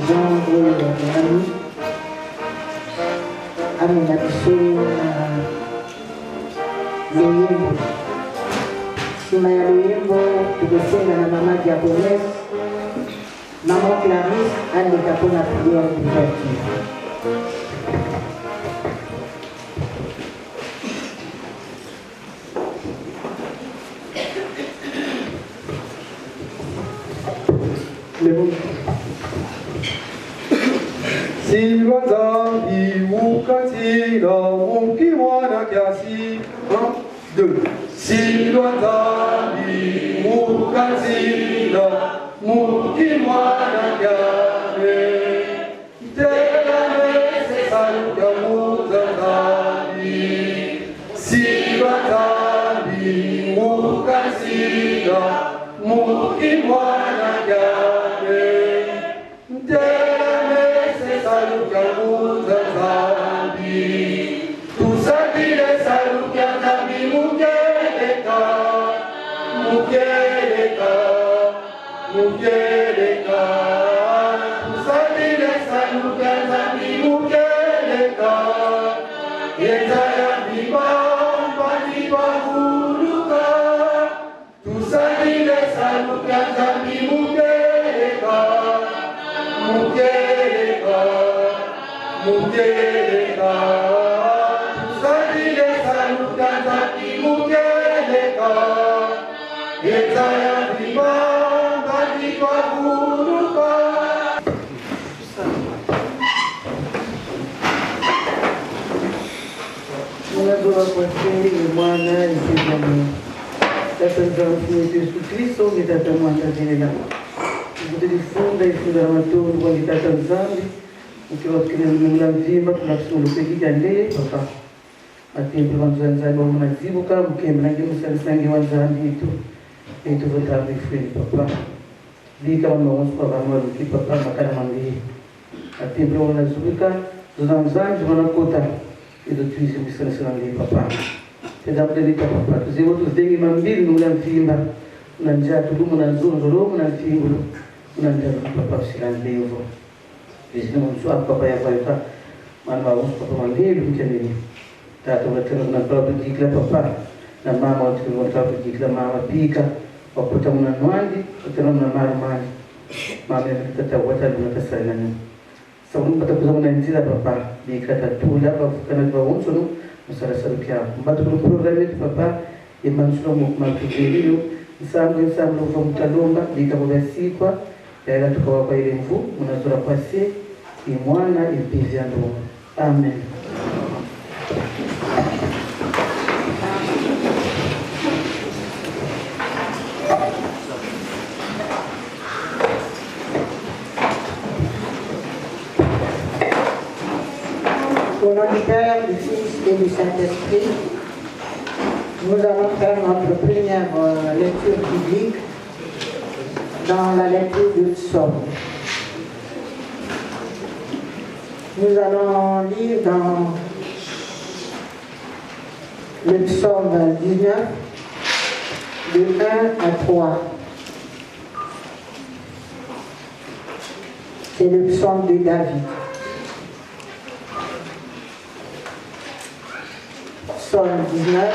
gendre ami amena biso na loyembo. Nsima ya loyembo tokosenga na mama diakonese maman Clarisse aleka mpona prière d'ouverture. Silva zambi mukatira mukiwana kiasi. 1, 2. Silva zambi mukatira mukiwana kiasi. Tela mese saluka muzambi. Silva zambi mukatira mukiwana kiasi. Yesu Kristo nitatamwangalia kutilifunga ifunga matendo kwa kitata zambi ukiwa tukimula mzima tunakusuluhia ndee papa atembe wanzanzani wa mnazibuka mkemlange msalisange wanzani itu votavi free papa dika wanawaswa wanwaruki papa makana mangi atembe wanazubuka zanzanzi wanakota ido tuizi msalisange papa tedabdelika papa tuzivo tuzengi mambili nulamfimba unanjatu dumu na nzunzulu unamfimbu unanjatu papa silandevo vizina mswa papa ya faika mama usu papa mandeli mkenini tatu watero na klabu jikla papa na mama watero na klabu jikla mama pika wakuta muna nwandi watero na mama mama tata wata na tasalani sababu patakuza muna nzira papa bikata tula bafukana kwa unsunu musarasara kya mbatu ku programme papa imansuro mu makuviriyo nsambo uva mutalomba likabogasikwa yaera tukawapa ile mvu munazora kwase imwana impizia ndo amen. Au nom du Père, du Fils et du Saint-Esprit, nous allons faire notre première lecture biblique dans la lecture du psaume. Nous allons lire dans le psaume 19, de 1 à 3. C'est le psaume de David. Psaume 19,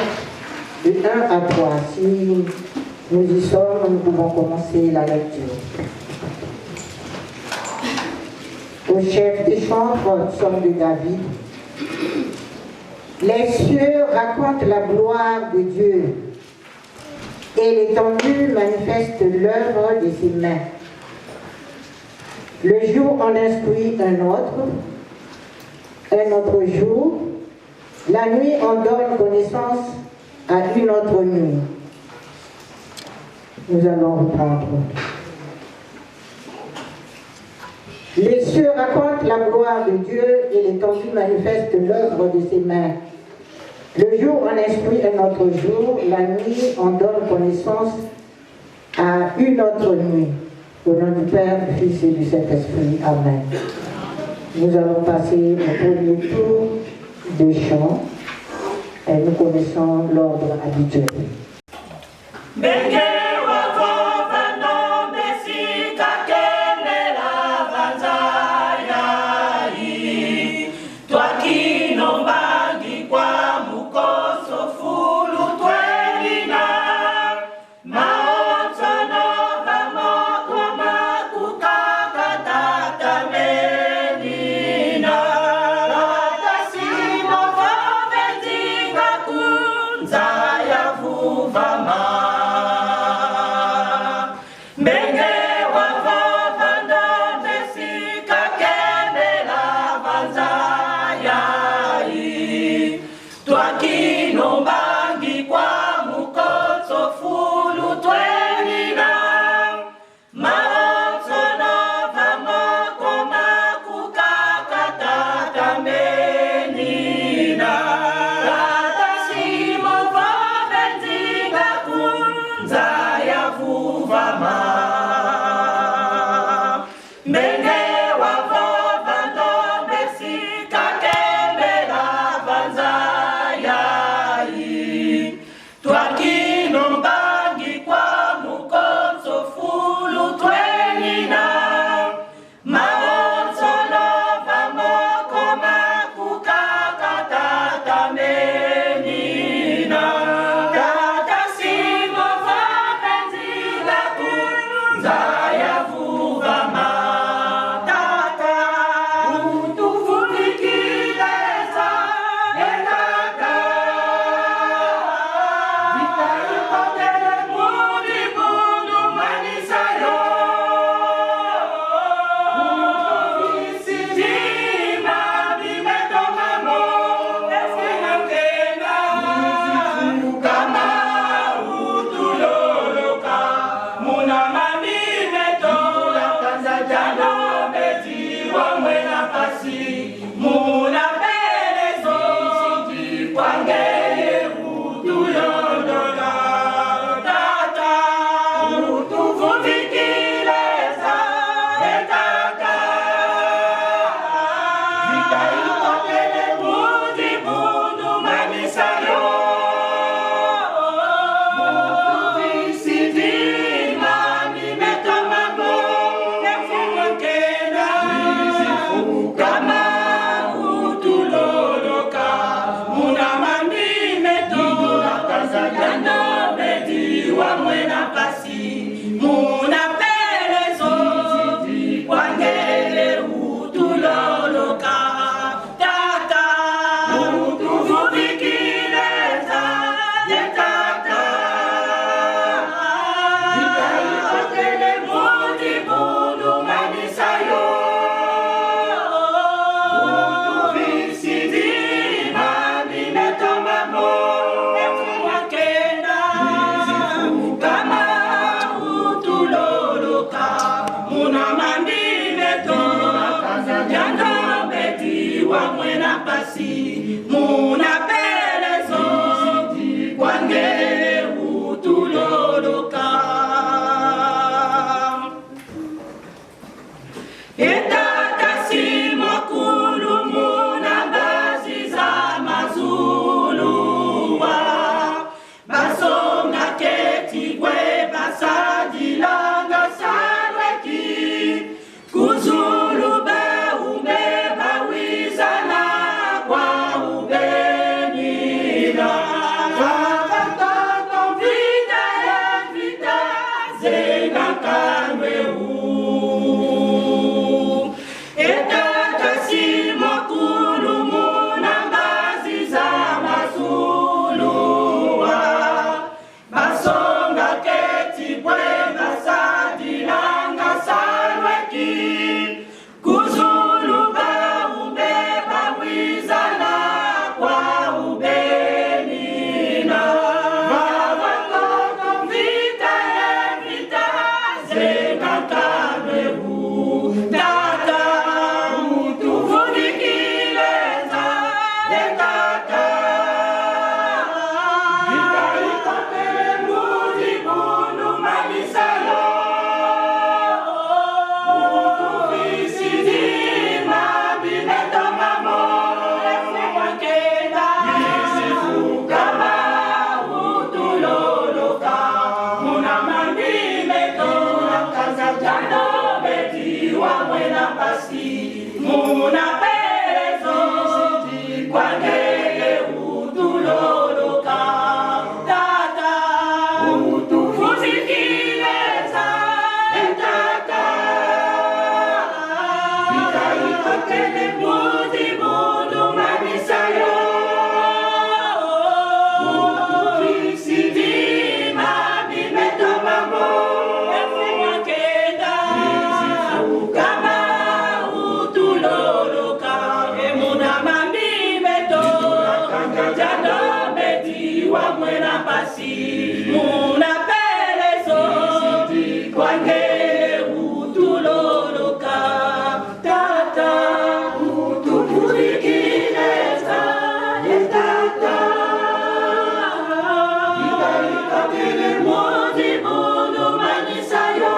de 1 à 3. Si nous y sommes, nous pouvons commencer la lecture. Au chef des chantres, psaume de David. Les cieux racontent la gloire de Dieu et l'étendue manifeste l'œuvre de ses mains. Le jour en instruit un autre jour. La nuit en donne connaissance à une autre nuit. Nous allons reprendre. Les cieux racontent la gloire de Dieu et l'étendue manifeste l'œuvre de ses mains. Le jour en instruit un autre jour, la nuit en donne connaissance à une autre nuit. Au nom du Père, du Fils et du Saint-Esprit. Amen. Nous allons passer au premier tour de chant et nous connaissons l'ordre habituel. Benge wako vano mesika kene la vanza vuvama Menge wavo vando mesika kemela vanzayai Twakino bangi kwa mukotso fulu twenina Maotsono vamoko makukakatata menina Tata simo vavenzinga kunza ya vuvama Menge wavo vando mesika kemela vanzayai Twakino bangi kwa mukotso fulu twenina Maotsono vamoko makukakatata menina Tata simo vavenzinga kunza mwena pasi muna pelezo kwangele utuloloka tata utupurikileza etata ikaikakele modi mono manisayo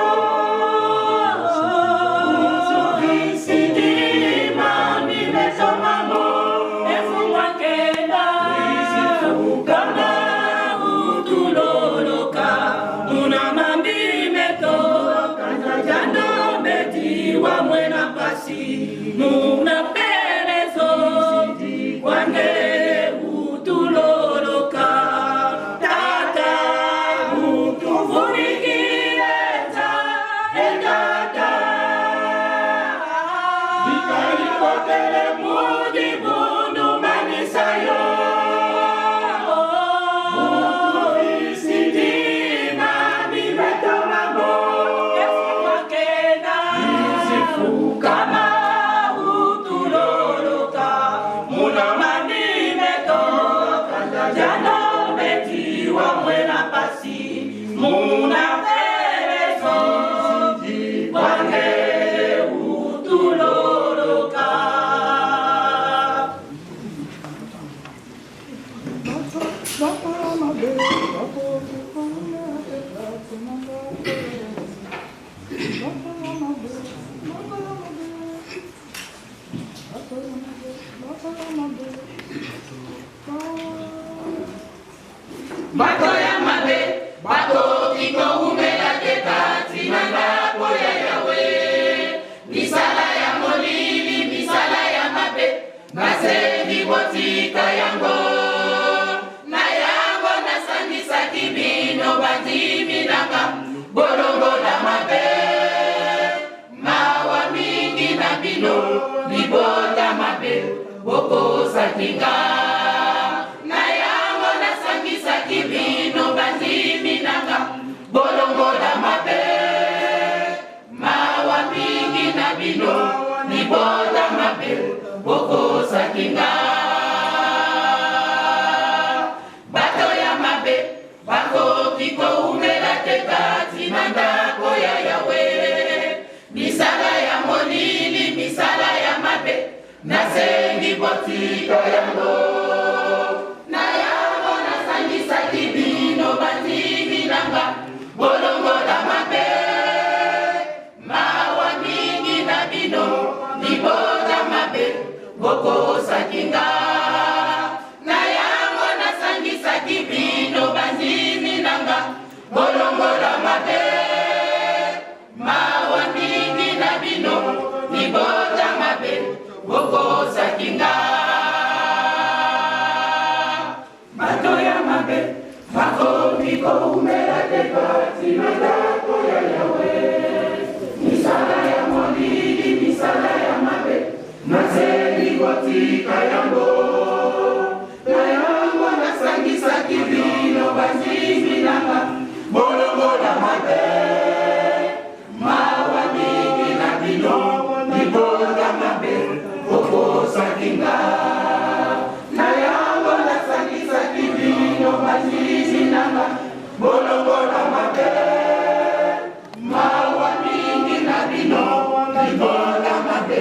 isidima nimesomamo efumwakenda isifukama utuloloka unamambi meto kajajano beti wa mwena pasi muna pelezo kwange utuloloka tata utuvurikieta etata ikaikokele mudi bundu manisayo utuisidima bimetomamo efumakena isifukama utuloloka munamamimeto kajajano beti wa mwena pasi muna pelezo kwange utuloloka bato ya mabe bato kiko umela tekati mandako ya yawe misala ya molili misala ya mabe nasengi botika yango na yango nasangisa kibino bandimi nanga bolongola mabe mawa mingi na bino libota mabe bokosakinga na yango nasangisa kibino bandimi nanga bolongola mabe mawa mingi na bino libota mabe bokosakinga bato ya mabe bakoki koumela te kati na ndako ya yawe misala ya molili misala ya mabe nasengi botika yango na yango nasangisa kibino bandimi nanga bolongola mabe mawa mingi na bino libota mabe bokosakinga na yango nasangisa kibino bandimi nanga bolongola mabe mawa mingi na bino libota mabe bokosakinga bato ya mabe bakoki koumela te kati na ndako ya yawe misala ya molili misala ya mabe nasengi botika yango na yango nasangisa kibino bandimi nanga bolongola mabe mawa mingi na bino libota mabe bokosakinga na yango nasangisa kibino bandimi nanga bolongola mabe mawa mingi na bino libota mabe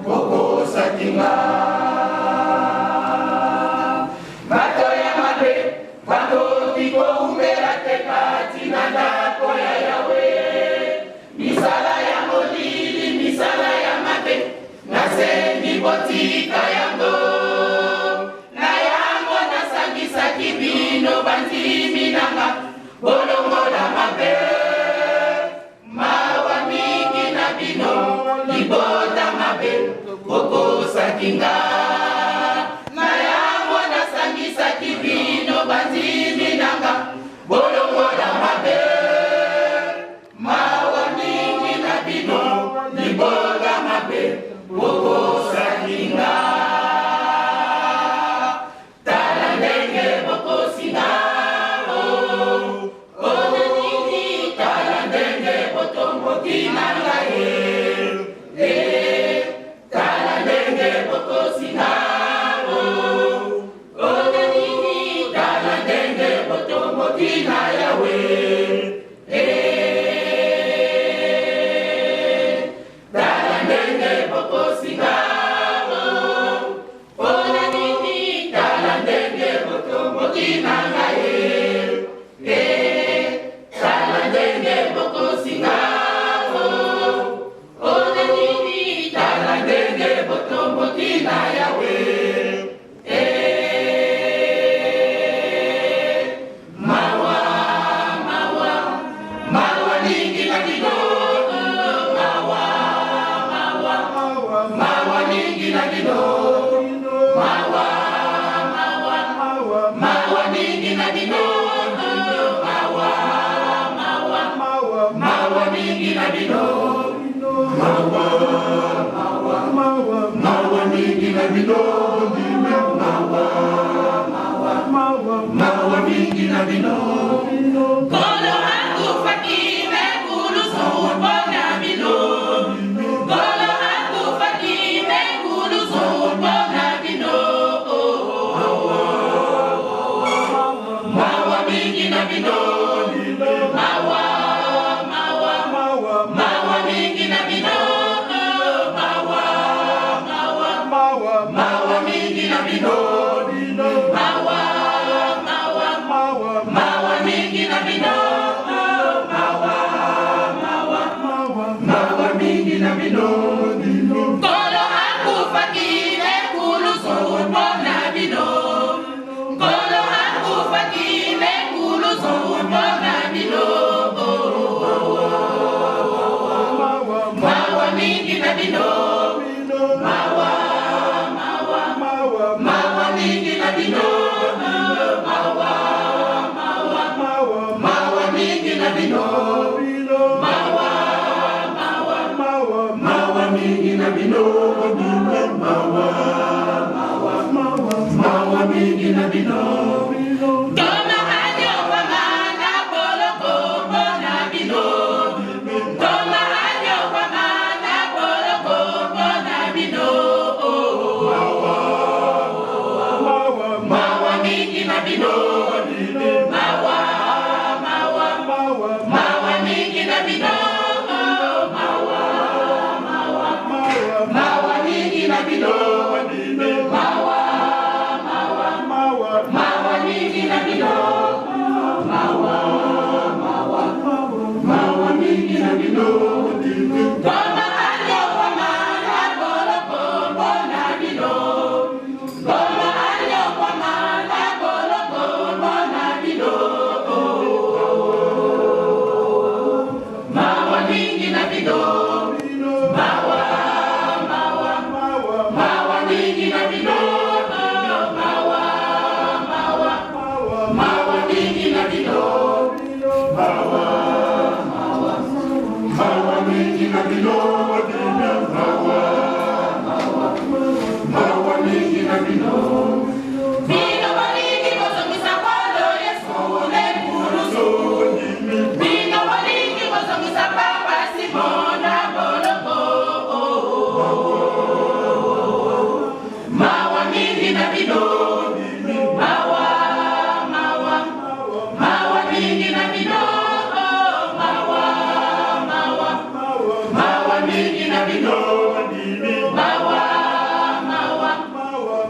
bokosakinga bato ya mabe bakoki koumela te kati na ndako ya yawe misala ya molili misala ya mabe nasengi botika yango na yango nasangisa kibino bandimi nanga bolongola mabe mawa mingi na bino libota mabe bokosakinga na yango nasangisa kibino bandimi nanga bolongola mabe mawa mingi na bino libota mabe bokosakinga tala ndenge bokosinga tala ndenge botomboki na ngai tala ndenge bokosinga tala ndenge botomboki mokina yawe. Tala ndenge bokosinga pona nini, tala ndenge mokina ngaye. Tala ndenge bokosinga pona nini, tala ndenge mokina yawe. Kolo hangu fakime kulu sumpona bino. Kolo hangu fakime kulu sumpona bino. Mawa mingi na bino. Mawa mingi na bino. Mawa mingi na bino. Mawa mingi na bino. Mawa mingi na bino. Kolo hangu fakime kulu sumpona bino. Kolo hangu fakime kulu sumpona bino. Mawa mingi na bino. Mawa mingi na bino. Mawa mingi na bino. Mawa mingi na bino. Mawa mingi na bino. Toma hanyo pamana polo kombo na bino. Toma hanyo pamana polo kombo na bino. Mawa mingi na bino. Mawa mingi na bino. Mawa mingi na bino. Mawa mingi na bino. Mawa mingi na bino. Toma hanyo pamana polo kombo na bino. Toma hanyo pamana polo kombo na bino. Mawa mingi na bino. Mawa mingi na bino. Mawa mingi na bino. Mawa mingi na bino. Mawa mingi na bino. Bino baliki bozongisa polo Yesu le kulusu. Bino baliki bozongisa papa Simona boloko. Mawa mingi na bino. Mawa mingi na bino. Mawa mingi na bino.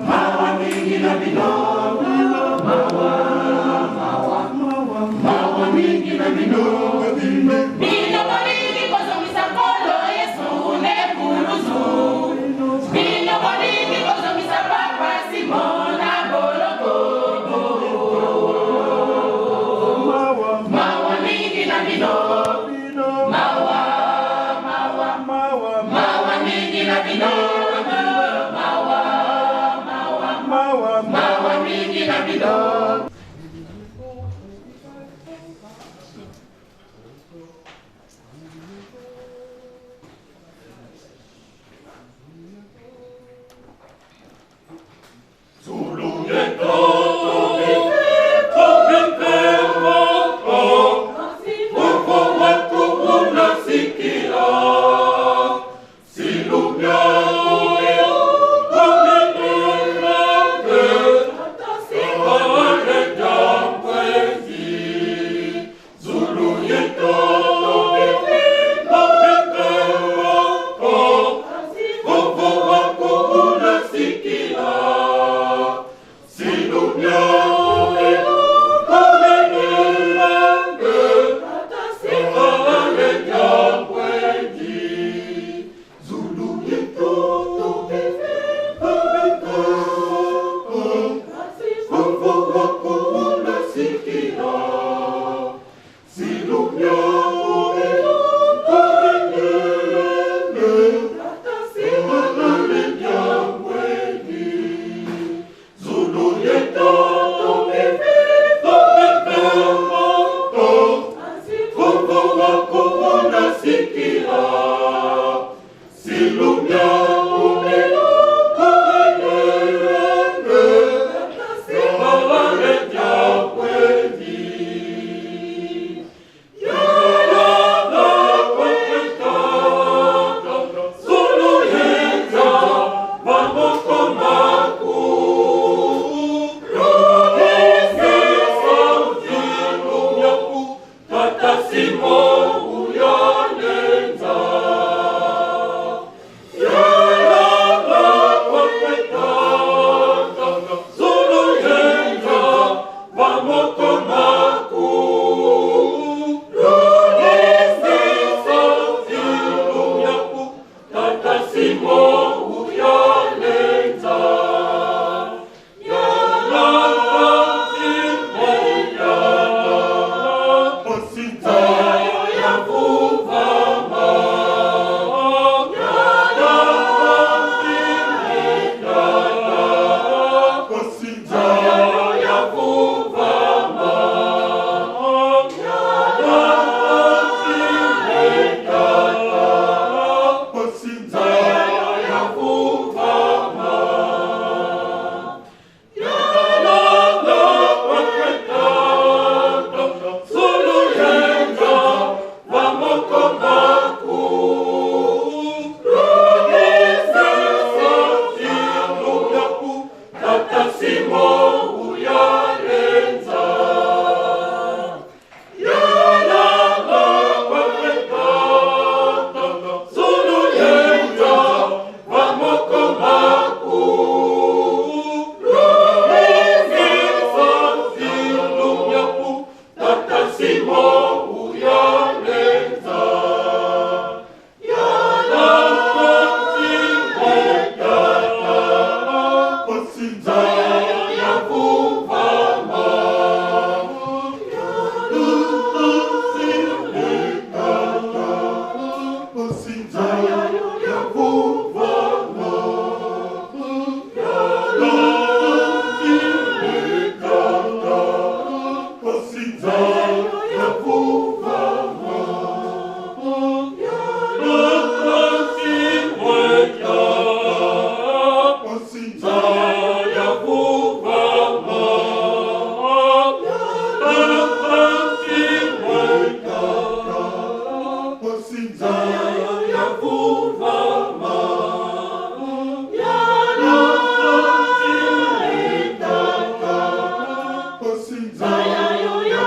Mawa mingi na bino. Mawa mingi na bino. Bino baliki bozongisa polo Yesu le kulusu. Bino baliki bozongisa papa Simona boloko. Mawa mingi na bino. Mawa mingi na bino. Mawa mingi na bino. Zaya yo ya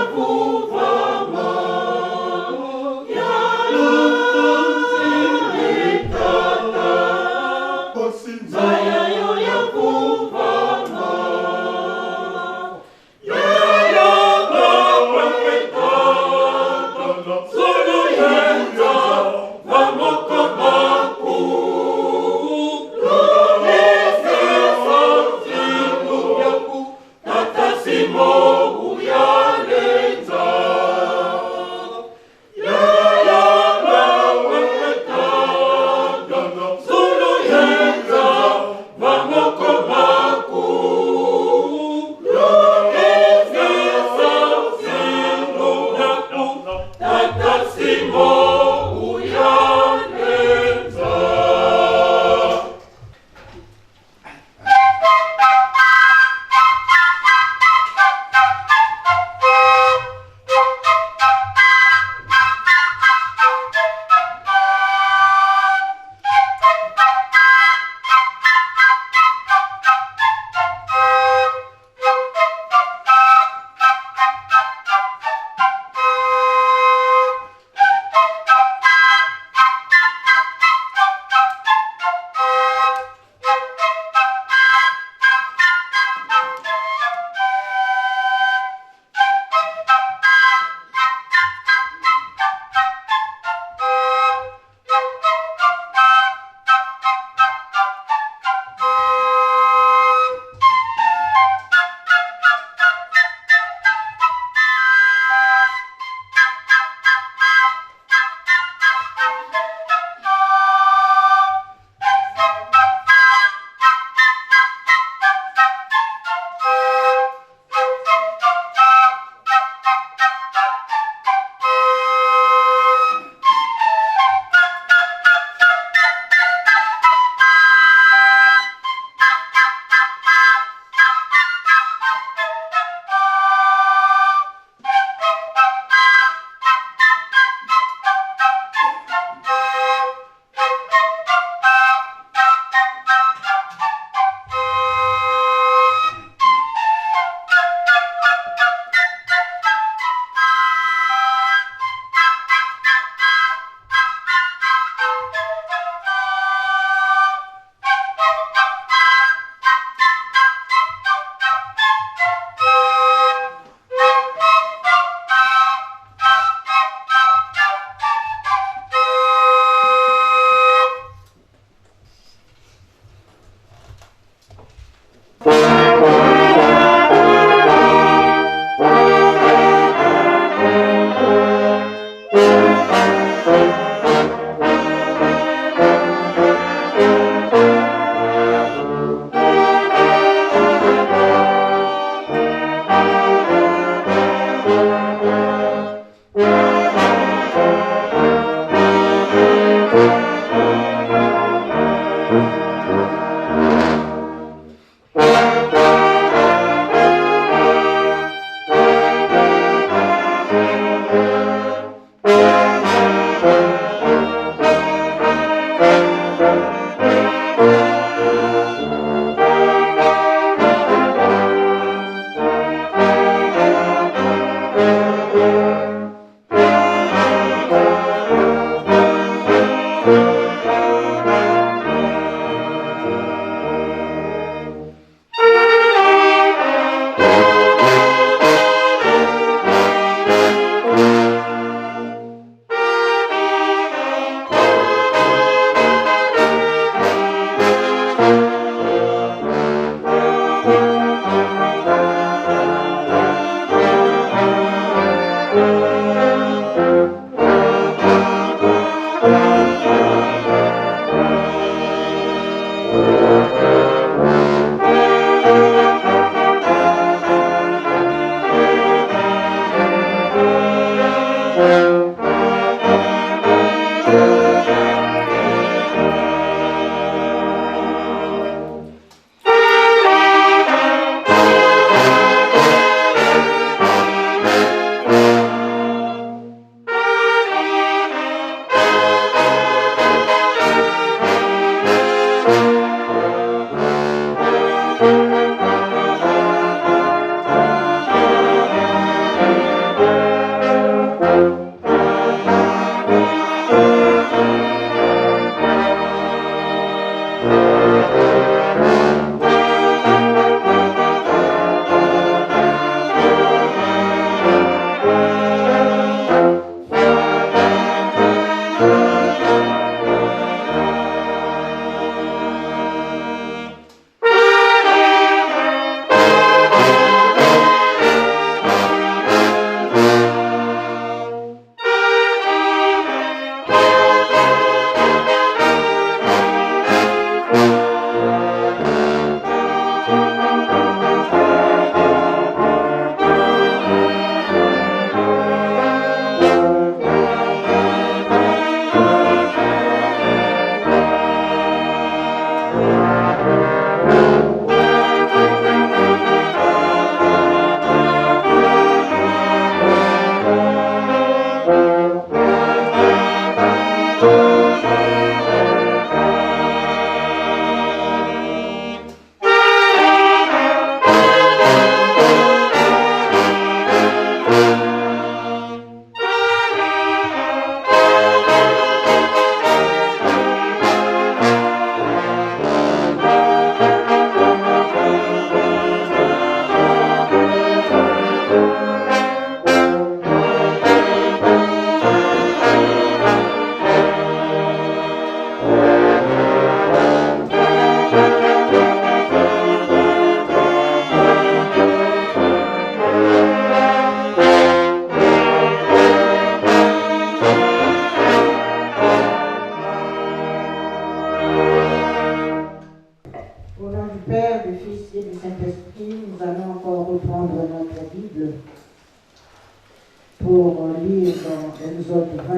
pour lire dans Exode 20,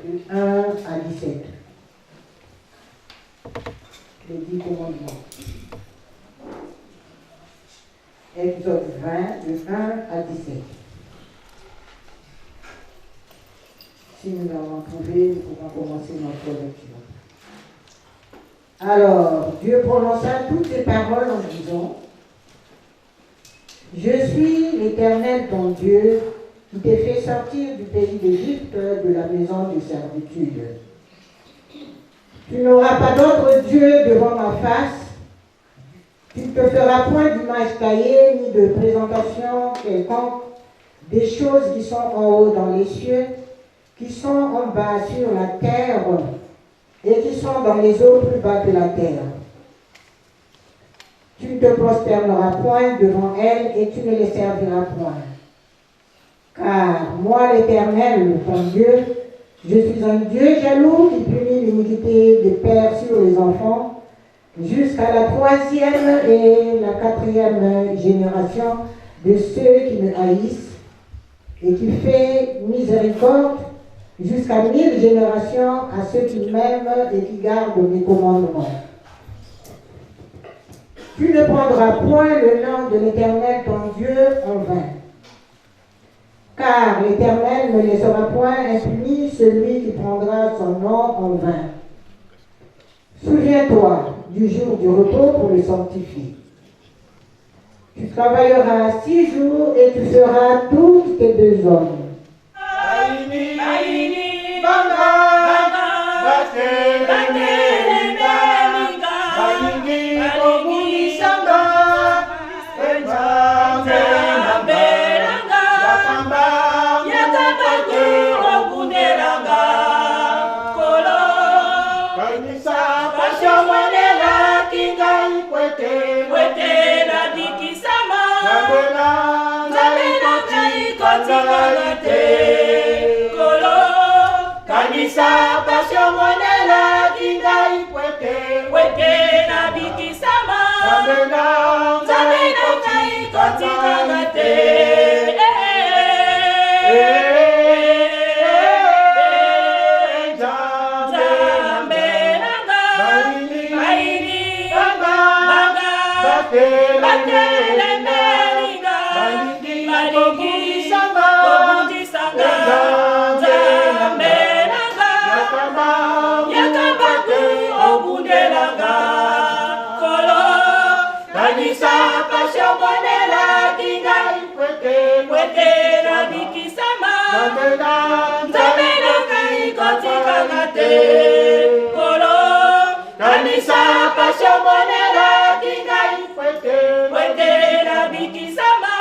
de 1 à 17. Les 10 commandements. Exode 20, de 1 à 17. Si nous l'avons trouvé, nous pouvons commencer notre lecture. Alors, Dieu prononça toutes ces paroles en disant: Je suis l'Éternel ton Dieu, qui t'ai fait sortir du pays d'Égypte, de la maison de servitude. Tu n'auras pas d'autre Dieu devant ma face. Tu ne te feras point d'image taillée, ni de présentation quelconque des choses qui sont en haut dans les cieux, qui sont en bas sur la terre, et qui sont dans les eaux plus bas que la terre. Tu ne te prosterneras point devant elles, et tu ne les serviras point. Car moi, l'Éternel, ton Dieu, je suis un Dieu jaloux qui punit l'iniquité des pères sur les enfants, jusqu'à la 3e et la 4e génération de ceux qui me haïssent, et qui fait miséricorde jusqu'à 1000 générations à ceux qui m'aiment et qui gardent mes commandements. Tu ne prendras point le nom de l'Éternel ton Dieu en vain, car l'Éternel ne laissera point impuni celui qui prendra son nom en vain. Souviens-toi du jour du repos pour le sanctifier. Tu travailleras 6 jours et tu feras toutes tes besognes. Kanisa passion monela kingai kwete na bikisama zabena kai kotika gate kanisa passion monela kingai kwete na bikisama nzamela kai kotika ngate kolo kanisa passion monela kingai kwete na bikisama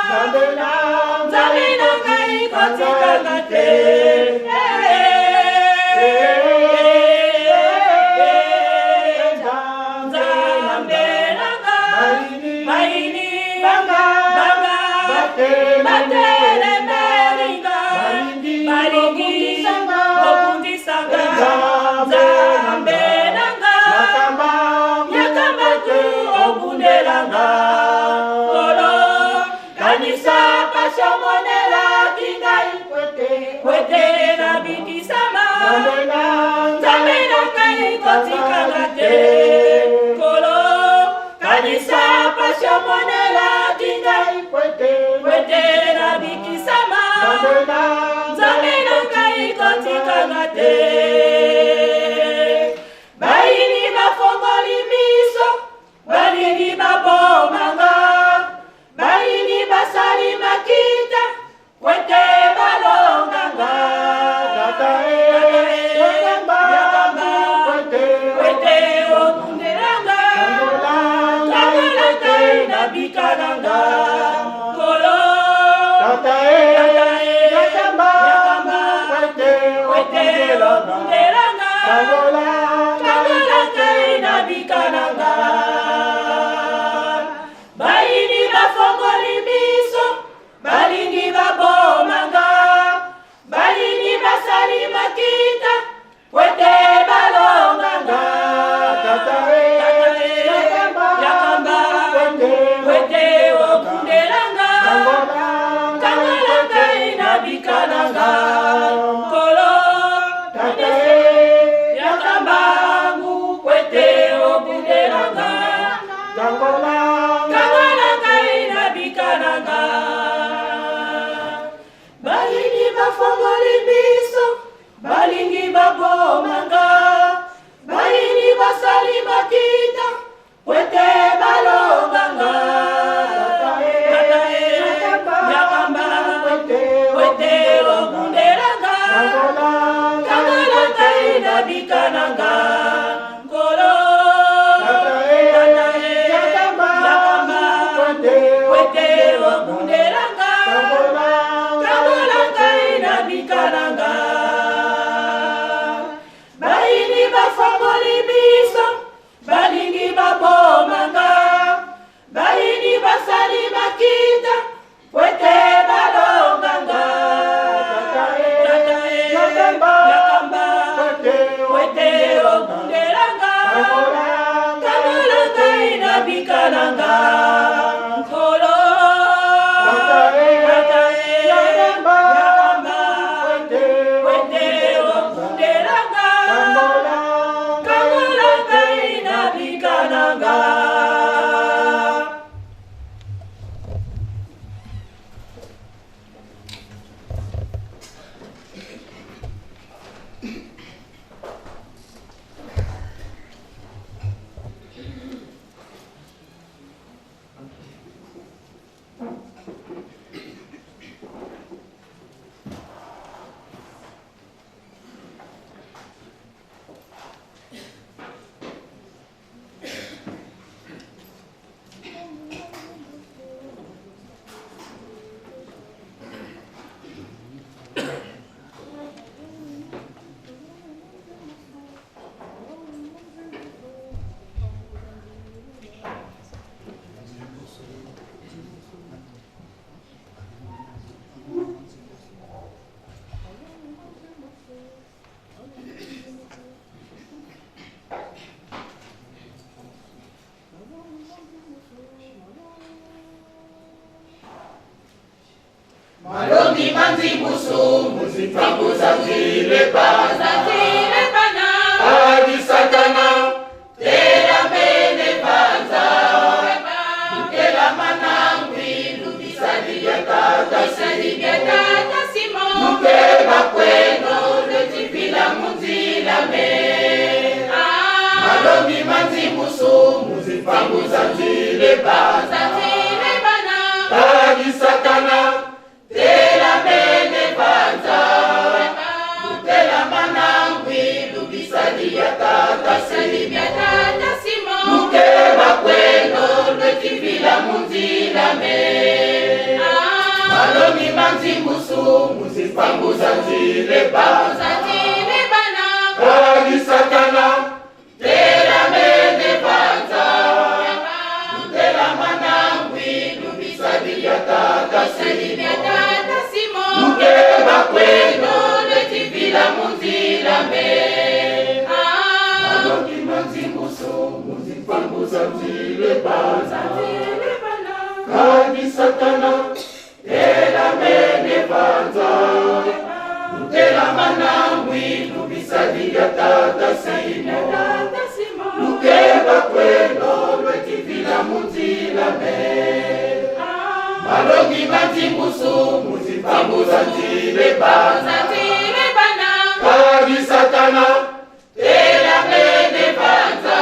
nzamela kai kotika ngate Baini bafongoli miso, balingi babomanga, baini basali makita, kwete balonganga, kwete okundelanga, kamalanga inabikananga, kolo, baini bafongoli miso, balingi babomanga, baini basali makita, kwete balonganga, yakamba, kwete okundelanga, kangalanga inabikananga, kolo, yakambangu, kwete okundelanga, kangalanga inabikananga. Baini bafongoli miso, balingi babomanga, baini basali makita, kwete balonganga, yakamba, kwete okundelanga, kangalanga inabikananga, kolo, yakamba, kwete okundelanga, kangalanga inabikananga. Baini bafongoli miso, balingi babomanga, baini basali makita, kwete balonganga, yakamba, kwete okundelanga, kangalanga inabikananga, kolo, yakamba, kwete okundelanga, kangalanga inabikananga. Malongi manzi musu, muzitambuza zile bana. Adi satana, tera mene banza. Mukela manangwi, lubisadi ya tata simo. Mukeba kweno, letifila munzila me. Malongi manzi musu, muzitambuza zile bana. muzipanguza nzileba Bana kadi satana tera mene banza tera manangwi lubisadi ya tata simo mukeba kweno letivila munzila me aloki manzimbuso muzipanguza nzileba kadi satana tera mene banza tera manangwi lubisadi ya tata simo lukeba kweno lwetivila munzila me malongi manzimbusu muzipambuza nzile bana kadi satana tera mene banza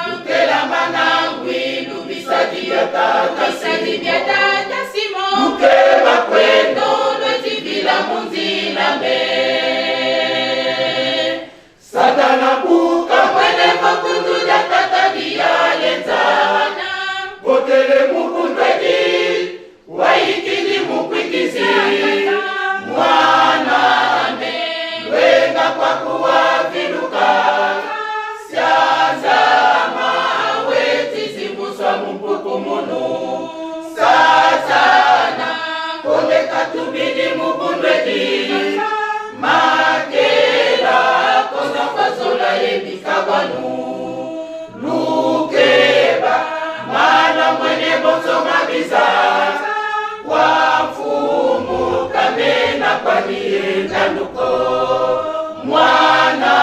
lukela manangwi lubisadi ya tata simo lukeba kweno lwetivila munzila me satana buka mwene makundu ya tata dialenza kotele mukundweki waikili mukwikizi mwana me wenga kwa kuwaviluka syaza maweti zimbuswa mumpuku munu satana koleka tubidi mukundweki makela kona fazola yebikabanu lukeba mana mwene bonso mabiza wafumu kamena kwanienda nduko mwana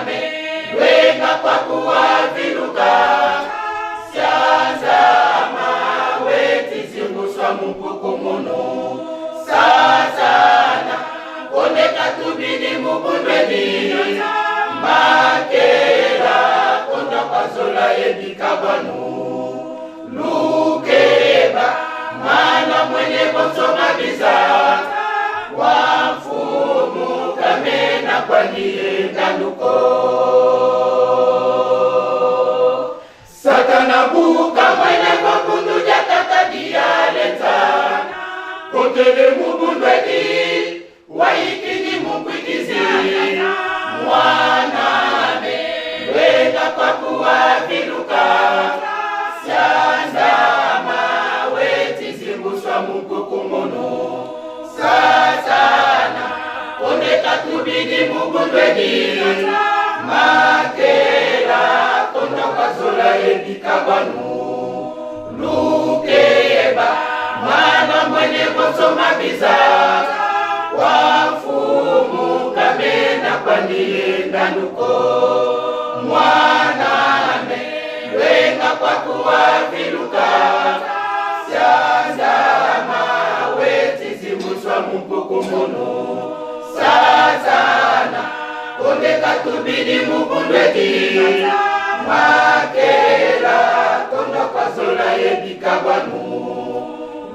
me lwenga kwa kuwaviluka syaza maweti zimbuswa mumpuku munu satana koneka tubidi mukundweni makela konda kwazola yebikabanu lukeba mana mwenye konsoma biza wafumu kamena kwanienda nduko satana buka mwene makundu jakata dialenza kotele mukundweni waikini mukwikizi mwana me wenga kwa kuwaviluka syanza maweti zimbuswa mukukumunu satana koneka tubidi mukundweni makela konda kwazola yebikabanu lukeba mana mwene konsoma biza wafumu kamena kwanienda nduko mwana me lwenga kwa kuwaviluka syaza maweti zimbuswa mumpuku munu satana koneka tubidi mukundweki makela konda kwazola yebikabanu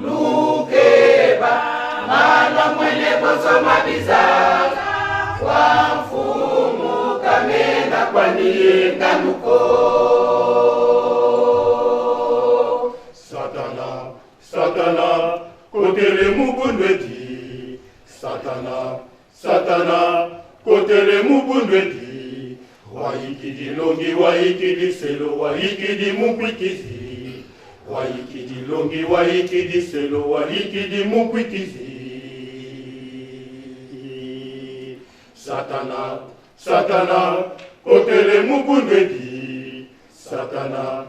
lukeba mana mwene konsoma biza wafumu kamena kwanienda nduko satana kotele mukundwedi satana kotele mukundwedi waikidi longi waikidi selo waikidi mukwikizi waikidi longi waikidi selo waikidi mukwikizi satana kotele mukundwedi satana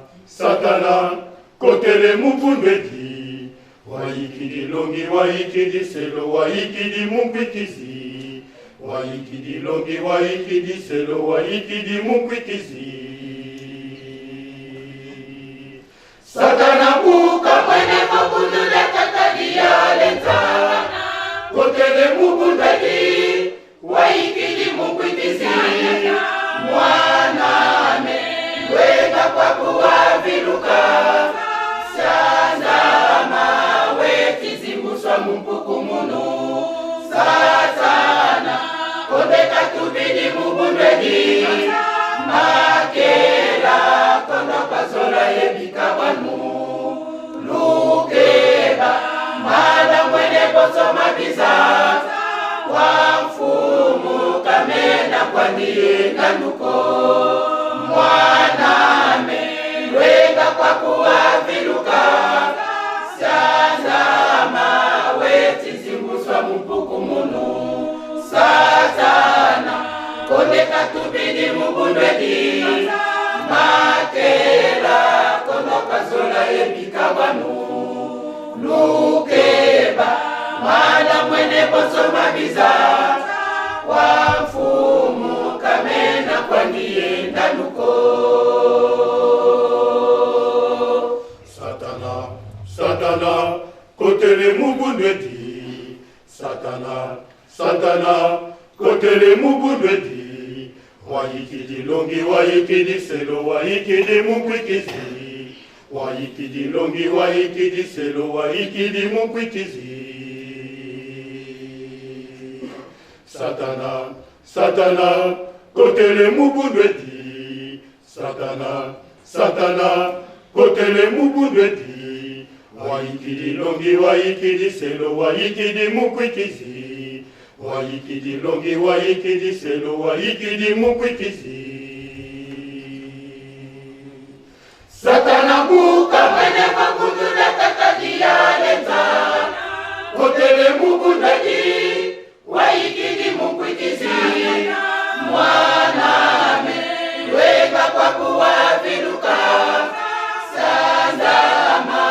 kotele mukundwedi waikidi longi waikidi selo waikidi mukwikizi waikidi longi waikidi selo waikidi mukwikizi satana buka mwene makundu ya tata dialenza kotele mukundwedi waikidi mukwikizi mwana me wenga kwa kuwaviluka syaza maweti zimbuswa mumpuku munu satana koneka tubidi mukundweni makela konda kwazola yebikabanu lukeba mana mwene bonso mabiza kwaniye nganuko mwaname lwenga kwa kuwaviluka sazama wetizimbuswa mumpuku munu sazana koneka tubidi mugundwedi makela konoka zola yebikabanu lukeba mala mwene bosoma biza wa mfumu kamena kwaniye ndanuko Satana kotele mugundwedi Satana kotele mugundwedi wayikidi longi wayikidi selo wayikidi mukwikizi wayikidi longi wayikidi selo wayikidi mukwikizi Satana kotele mugundwedi Satana kotele mugundwedi wayikidi longi wayikidi selo wayikidi mukwikizi wayikidi longi wayikidi selo wayikidi mukwikizi Satana buka mwenye makundula katadia leza kotele mugundwedi wayikidi mukwikizi mwaname lwenga kwa kuwaviluka sazama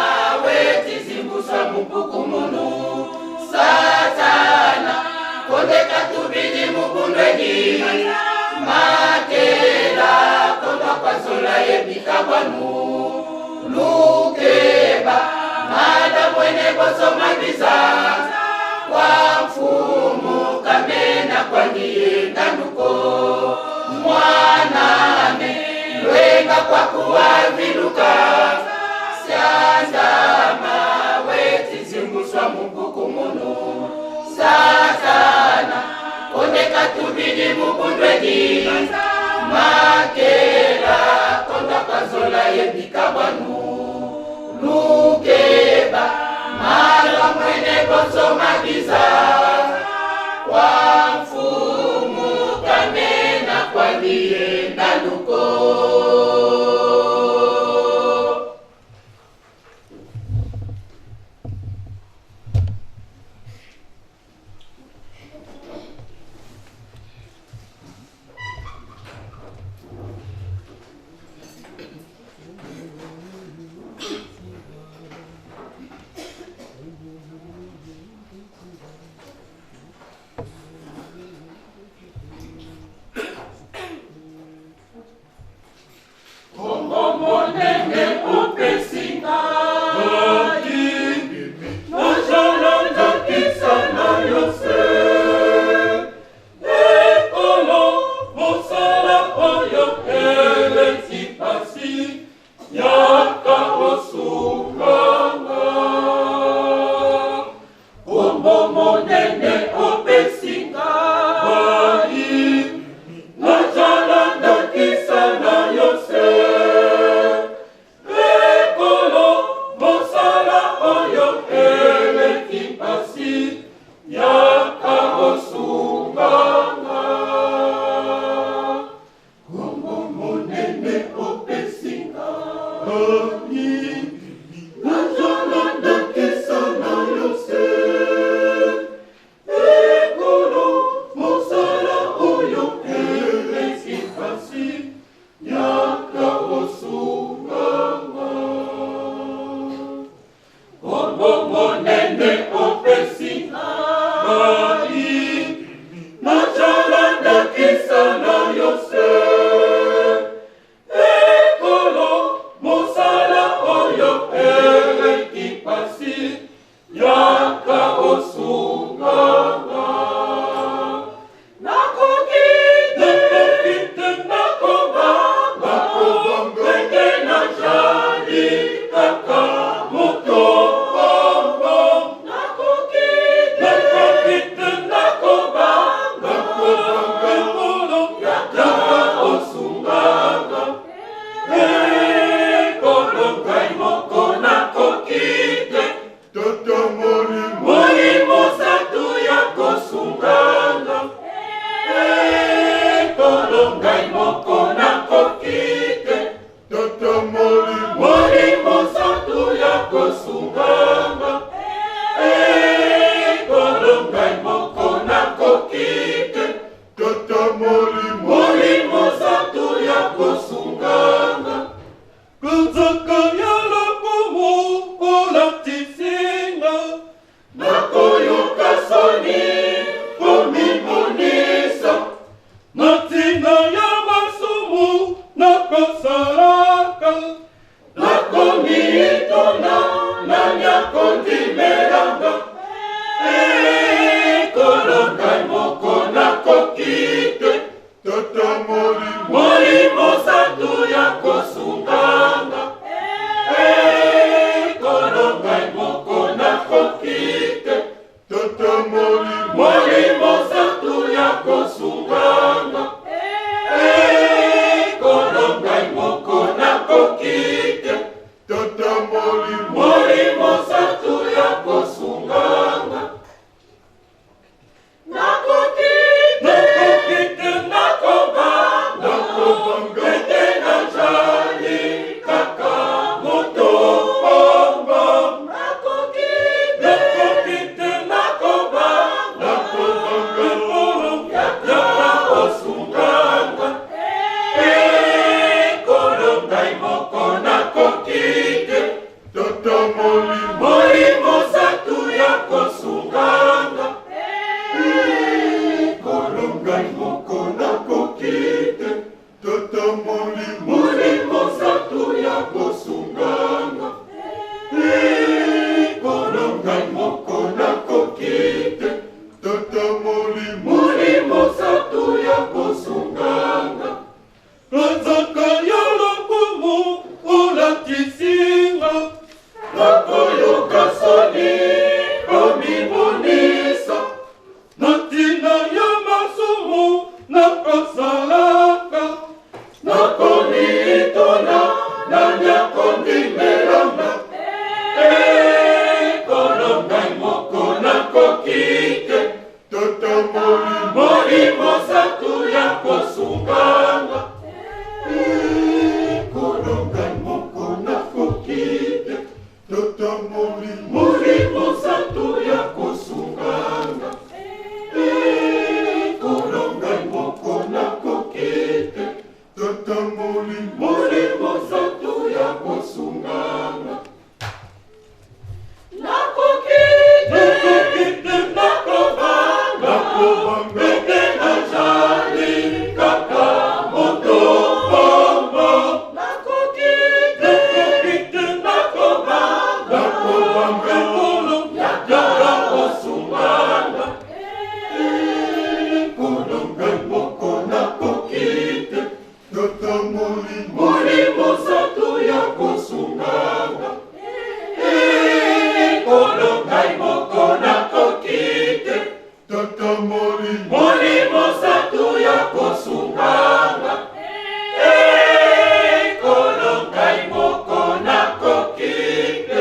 wetizimbuswa mumpuku munu Satana kondeka tubidi mugundwedi makela konokwa zola yebikabanu lukeba mala mwene bosoma biza wa mfumu kamena kwaniye nganuko mwaname lwenga kwa kuwaviluka sazama wetizimbuswa mumpuku munu sazana kondeka tubidi mugundwedi makela konokwa zola yebikabanu lukeba mala mwene bosoma biza wa mfumu kamena kwaniye nganuko Nakukita molimo santu ya kosunganga kolongai moko na kokite tata molimo santu ya kosunganga nakokite nakobanga ete na jali kaka motopamba nakokite nakobanga yaka osunganga kolongai moko nakokite tata molimo santu ya kosunganga kolongai moko nakokite tata molimo santu ya kosunganga kolongai moko nakokite tata molimo santu ya kosunganga nzaka ya lokumu olatisinga nakoyoka soni komibonisa na ntina ya masumu nakosalaka nakonitona nanyakondimelanga kolongai moko nakokite tata molimo santu ya kosunganga kolongai moko nakokite tata molimo santu ya kosunganga kolongai moko nakokite tata molimo santu ya kosunganga nakokite nakobanga ete na jali kaka motopamba nakokite nakobanga yaka osunganga kolongai moko nakokite tata molimo santu ya kosunganga kolongai moko nakokite tata molimo santu ya kosunganga kolongai moko nakokite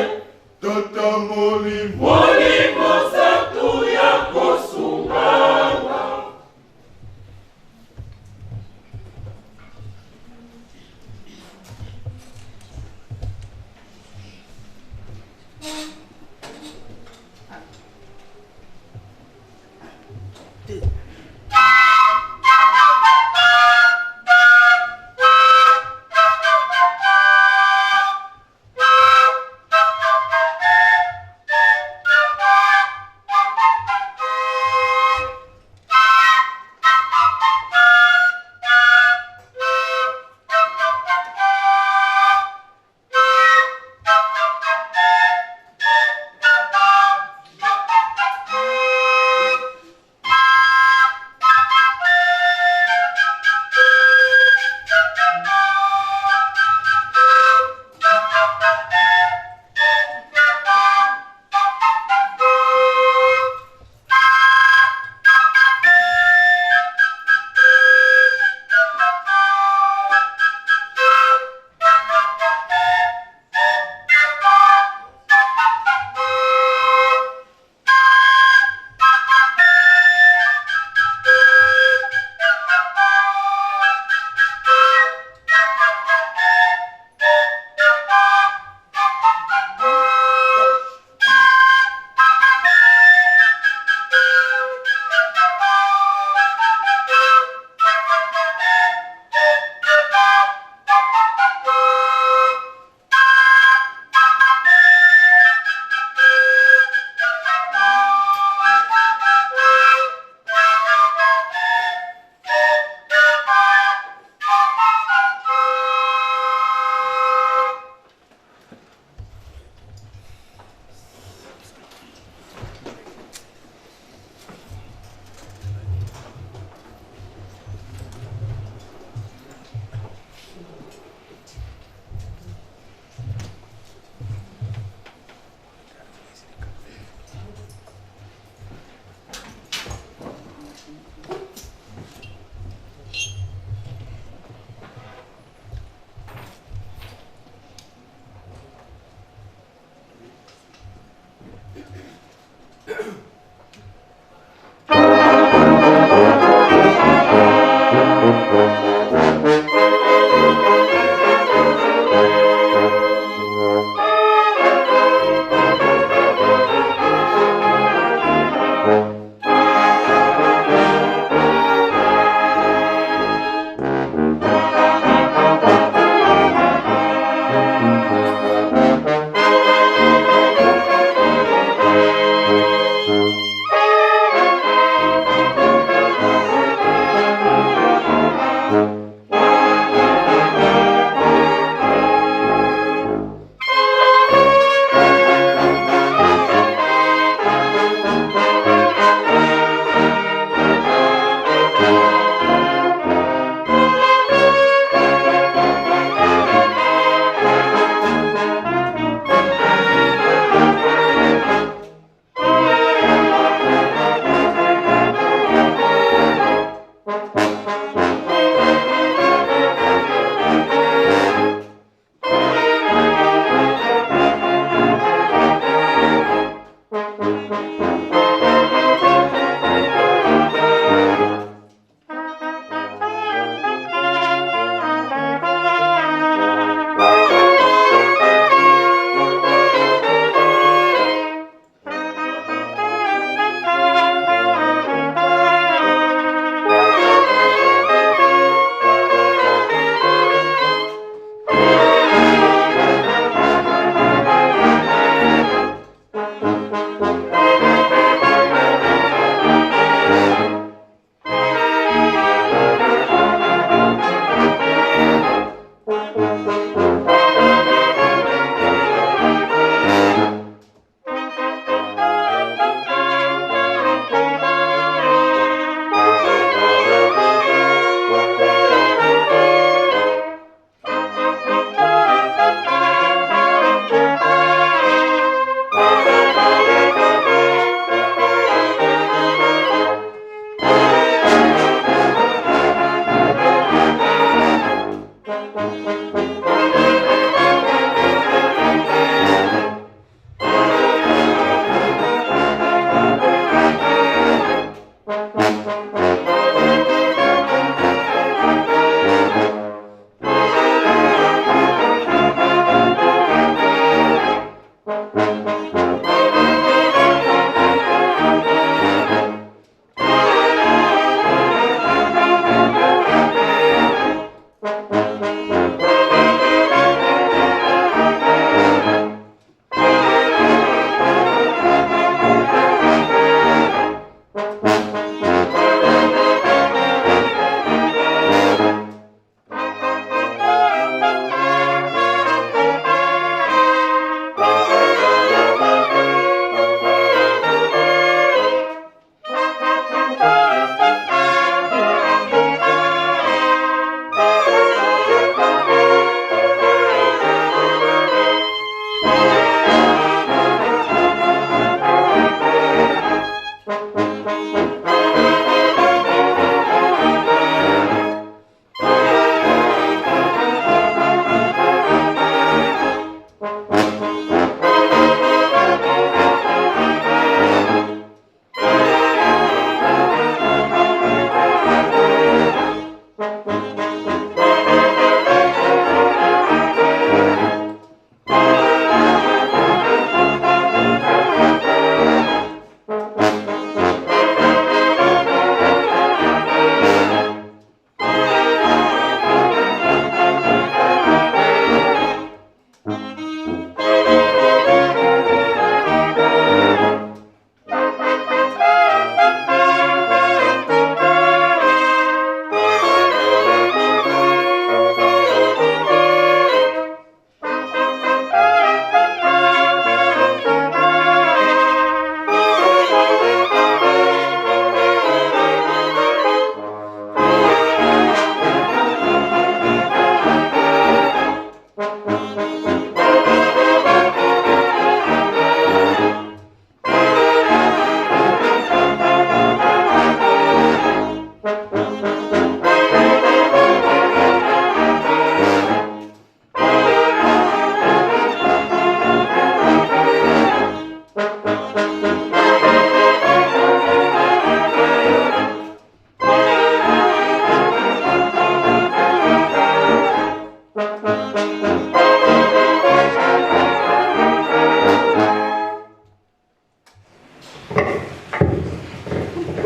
tata molimo santu ya kosunganga.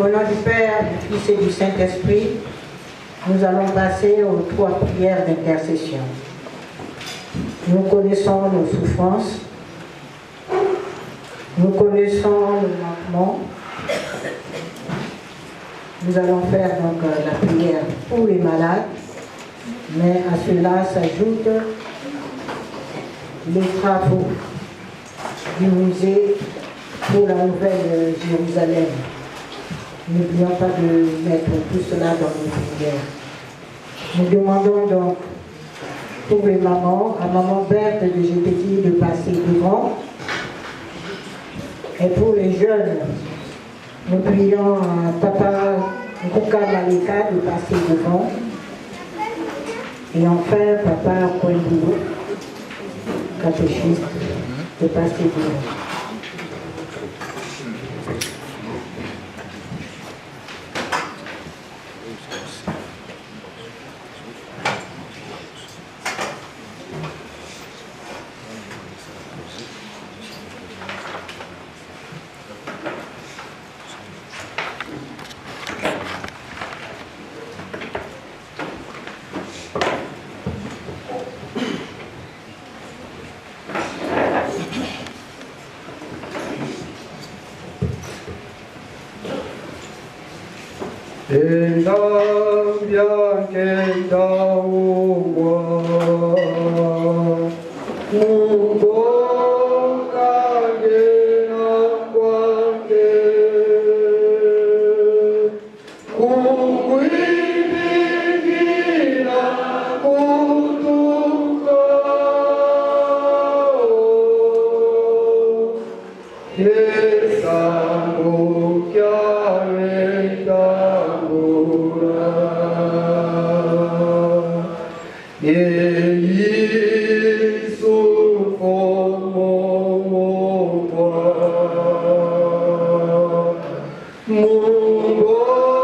Au nom du Père, du Fils et du Saint-Esprit, nous allons passer aux 3 prières d'intercession. Nous connaissons nos souffrances, nous connaissons nos manquements. Nous allons faire donc la prière pour les malades, mais à cela s'ajoutent les travaux du musée pour la Nouvelle Jérusalem. N'oublions pas de mettre tout cela dans nos prières. Nous demandons donc pour les mamans, à maman Berthe de GPT de passer devant. Et pour les jeunes, nous prions à papa Nkouka Malika de passer devant. Et enfin, papa Kouendou, catéchiste, de passer devant. Mungu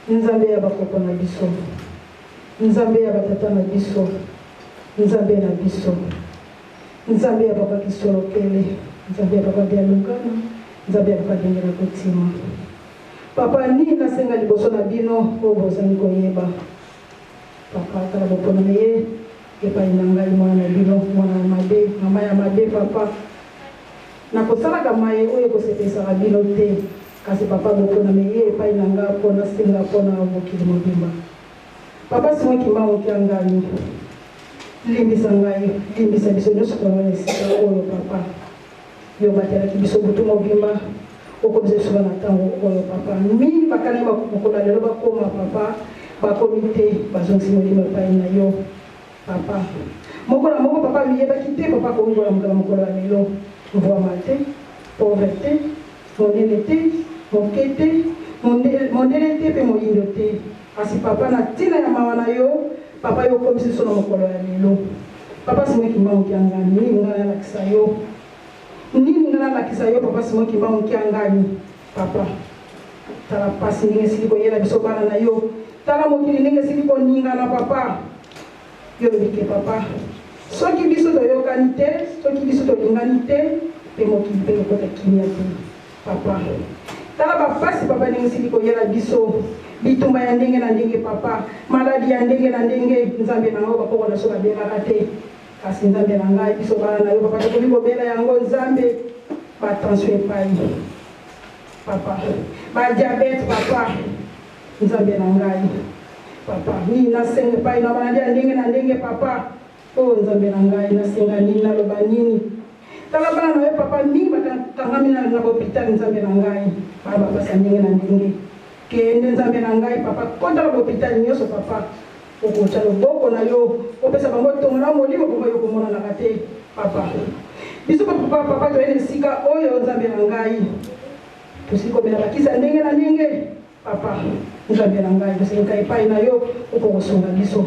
Nzambe ya bakoko na biso, Nzambe ya batata na biso, Nzambe na biso, Nzambe ya baba kisolokele, Nzambe ya baba dialogana, Nzambe ya baba dengela kotima. Papa ni nasenga liboso na bino o bozangi koyeba. Papa kala bopona meye epai na ngai mwana na bino mwana mabe, mama ya mabe papa. Nakosalaka maye oyo kosepesaka bino te. Kasi papa bopona meye epai na nga mpona senga mpona mokili mobimba. Papa simwa kimba mokiangani. Limbisa ngai, limbisa biso nyonso tongana esika oyo papa. Yo batelaki biso butu mobimba. Okomisa biso na ntango oyo papa. Mingi bakani bakomokola lelo bakoma papa. Bakomi te bazongisi molimo epai na yo papa. Moko na moko papa miyebaki te papa kongola mokala mokolo ya lelo. Mvwama te, pauvreté, monene te, moke te, mondele te pe moyindo te. Kasi papa na tina ya mawa na yo, papa yo komisi biso na mokolo ya lelo. Papa simwe kimba mokiangani, nini ngana lakisa yo. Nini ngana lakisa yo papa simwe kimba mokiangani. Papa, tala pasi ndenge sili koyela biso bana na yo. Tala mokili ndenge sili koningana papa. Yo bike papa. Soki biso toyokani te, soki biso tolingani te, pe mokili pe lokota kimia te. Papa. Tala bapasi papa ndenge sili koyela biso. Bitumba ya ndenge na ndenge papa. Maladi ya ndenge na ndenge. Nzambe na ngo bapoko na soka belaka te. Kasi nzambe na ngai biso bana na yo papa tokomi kobela yango nzambe. Ba tension epai. Papa. Ba diabète papa. Nzambe na ngai. Papa. Ni nasenga epai na maladi ya ndenge na ndenge papa. Oh nzambe na ngai nasenga nini naloba nini. Tala bana na yo papa mingi bakangami na hôpital nzambe na ngai. Baba bapasa ndenge na ndenge. Kende nzambe na ngai papa kota na hôpital nyonso papa. Okotya loboko na yo opesa bango tongo na molimo komba yo komona na kate papa. Biso papa toyene sika oyo nzambe na ngai. Tosiko komela bakisa ndenge na ndenge papa. Nzambe na ngai tosenga epai na yo okokosunga biso.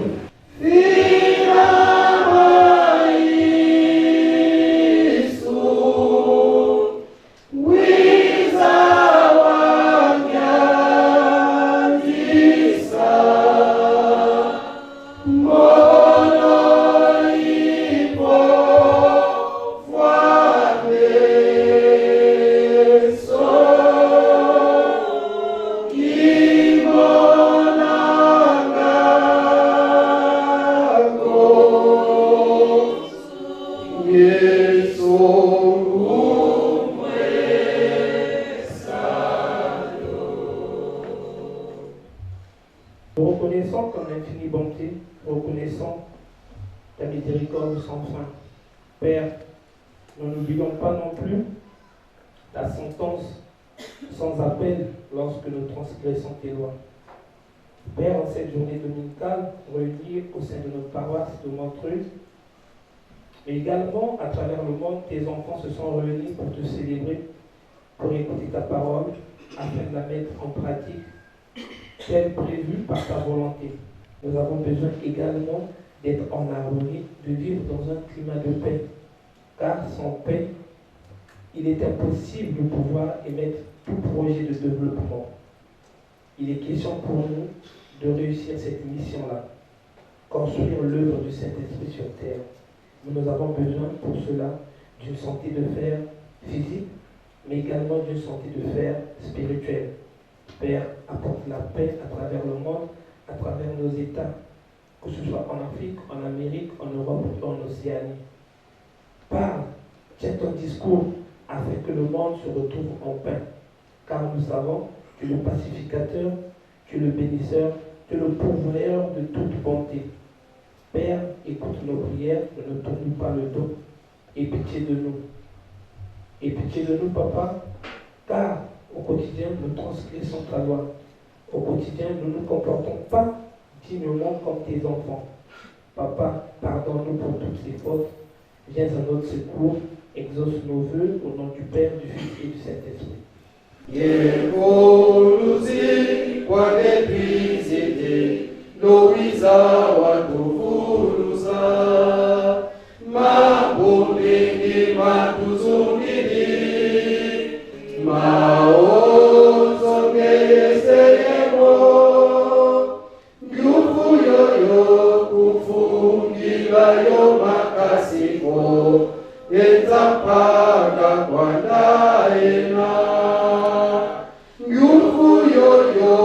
Reconnaissons ton infinie bonté, reconnaissons ta miséricorde sans fin. Père, nous n'oublions pas non plus ta sentence sans appel lorsque nous transgressons tes lois. Père, en cette journée dominicale, réunie au sein de notre paroisse de Montreuil, mais également à travers le monde, tes enfants se sont réunis pour te célébrer, pour écouter ta parole, afin de la mettre en pratique, telle prévue par ta volonté. Nous avons besoin également d'être en harmonie, de vivre dans un climat de paix, car sans paix, il est impossible de pouvoir émettre tout projet de développement. Il est question pour nous de réussir cette mission-là, construire l'œuvre du Saint-Esprit sur terre. Nous avons besoin pour cela d'une santé de fer physique, mais également d'une santé de fer spirituelle. Père, apporte la paix à travers le monde, à travers nos États, que ce soit en Afrique, en Amérique, en Europe ou en Océanie. Parle, tiens ton discours afin que le monde se retrouve en paix, car nous savons Tu es le pacificateur, tu es le bénisseur, tu es le pourvoyeur de toute bonté. Père, écoute nos prières, ne nous tourne pas le dos. Aie pitié de nous. Aie pitié de nous, Papa, car au quotidien, nous transgressons ta loi. Au quotidien, nous ne nous comportons pas dignement comme tes enfants. Papa, pardonne-nous pour toutes ces fautes. Viens à notre secours, exauce nos vœux au nom du Père, du Fils et du Saint-Esprit. Yekoluzi kwanepizide Louisa watuvuluza Mabundini matuzungili Maozo ngeyeseyemo Nguvu yoyo kufungila yo makasiko Etapanga kwa ndaena Nguvu yoyo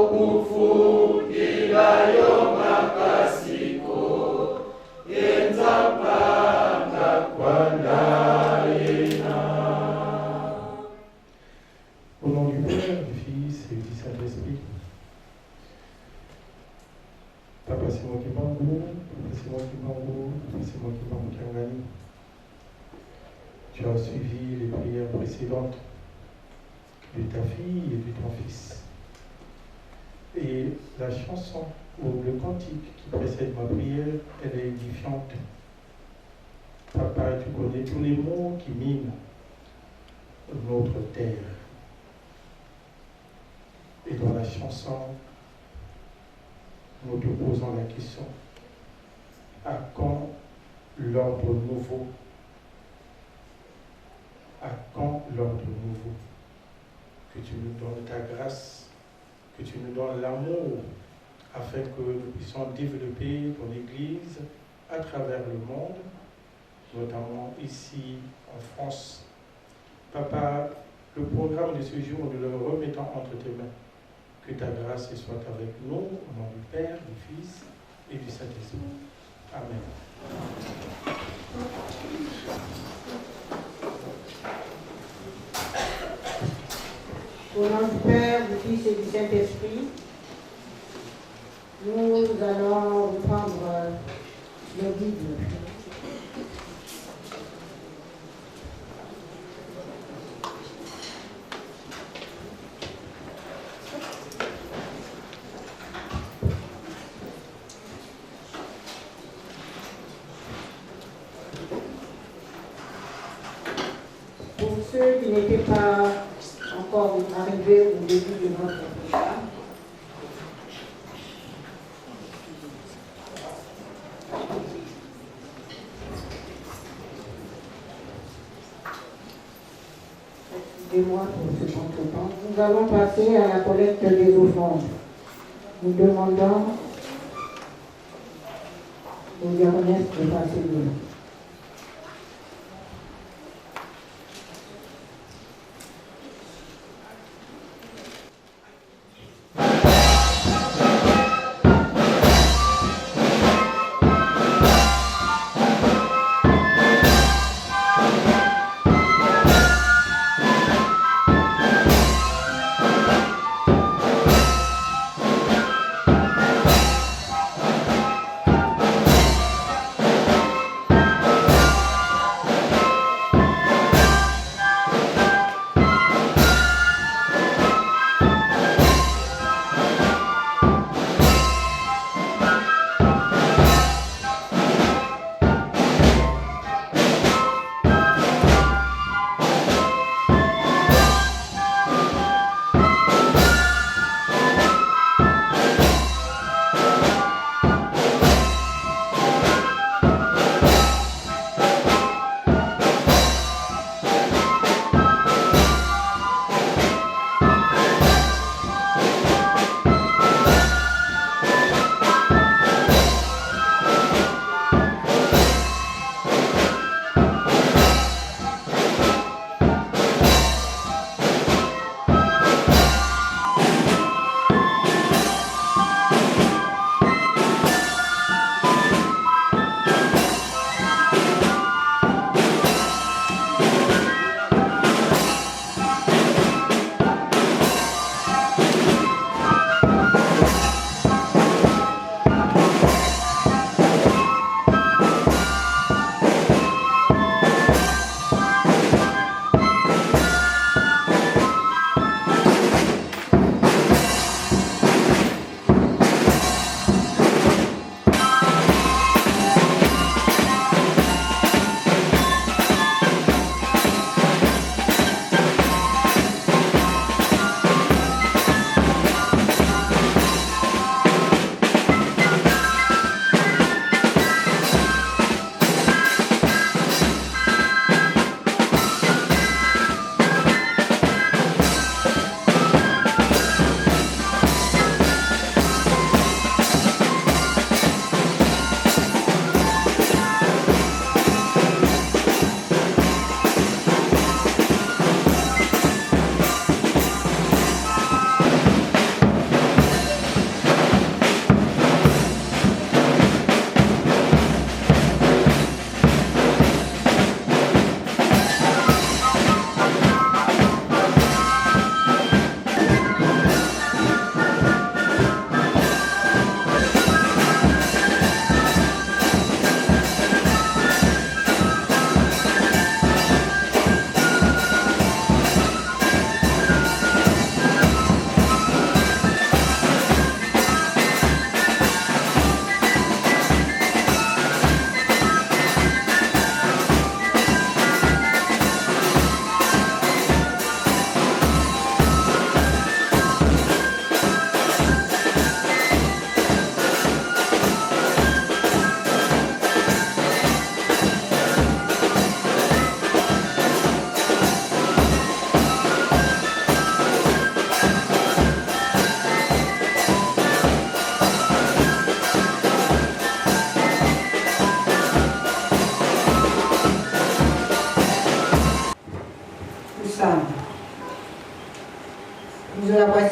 kufungila yo makasiko Etapanga kwa ndaena. Au nom du Père, du Fils et du Saint-Esprit. Papa c'est moi qui bango, Papa c'est moi qui bango, Papa c'est moi qui bango Kiangani. Tu as suivi les prières précédentes de ta fille et de ton fils. Et la chanson ou le cantique qui précède ma prière, elle est édifiante. Papa, tu connais tous les mots qui minent notre terre. Et dans la chanson, nous te posons la question, à quand l'ordre nouveau? À quand l'ordre nouveau? Que tu nous donnes ta grâce, que tu nous donnes l'amour, afin que nous puissions développer ton Église à travers le monde, notamment ici en France. Papa, le programme de ce jour, nous le remettons entre tes mains. Que ta grâce soit avec nous, au nom du Père, du Fils et du Saint-Esprit. Amen. Au nom du Père, du Fils et du Saint-Esprit, nous allons reprendre le Bible. Pour ceux qui n'étaient pas encore arrivés au début de notre programme, excusez-moi pour ce contretemps, nous allons passer à la collecte des offrandes. Nous demandons aux diaconesses de passer devant.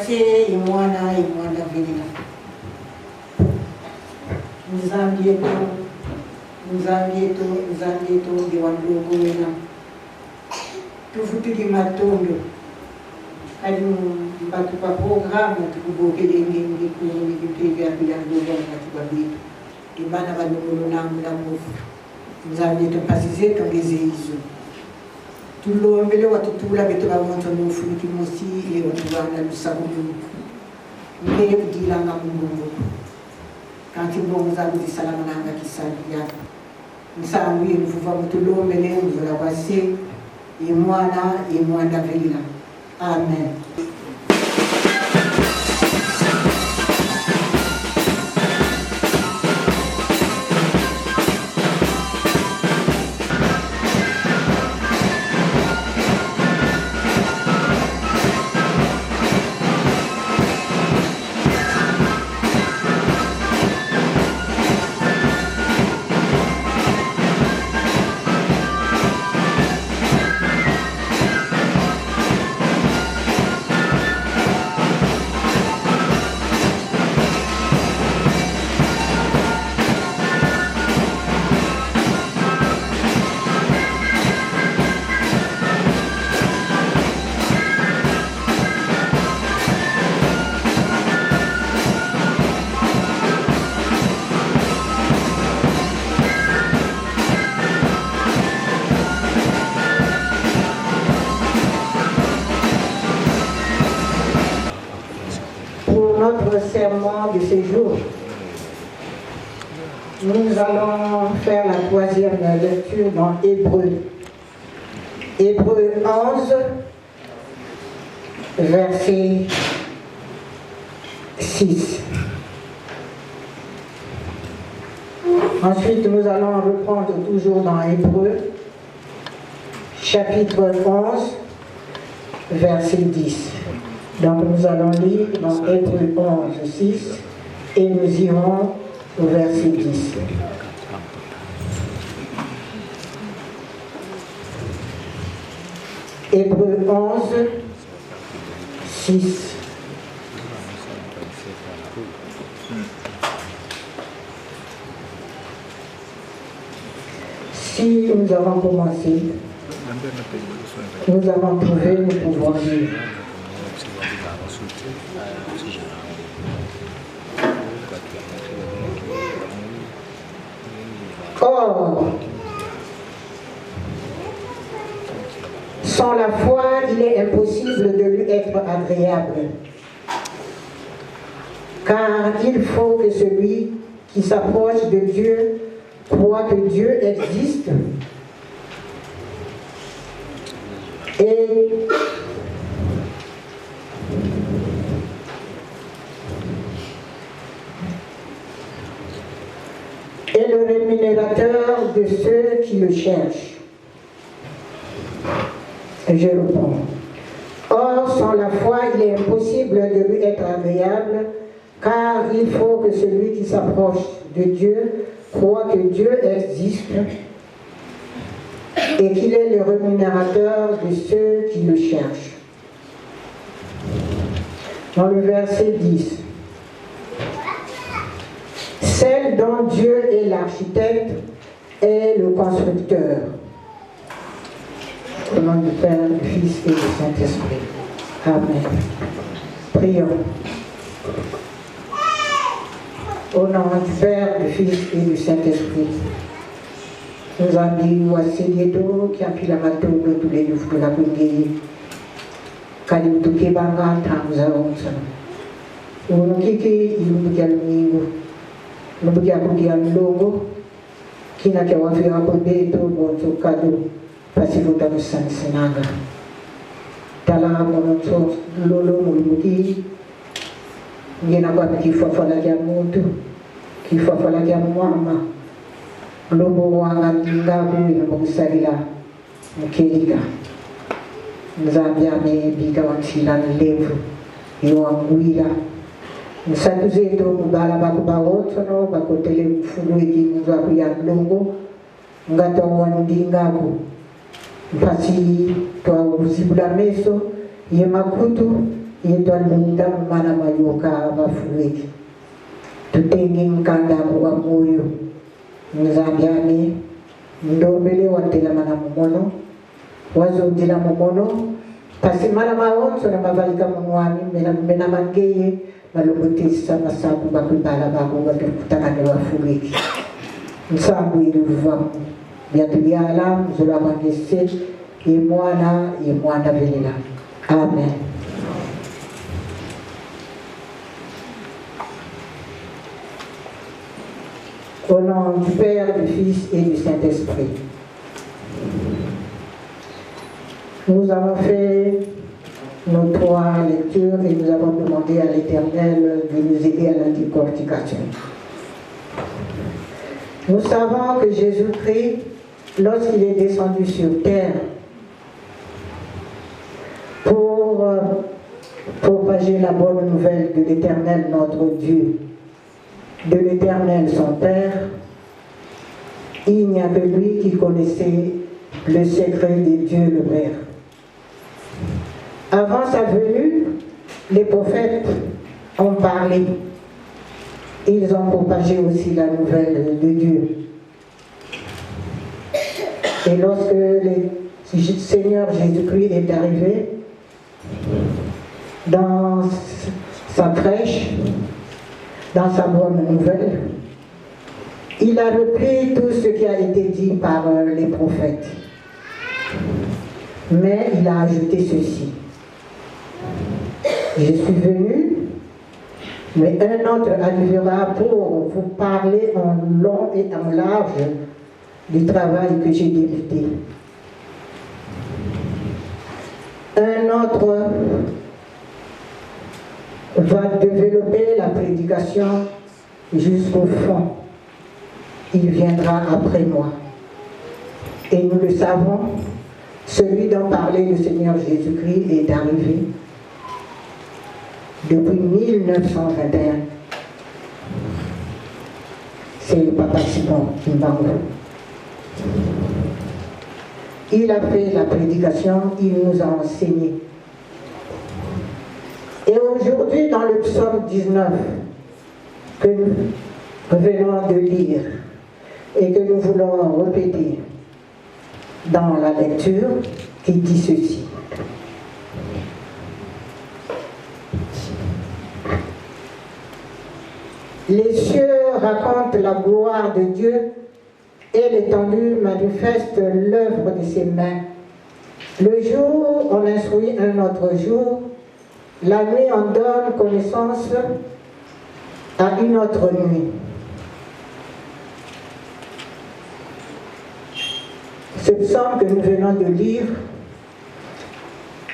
Atate imwana vilina. Nzambieto ndiwandugu wena. Tufutuli matondo. Kali mbatupa programu tukubokele ngi kuyibipiga bila ndogo na tubabitu. Imana banumulo namula mufu. Nzambieto pasizeto ngezizo. Tulombele watutula beto bamonto mufu nikimosi ile watubana lusabudu. Ngeye kudilanga mungu. Kanti bongo zangu zisalama nanga kisalia. Nsambi mfuva mutulombele mvula wase imwana vilina. Amen. Serment de ce jour, nous allons faire la troisième lecture dans Hébreu. Hébreu 11, verset 6. Ensuite, nous allons reprendre toujours dans Hébreu, chapitre 11, verset 10. Donc nous allons lire dans Hébreu 11, 6 et nous irons au verset 10. Hébreu 11, 6. Si nous avons commencé, nous avons trouvé, nous pouvons lire. Or, sans la foi, il est impossible de lui être agréable, car il faut que celui qui s'approche de Dieu croit que Dieu existe et le rémunérateur de ceux qui le cherchent. Je reprends. Or, sans la foi, il est impossible de lui être agréable, car il faut que celui qui s'approche de Dieu croit que Dieu existe et qu'il est le rémunérateur de ceux qui le cherchent. Dans le verset 10. Celle dont Dieu est l'architecte est le constructeur. Au nom du Père, du Fils et du Saint-Esprit. Amen. Prions. Au nom du Père, du Fils et du Saint-Esprit. Nous avons essayé qui a pris la mato de tous les livres de la Kundé. Quand nous avons banga, nous avons ça. Nous avons dit nous avons logo qui n'a qu'à faire un peu de cadeau parce que vous avez ça senaga. Tala mon lolo muluki ngena kwa kifafala kya muntu kifafala kya mwama lobo wanga ndingabu inomusalila mukelika nzambia me bika wansila nlevu iwangwila nsatu zetu mubala bakubawotono bakotele mfulu eki muzwaku ya mlongo ngata wandingabu mpasi twa uzibula meso ye makutu Yetwal bundam mana mayoka bafuweki. Tutengi mkanda wa moyo. Nzambiani ndombele watela mana mumono. Wazo ndila mumono. Pasi mana maonzo na mavalika mumwami. Mena mangeye. Malobotisa masabu bakubala baku wakutakane wafuweki. Nsambu iluvamu. Biatuliala mzula mangese. Imwana velela. Amen. Au nom du Père, du Fils et du Saint-Esprit. Nous avons fait nos 3 lectures et nous avons demandé à l'Éternel de nous aider à la décortication. Nous savons que Jésus-Christ, lorsqu'il est descendu sur terre pour propager la bonne nouvelle de l'Éternel notre Dieu, de l'Éternel son Père, il n'y a que lui qui connaissait le secret de Dieu le Père. Avant sa venue, les prophètes ont parlé. Ils ont propagé aussi la nouvelle de Dieu. Et lorsque le Seigneur Jésus-Christ est arrivé dans sa crèche, dans sa bonne nouvelle, il a repris tout ce qui a été dit par les prophètes. Mais il a ajouté ceci. Je suis venu, mais un autre arrivera pour vous parler en long et en large du travail que j'ai débuté. Un autre va développer la prédication jusqu'au fond. Il viendra après moi. Et nous le savons, celui dont parlait le Seigneur Jésus-Christ est arrivé depuis 1921. C'est le Papa Simon Mbango. Il a fait la prédication, il nous a enseigné. Et aujourd'hui, dans le psaume 19, que nous venons de lire et que nous voulons répéter dans la lecture, qui dit ceci. Les cieux racontent la gloire de Dieu et l'étendue manifeste l'œuvre de ses mains. Le jour, on instruit un autre jour. La nuit, on donne connaissance à une autre nuit. Ce psaume que nous venons de lire,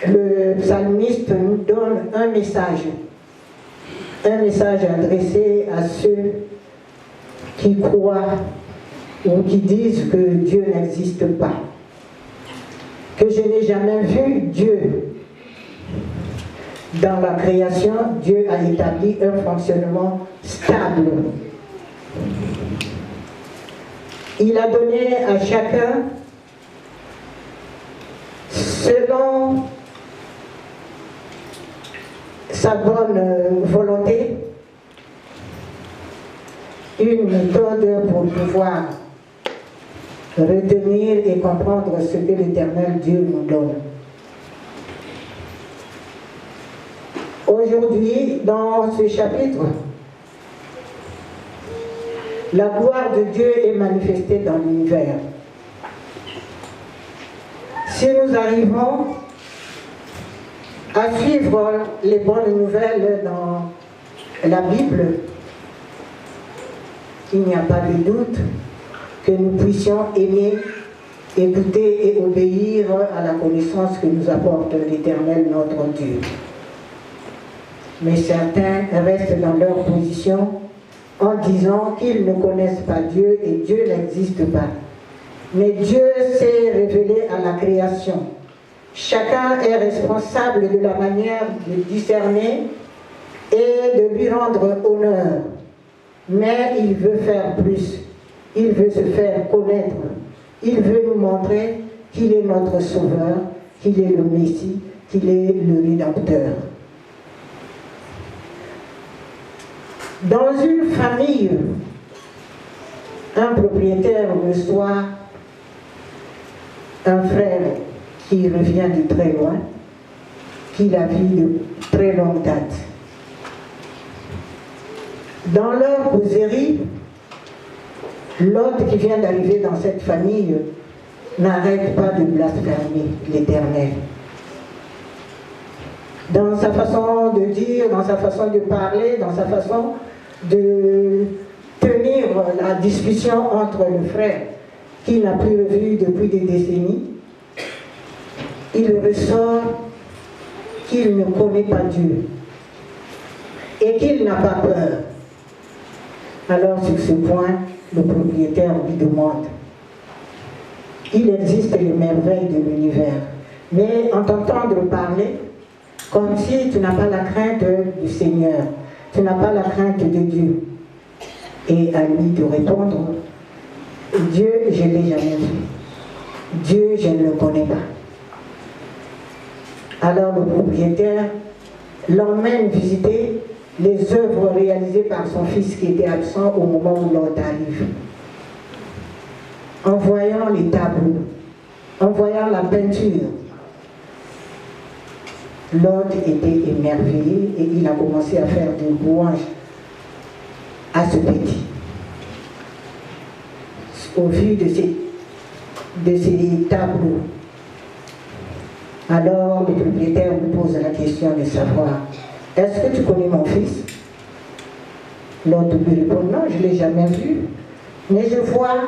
le psalmiste nous donne un message adressé à ceux qui croient ou qui disent que Dieu n'existe pas, que je n'ai jamais vu Dieu. Dans la création, Dieu a établi un fonctionnement stable. Il a donné à chacun, selon sa bonne volonté, une méthode pour pouvoir retenir et comprendre ce que l'Éternel Dieu nous donne. Aujourd'hui, dans ce chapitre, la gloire de Dieu est manifestée dans l'univers. Si nous arrivons à suivre les bonnes nouvelles dans la Bible, il n'y a pas de doute que nous puissions aimer, écouter et obéir à la connaissance que nous apporte l'Éternel notre Dieu. Mais certains restent dans leur position en disant qu'ils ne connaissent pas Dieu et Dieu n'existe pas. Mais Dieu s'est révélé à la création. Chacun est responsable de la manière de discerner et de lui rendre honneur. Mais il veut faire plus. Il veut se faire connaître. Il veut nous montrer qu'il est notre Sauveur, qu'il est le Messie, qu'il est le Rédempteur. Dans une famille, un propriétaire reçoit un frère qui revient de très loin, qu'il a vu de très longue date. Dans leur causerie, l'autre qui vient d'arriver dans cette famille n'arrête pas de blasphémer l'Éternel. Dans sa façon de dire, dans sa façon de parler, dans sa façon de tenir la discussion entre le frère qu'il n'a plus revu depuis des décennies, il ressort qu'il ne connaît pas Dieu et qu'il n'a pas peur. Alors sur ce point, le propriétaire lui demande: il existe les merveilles de l'univers, mais en t'entendre parler, comme si tu n'as pas la crainte du Seigneur, tu n'as pas la crainte de Dieu. Et à lui de répondre: Dieu, je ne l'ai jamais vu. Dieu, je ne le connais pas. Alors le propriétaire l'emmène visiter les œuvres réalisées par son fils qui était absent au moment où l'autre arrive. En voyant les tableaux, en voyant la peinture, l'autre était émerveillé et il a commencé à faire des louanges à ce petit. Au vu de ces tableaux, alors le propriétaire lui pose la question de savoir: est-ce que tu connais mon fils? L'autre lui répond: non, je ne l'ai jamais vu, mais je vois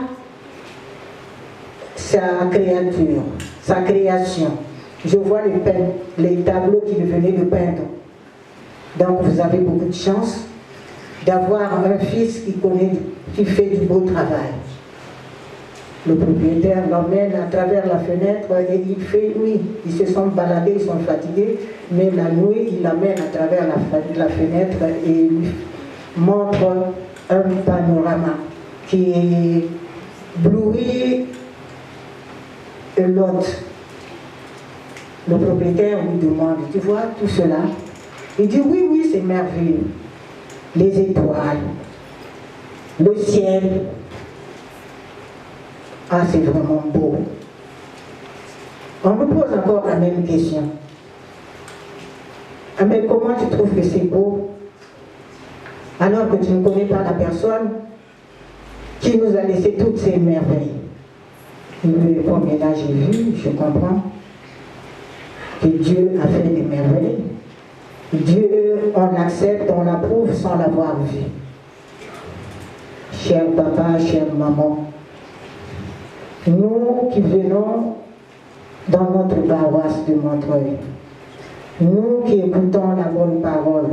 sa créature, sa création. Je vois les tableaux qu'il venait de peindre. Donc vous avez beaucoup de chance d'avoir un fils qui fait du beau travail. Le propriétaire l'emmène à travers la fenêtre et il fait nuit. Ils se sont baladés, ils sont fatigués, mais la nuit, il l'emmène à travers la fenêtre et lui montre un panorama qui éblouit l'autre. Le propriétaire lui demande: tu vois tout cela? Il dit: oui, oui, c'est merveilleux. Les étoiles, le ciel. Ah, c'est vraiment beau. On me pose encore la même question. Ah, mais comment tu trouves que c'est beau alors que tu ne connais pas la personne qui nous a laissé toutes ces merveilles? Il me répond: mais là j'ai vu, je comprends que Dieu a fait des merveilles. Dieu, on l'accepte, on l'approuve sans l'avoir vu. Cher papa, chère maman, nous qui venons dans notre paroisse de Montreuil, nous qui écoutons la bonne parole,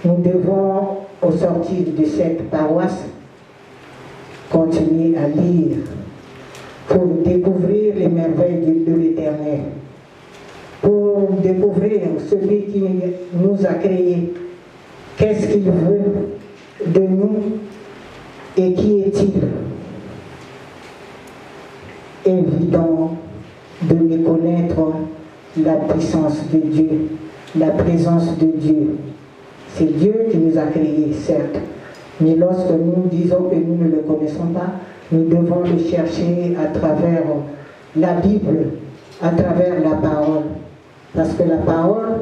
nous devons, au sortir de cette paroisse, continuer à lire pour découvrir les merveilles de l'Éternel, pour découvrir celui qui nous a créés, qu'est-ce qu'il veut de nous et qui est-il. Évident de méconnaître la puissance de Dieu, la présence de Dieu. C'est Dieu qui nous a créés, certes, mais lorsque nous disons que nous ne le connaissons pas, nous devons le chercher à travers la Bible, à travers la parole. Parce que la parole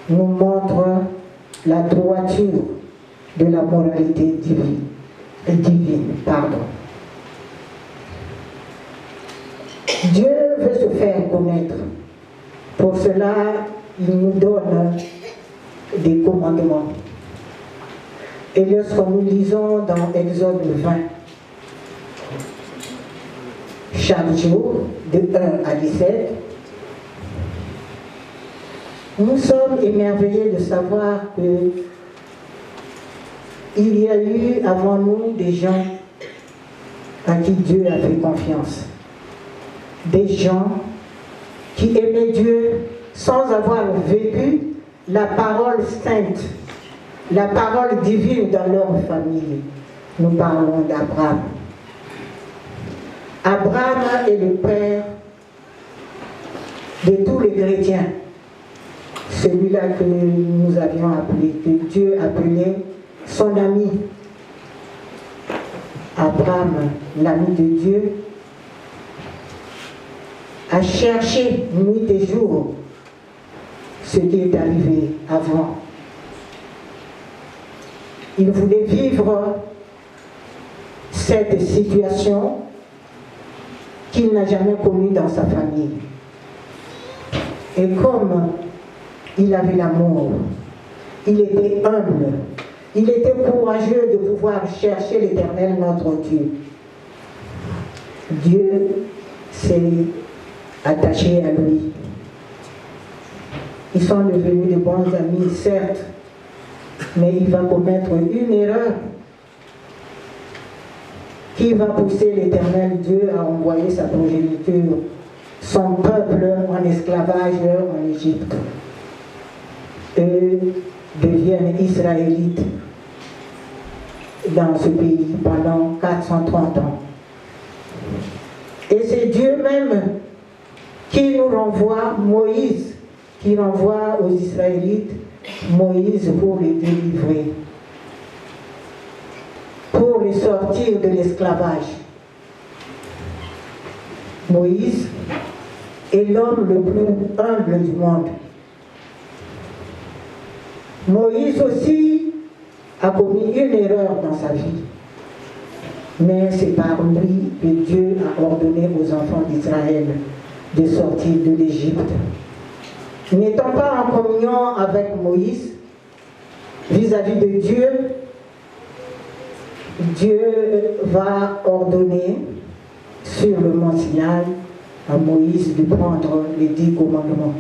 nous montre la droiture de la moralité divine. Dieu veut se faire connaître. Pour cela, il nous donne des commandements. Et lorsque nous lisons dans Exode 20, chaque jour, de 1 à 17, nous sommes émerveillés de savoir qu'il y a eu avant nous des gens à qui Dieu a fait confiance. Des gens qui aimaient Dieu sans avoir vécu la parole sainte, la parole divine dans leur famille. Nous parlons d'Abraham. Abraham est le père de tous les chrétiens. Celui-là que nous avions appelé, que Dieu appelait son ami. Abraham, l'ami de Dieu, a cherché nuit et jour ce qui est arrivé avant. Il voulait vivre cette situation qu'il n'a jamais connue dans sa famille. Et comme il avait l'amour, il était humble, il était courageux de pouvoir chercher l'Éternel notre Dieu. Dieu s'est attaché à lui. Ils sont devenus de bons amis, certes, mais il va commettre une erreur qui va pousser l'Éternel Dieu à envoyer sa progéniture, son peuple en esclavage en Égypte. Eux deviennent israélites dans ce pays pendant 430 ans. Et c'est Dieu même qui nous renvoie Moïse, qui renvoie aux Israélites Moïse pour les délivrer, pour les sortir de l'esclavage. Moïse est l'homme le plus humble du monde. Moïse aussi a commis une erreur dans sa vie. Mais c'est par lui que Dieu a ordonné aux enfants d'Israël de sortir de l'Égypte. N'étant pas en communion avec Moïse vis-à-vis de Dieu, Dieu va ordonner sur le mont Sinaï à Moïse de prendre les 10 commandements.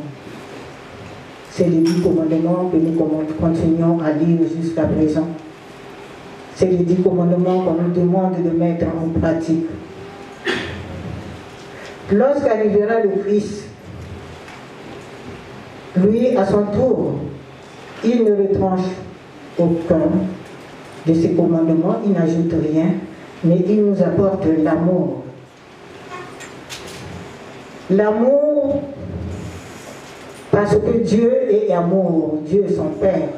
C'est les 10 commandements que nous continuons à lire jusqu'à présent. C'est les 10 commandements qu'on nous demande de mettre en pratique. Lorsqu'arrivera le Christ, lui, à son tour, il ne retranche aucun de ses commandements, il n'ajoute rien, mais il nous apporte l'amour. L'amour, parce que Dieu est amour, Dieu est son Père,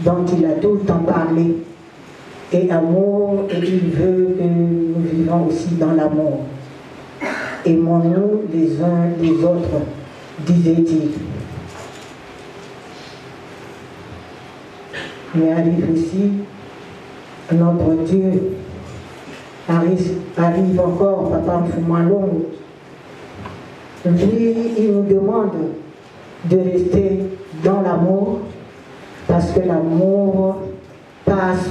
dont il a tout le temps parlé. Et amour, et il veut que nous vivons aussi dans l'amour. Aimons-nous les uns les autres, disait-il. Mais arrive aussi, notre Dieu arrive encore, Papa Mfoumalong. Lui, il nous demande de rester dans l'amour, parce que l'amour passe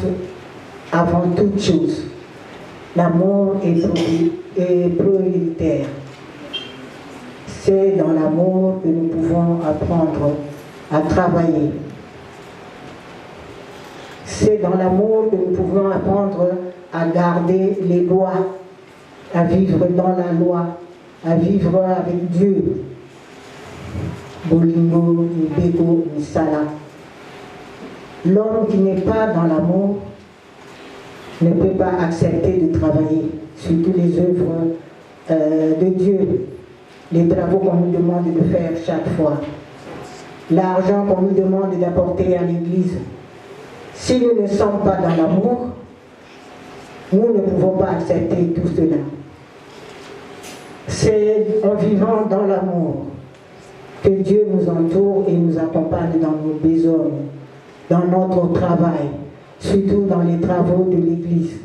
avant toute chose. L'amour est prioritaire. C'est dans l'amour que nous pouvons apprendre à travailler. C'est dans l'amour que nous pouvons apprendre à garder les lois, à vivre dans la loi, à vivre avec Dieu. Bolingo, Nibego, Nisala. L'homme qui n'est pas dans l'amour ne peut pas accepter de travailler sur toutes les œuvres de Dieu, les travaux qu'on nous demande de faire chaque fois, l'argent qu'on nous demande d'apporter à l'église. Si nous ne sommes pas dans l'amour, nous ne pouvons pas accepter tout cela. C'est en vivant dans l'amour que Dieu nous entoure et nous accompagne dans nos besognes, dans notre travail, surtout dans les travaux de l'Église.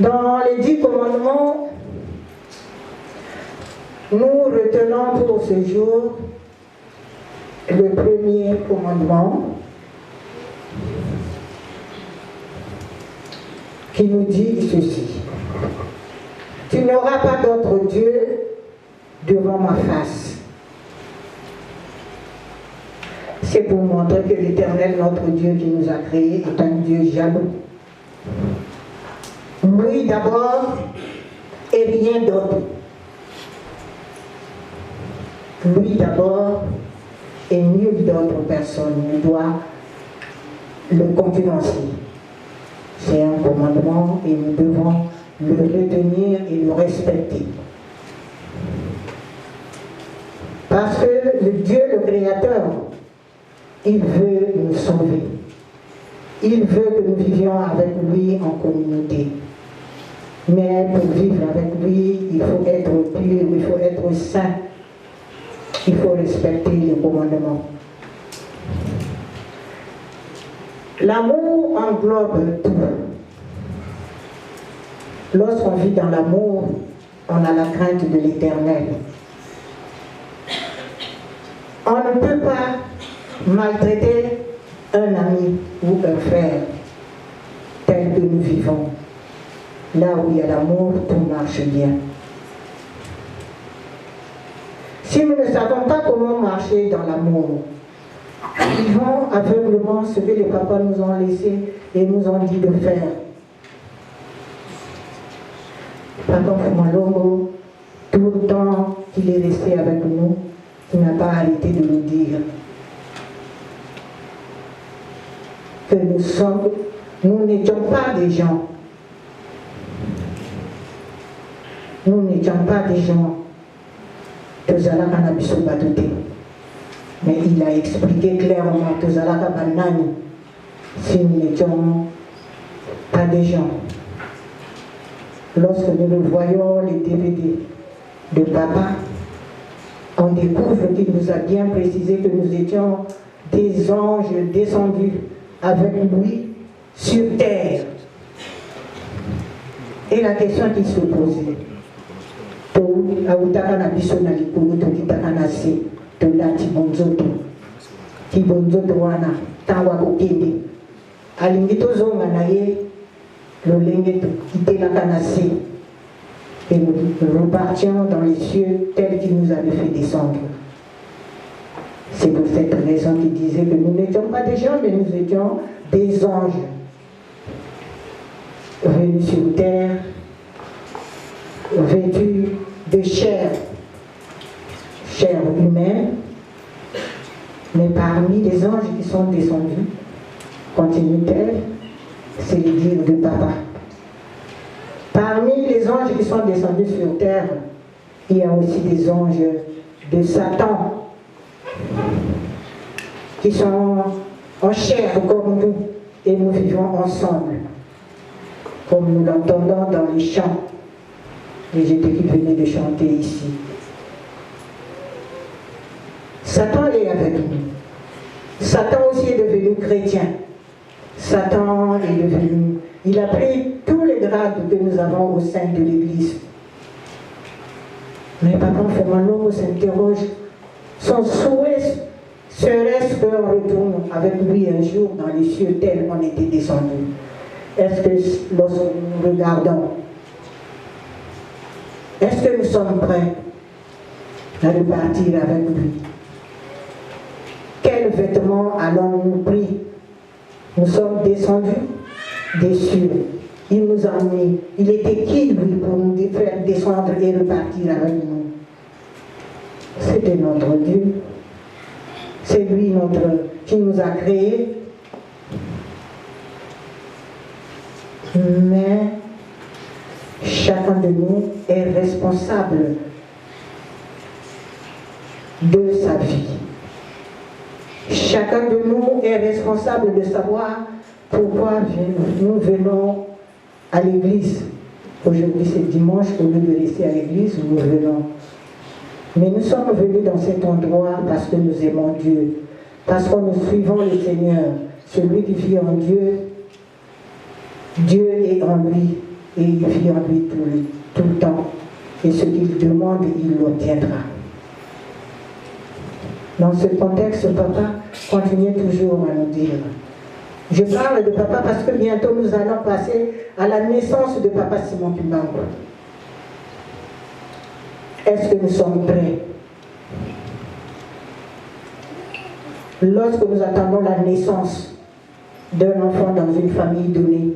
Dans les 10 commandements, nous retenons pour ce jour le premier commandement qui nous dit ceci: tu n'auras pas d'autre Dieu devant ma face. C'est pour montrer que l'Éternel, notre Dieu qui nous a créés, est un Dieu jaloux. Lui d'abord et rien d'autre. Lui d'abord et nulle d'autre personne ne doit le concurrencer. C'est un commandement et nous devons le retenir et le respecter. Parce que le Dieu, le Créateur, il veut nous sauver. Il veut que nous vivions avec lui en communauté. Mais pour vivre avec lui, il faut être pur, il faut être saint. Il faut respecter les commandements. L'amour englobe tout. Lorsqu'on vit dans l'amour, on a la crainte de l'Éternel. On ne peut pas maltraiter un ami ou un frère tel que nous vivons. Là où il y a l'amour, tout marche bien. Si nous ne savons pas comment marcher dans l'amour, nous vivons aveuglement ce que les papas nous ont laissé et nous ont dit de faire. Papa Fumalongo, tout le temps qu'il est resté avec nous, il n'a pas arrêté de nous dire que nous n'étions pas des gens. Nous n'étions pas des gens de Zalaka Nabiso Batoute. Mais il a expliqué clairement que Zalaka Banani, si nous n'étions pas des gens. Lorsque nous voyons les DVD de papa, on découvre qu'il nous a bien précisé que nous étions des anges descendus avec lui sur terre. Et la question qui se posait, et nous repartions dans les cieux tels qu'il nous avait fait descendre. C'est pour cette raison qu'il disait que nous n'étions pas des gens, mais nous étions des anges venus sur terre, vêtus de chair humaine, mais parmi les anges qui sont descendus, continue-t-elle, c'est le dire de papa. Parmi les anges qui sont descendus sur terre, il y a aussi des anges de Satan qui sont en chair comme nous et nous vivons ensemble, comme nous l'entendons dans les chants. Et j'étais qui venait de chanter ici. Satan est avec nous. Satan aussi est devenu chrétien. Satan est devenu... Il a pris tous les grades que nous avons au sein de l'Église. Mais papa Fumalongo s'interroge. Son souhait serait-ce qu'on retourne avec lui un jour dans les cieux tels qu'on était descendus. Est-ce que lorsque nous regardons, est-ce que nous sommes prêts à repartir avec lui? Quels vêtements allons-nous pris? Nous sommes descendus des cieux. Il nous a mis. Il était qui, lui, pour nous faire descendre et repartir avec nous? C'était notre Dieu. C'est lui qui nous a créés. Mais chacun de nous est responsable de sa vie. Chacun de nous est responsable de savoir pourquoi nous venons à l'église. Aujourd'hui c'est dimanche, au lieu de rester à l'église, nous venons. Mais nous sommes venus dans cet endroit parce que nous aimons Dieu, parce que nous suivons le Seigneur, celui qui vit en Dieu. Dieu est en lui et il vit en lui tout le temps. Et ce qu'il demande, il l'obtiendra. Dans ce contexte, papa continuait toujours à nous dire. Je parle de papa parce que bientôt nous allons passer à la naissance de papa Simon Kimbangu. Est-ce que nous sommes prêts? Lorsque nous attendons la naissance d'un enfant dans une famille donnée,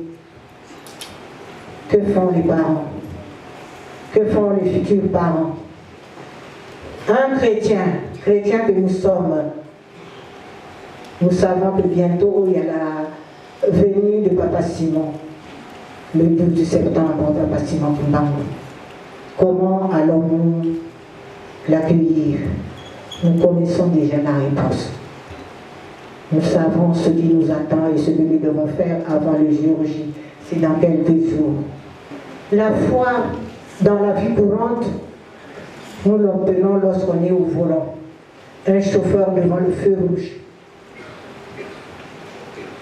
que font les parents? Que font les futurs parents? Un chrétien que nous sommes, nous savons que bientôt il y a la venue de Papa Simon, le 12 septembre, Papa Simon Kimbangu. Comment allons-nous l'accueillir? Nous connaissons déjà la réponse. Nous savons ce qui nous attend et ce que nous devons faire avant le jour J. C'est dans quelques jours. La foi dans la vie courante, nous l'obtenons lorsqu'on est au volant. Un chauffeur devant le feu rouge.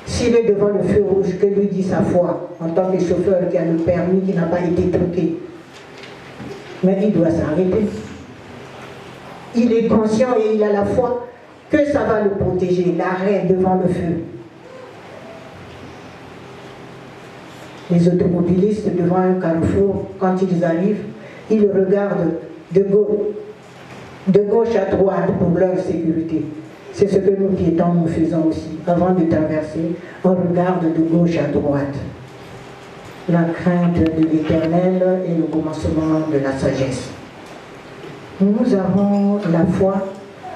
S'il est devant le feu rouge, que lui dit sa foi en tant que chauffeur qui a le permis qui n'a pas été truqué? Mais il doit s'arrêter. Il est conscient et il a la foi que ça va le protéger, l'arrêt devant le feu. Les automobilistes devant un carrefour, quand ils arrivent, ils regardent de gauche à droite pour leur sécurité. C'est ce que nous piétons, nous faisons aussi. Avant de traverser, on regarde de gauche à droite. La crainte de l'Éternel est le commencement de la sagesse. Nous avons la foi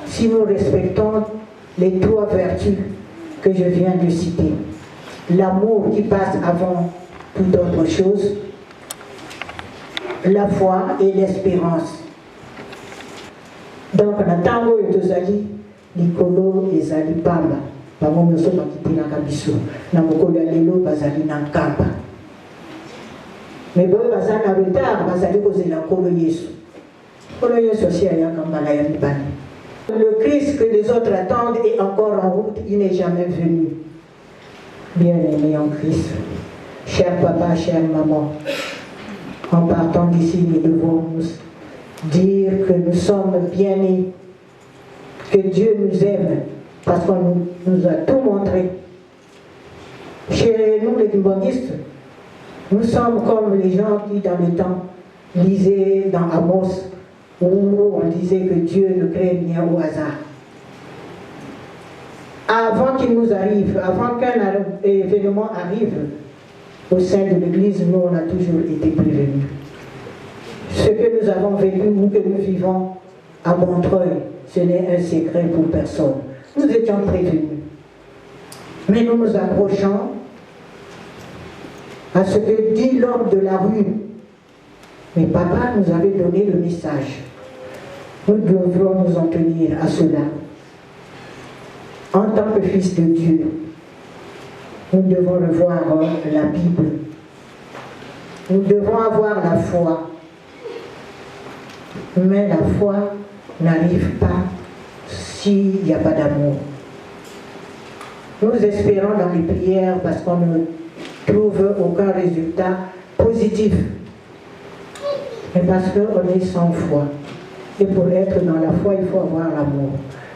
si nous respectons les 3 vertus que je viens de citer. L'amour qui passe avant toute autre chose, la foi et l'espérance. Donc, natango etozali likolo ezali pamba bango nyonso bakitinaka biso na mokolo ya lelo bazali na nkamba me boye baza na retard bazali kozela nkolo Yesu. Nkolo Yesu asi ayaka mbala ya mibale. Le Christ que les autres attendent est encore en route, il n'est jamais venu. Bien-aimés en Christ, cher papa, chère maman, en partant d'ici, nous devons nous dire que nous sommes bien nés, que Dieu nous aime, parce qu'on nous a tout montré. Chez nous, les kimbongistes, nous sommes comme les gens qui, dans le temps, lisaient dans Amos, où on disait que Dieu ne crée rien au hasard. Avant qu'il nous arrive, avant qu'un événement arrive au sein de l'Église, nous, on a toujours été prévenus. Ce que nous avons vécu, nous que nous vivons à Montreuil, ce n'est un secret pour personne. Nous étions prévenus. Mais nous nous approchons à ce que dit l'homme de la rue. Mais papa nous avait donné le message. Nous devrons nous en tenir à cela. En tant que fils de Dieu, nous devons revoir la Bible. Nous devons avoir la foi. Mais la foi n'arrive pas s'il n'y a pas d'amour. Nous espérons dans les prières parce qu'on ne trouve aucun résultat positif. Mais parce qu'on est sans foi. Et pour être dans la foi, il faut avoir l'amour.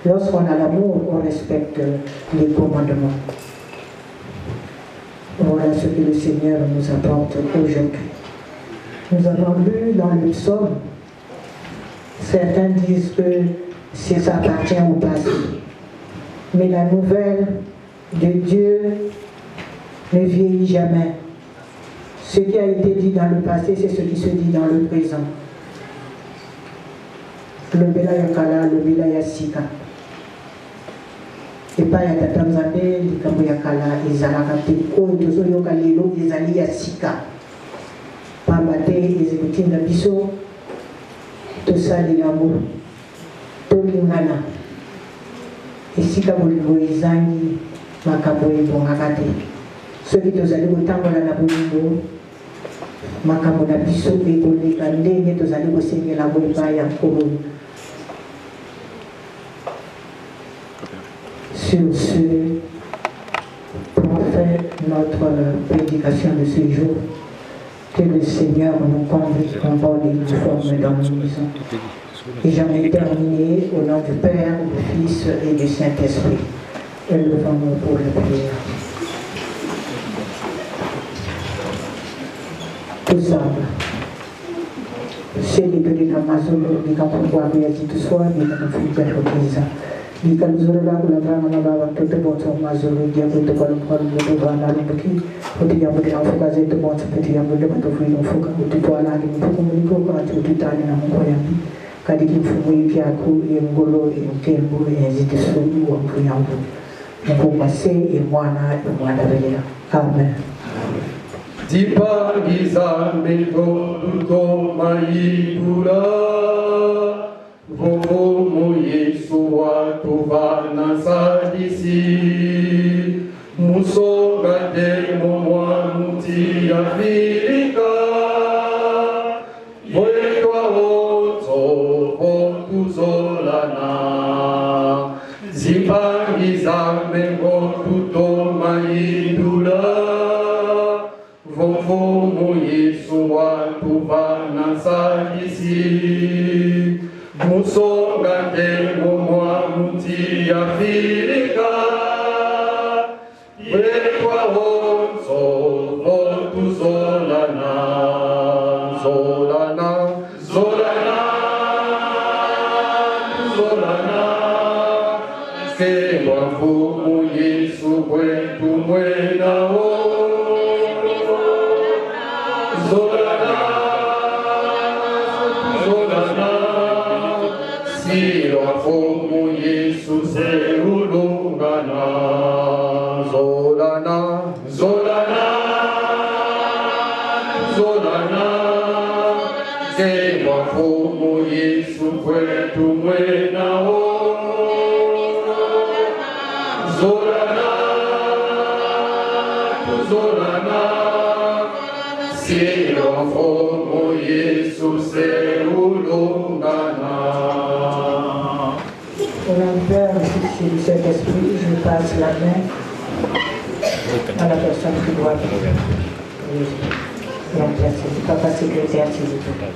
Lorsqu'on a l'amour, on respecte les commandements. Voilà ce que le Seigneur nous apporte aujourd'hui. Nous avons lu dans le psaume, certains disent que ça appartient au passé. Mais la nouvelle de Dieu ne vieillit jamais. Ce qui a été dit dans le passé, c'est ce qui se dit dans le présent. Le Belaya Kala, le Belaya Sika. Et pas ya tata nzambe likambo ya kala ezalaka te oyo tozoyoka lelo ezali ya sika pamba te ezikotinda biso tosalilango tolingana esika bolingo ezangi makambo ebongaka te soki tozali kotambola na bolingo makambo na biso ekoleka ndenge tozali kosengelango epai ya nkolo. Sur ce, pour faire notre prédication de ce jour, que le Seigneur nous conduise en bonne et due forme dans nos maisons. Et j'en ai terminé au nom du Père, du Fils et du Saint-Esprit. Élevons-nous pour la prière. Tous ensemble. C'est les deux de Amazon, les campagnes de la petite soirée, les campagnes de la di kaluzurula kulabana na baba toto bonso mazulu dia bonto kolom do bana lubuki oti ya bote afuka zetu bonso peti ya bote bato fuino fuka oti to ala ni mfuko mliko kwa oti tani na mungu yambi kadiki mfumo yiki aku ngolo nkembo ezite sulu wa mfuyambu mungu mase mwana vela. Amen. Dipangiza mbito duko maibula Vomo Yesu Yesu watu vanasadisi musonga demo mwamuti Afrika Voetwa hoto votuzolana Zipangi zamengo tutoma idula Vovomo Yesu watu vanasadisi Musonga demo mwamuti Afrika Voetwa hoto votuzolana Zolana, Zolana, Zolana, que wafumu Yesu kwetu mwenao. Zolana, Zolana, si wafumu Yesu seulungana. Zolana, Zolana, Zolana. Que wafumu Yesu kwetu mwenao. Zolana, Zolana, si wafumu Yesu seulungana. Au nom du Père, du Fils et du Saint-Esprit, je passe la main à la personne qui doit l'intercéder. Papa secrétaire, s'il vous plaît.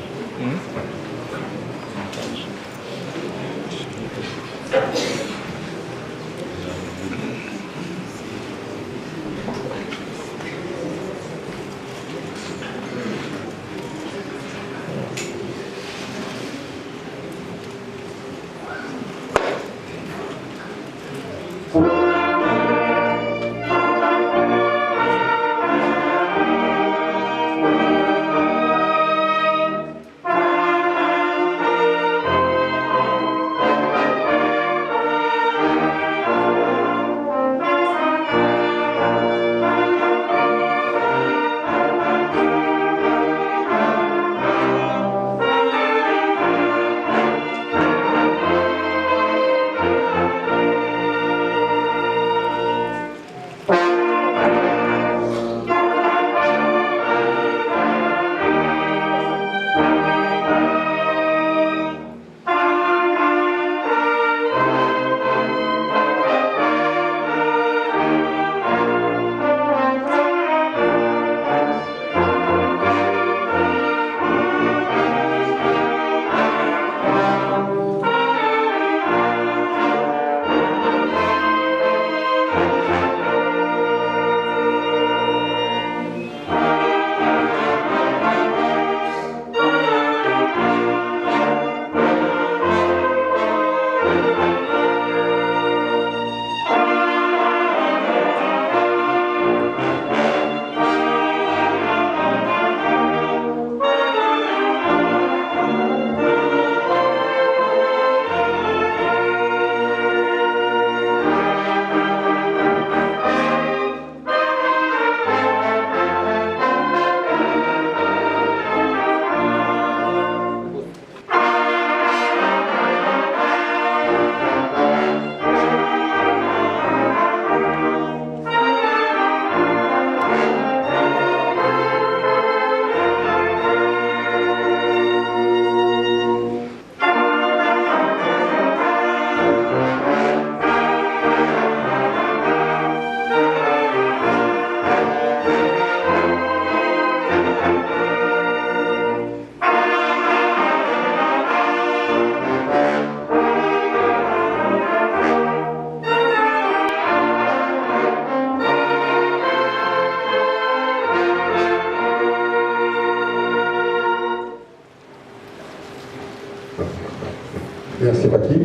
Merci Paki.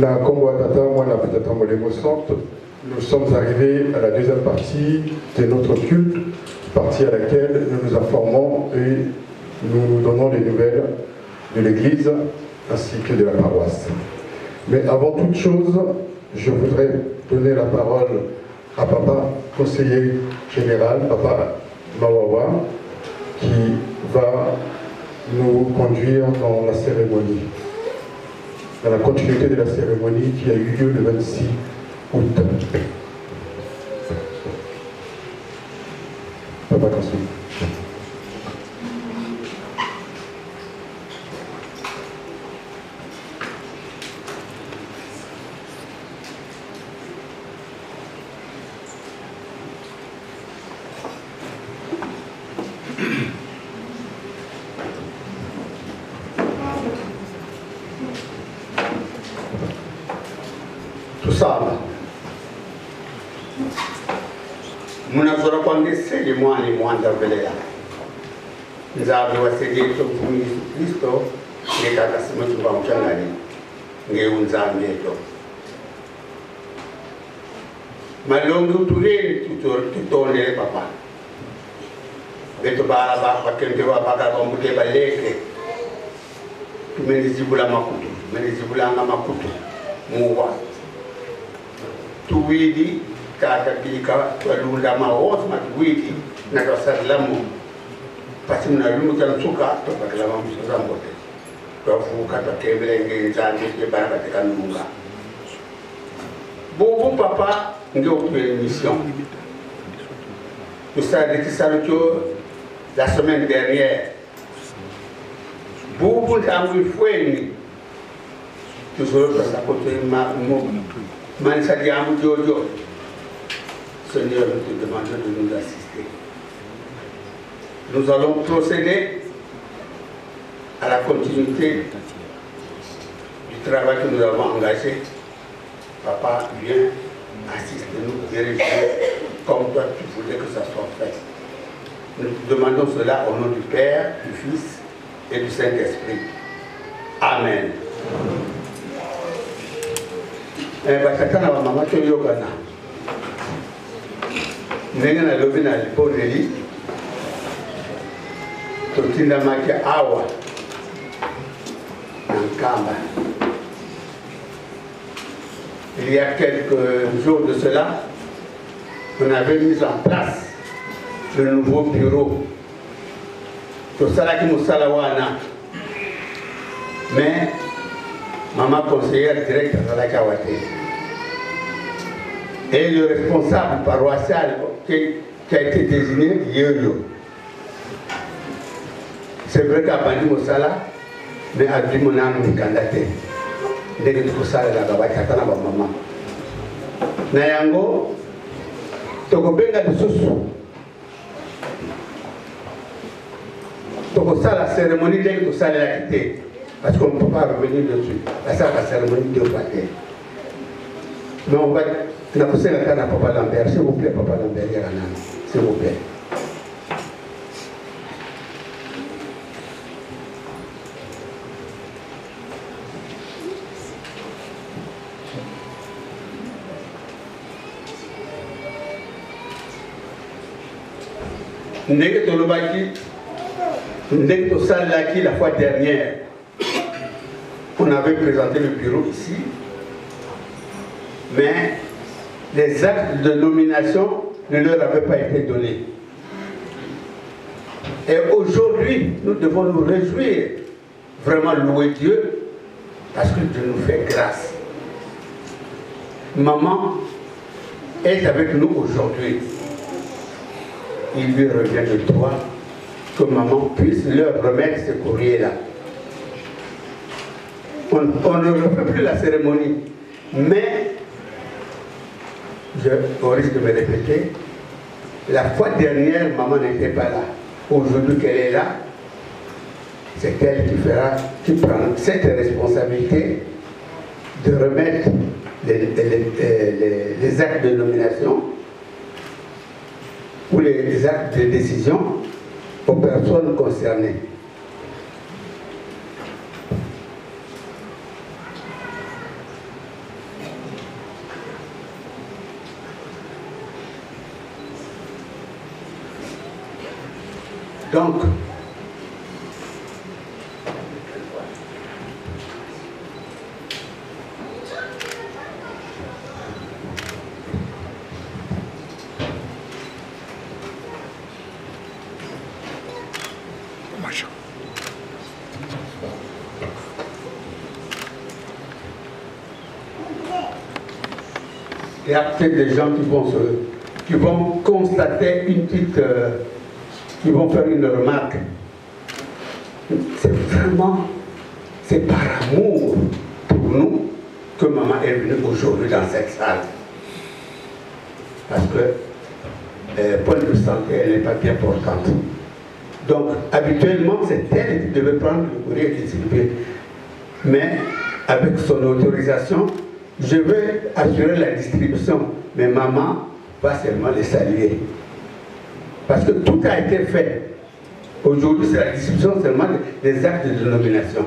La Congo Atata, moi, la peut-être l'émotion. Nous sommes arrivés à la deuxième partie de notre culte, partie à laquelle nous nous informons et nous donnons des nouvelles de l'Église ainsi que de la paroisse. Mais avant toute chose, je voudrais donner la parole à Papa, conseiller général, Papa Mawawa, qui va nous conduire dans la cérémonie. dans la continuité de la cérémonie qui a eu lieu le 26 août. Papa Kansoum. Tusaba munazora kwange sege mwani mwanda mbele ya nzabe wasege to Yesu Kristo ngekaka sima tuba mchangani ngeunzambe to malongo tureli tutone papa beto bara ba bakende wa baka kombuke baleke tumenizibula makutu menizibula makutu muwa tuwidi kaka bika walunda maos matuwidi na kasalamu pasi mnalumu tansuka to bakalama msazambote to fuka to kebele ngenzanje ke baraka tekanunga bobo papa ngeo tuwe mission nous savons que la semaine dernière bobo tangu fweni toujours parce que côté Mansa Diamou Jojo, Seigneur, nous te demandons de nous assister. Nous allons procéder à la continuité du travail que nous avons engagé. Papa, viens assister nous, diriger comme toi tu voulais que ça soit fait. Nous te demandons cela au nom du Père, du Fils et du Saint-Esprit. Amen. Bakatana wa mama to yogana nenga na lobi na liponeli to tinda maki awa nkamba. Il y a quelques jours de cela, on avait mis en place le nouveau bureau to salaki musalawana, mais maman conseillère directe à la Kawate. Et le responsable paroissial qui a été désigné, Yoyo. C'est vrai qu'à Bandi Moussala, mais à Bimonan Mikandate. Dès que tout ça, la Gabakatana, maman. Nayango, Tokobenga de Soussou. Toko ça, la cérémonie, dès que tout ça, elle a quitté. Parce qu'on ne peut pas revenir dessus. C'est ça la cérémonie de Paté. Mais on va. On a poussé la canne à Papa Lambert. S'il vous plaît, Papa Lambert, s'il vous plaît. Ndenge Tolobaki, Ndenge Tosalaki la fois dernière. On avait présenté le bureau ici, mais les actes de nomination ne leur avaient pas été donnés. Et aujourd'hui, nous devons nous réjouir, vraiment louer Dieu, parce que Dieu nous fait grâce. Maman est avec nous aujourd'hui. Il lui revient de toi que maman puisse leur remettre ce courrier-là. On ne refait plus la cérémonie, mais au risque de me répéter, la fois dernière, maman n'était pas là. Aujourd'hui qu'elle est là, c'est elle qui prend cette responsabilité de remettre les actes de nomination ou les actes de décision aux personnes concernées. Donc, y a peut-être des gens qui vont constater une petite, qui vont faire une remarque. C'est par amour pour nous que maman est venue aujourd'hui dans cette salle. Parce que point de santé, elle n'est pas bien importante. Donc, habituellement, c'est elle qui devait prendre le courrier et distribuer. Mais, avec son autorisation, je vais assurer la distribution. Mais maman va seulement les saluer. Parce que tout a été fait. Aujourd'hui, c'est la distribution seulement des actes de dénomination.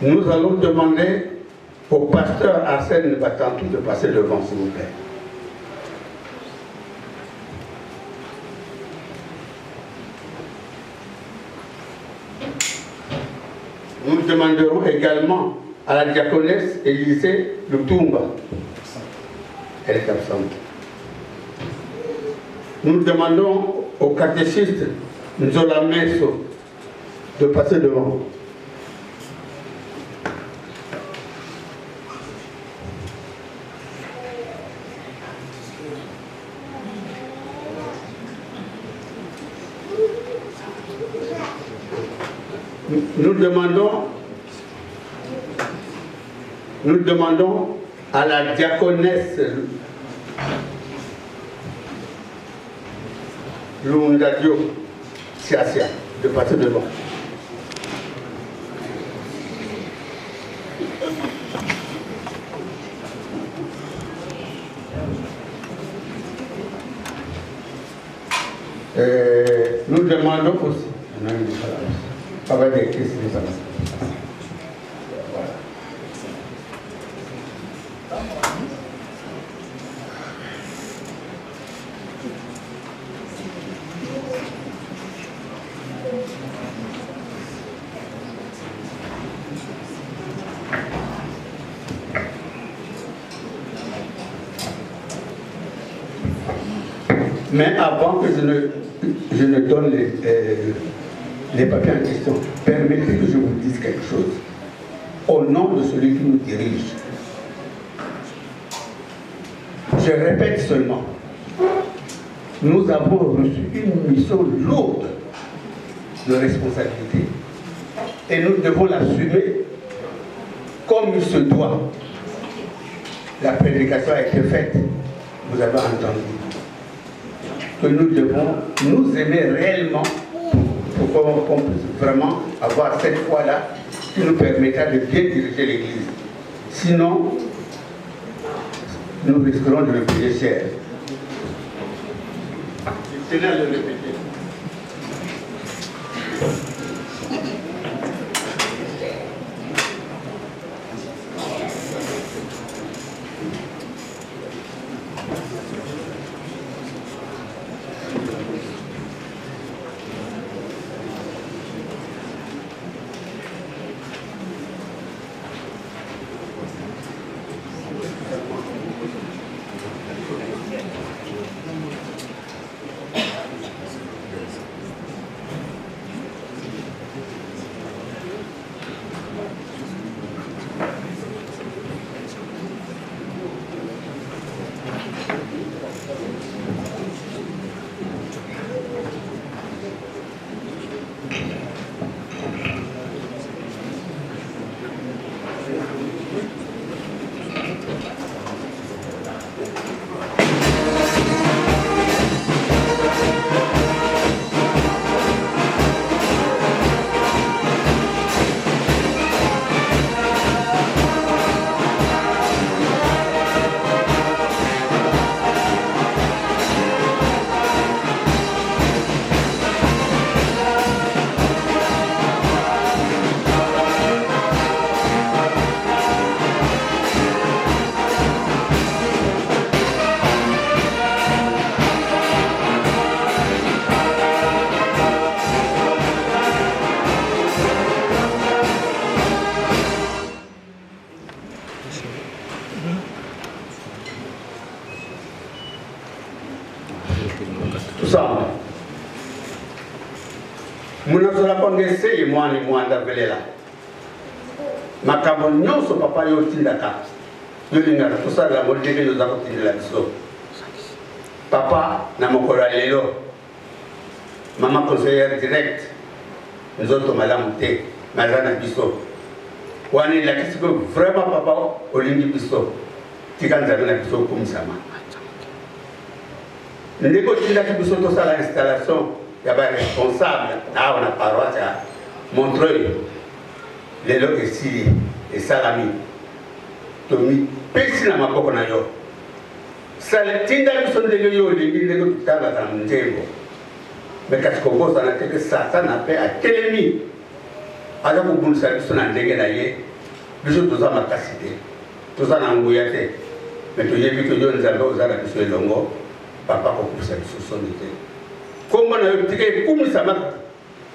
Nous allons demander au pasteur Arsène Batantou de passer devant, s'il vous plaît. Nous demanderons également à la diaconesse Élisée Lutumba. Elle est absente. Nous demandons au catéchiste Nzola Meso de passer devant. Nous demandons à la diaconesse Lundadio Siasia de passer devant. Nous demandons aussi. Mais avant que je ne donne les papiers en question, permettez que je vous dise quelque chose. Au nom de celui qui nous dirige, je répète seulement, nous avons reçu une mission lourde de responsabilité et nous devons l'assumer comme il se doit. La prédication a été faite, vous avez entendu, que nous devons nous aimer réellement pour qu'on puisse vraiment avoir cette foi-là qui nous permettra de bien diriger l'Église. Sinon, nous risquerons de le payer cher. Je tenais à le répéter. Muna sola kongese imwani mwanda velela makambo nyonso papa yo tindaka yo lingaka tosala molenge yo za kotindela biso papa na mokolo ya lelo mama conseillère direct nzoto malamu te maza na biso wana elakisi ko vraiment papa olingi biso tika nzambe na biso okumisama ndeko tindaki biso tosala installation ya baresponsable awa na paroisse ya Montreuil lelo esili esalami tomipesi na maboko na yo sala tinda biso ndenge yo olingi ndenge tutangaka na nzengo me kasi kobosana teke satana mpe atelemi aza kobundisa biso na ndenge na ye biso toza makasi te toza na nguya te me toyebi ke yo nzambe oza na biso elongo papa kokubisa biso soni te kombo na yo tika ekumisama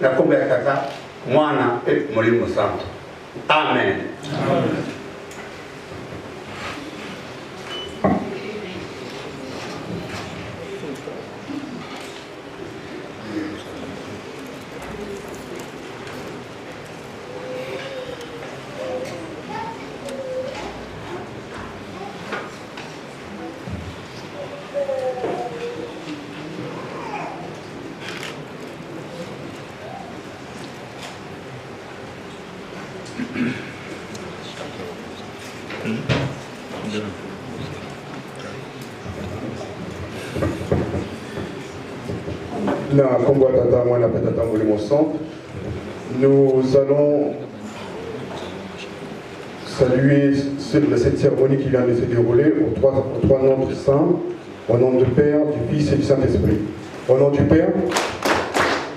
na kombo ya tata mwana mpe molimo santo amen, amen. Nous allons saluer cette cérémonie qui vient de se dérouler aux trois noms de saints, au nom du Père, du Fils et du Saint-Esprit. Au nom du Père,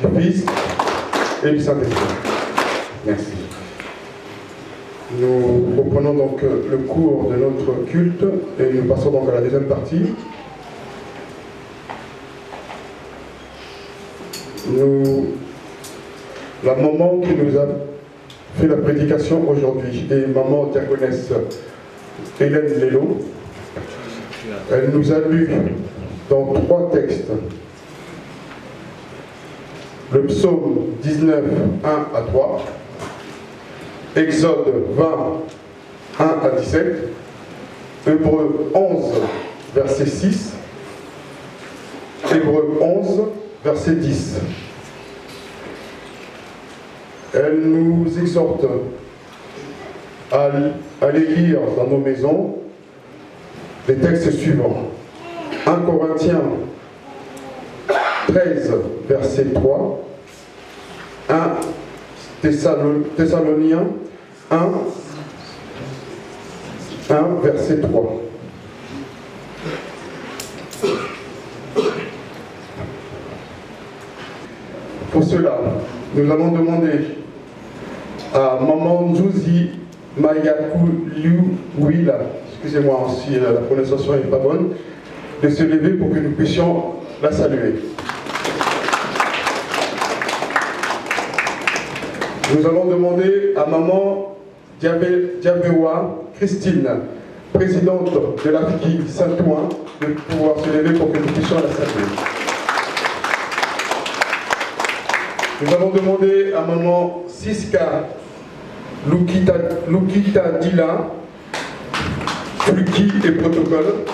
du Fils et du Saint-Esprit. Merci. Nous reprenons donc le cours de notre culte et nous passons donc à la deuxième partie. La maman qui nous a fait la prédication aujourd'hui est maman diaconesse Hélène Lélo. Elle nous a lu dans 3 textes le psaume 19, 1 à 3, Exode 20, 1 à 17, Hébreux 11, verset 6, Hébreux 11, verset 10. Elle nous exhorte à aller lire dans nos maisons les textes suivants. 1 Corinthiens 13, verset 3. 1 Thessaloniens 1, verset 3. Pour cela, nous allons demander à Maman Nzouzi Mayakuliwila, excusez-moi si la prononciation n'est pas bonne, de se lever pour que nous puissions la saluer. Nous allons demander à Maman Diabewa Christine, présidente de l'Afrique Saint-Ouen, de pouvoir se lever pour que nous puissions la saluer. Nous allons demander à Maman Siska Lukita Dila, Fluki et protocole.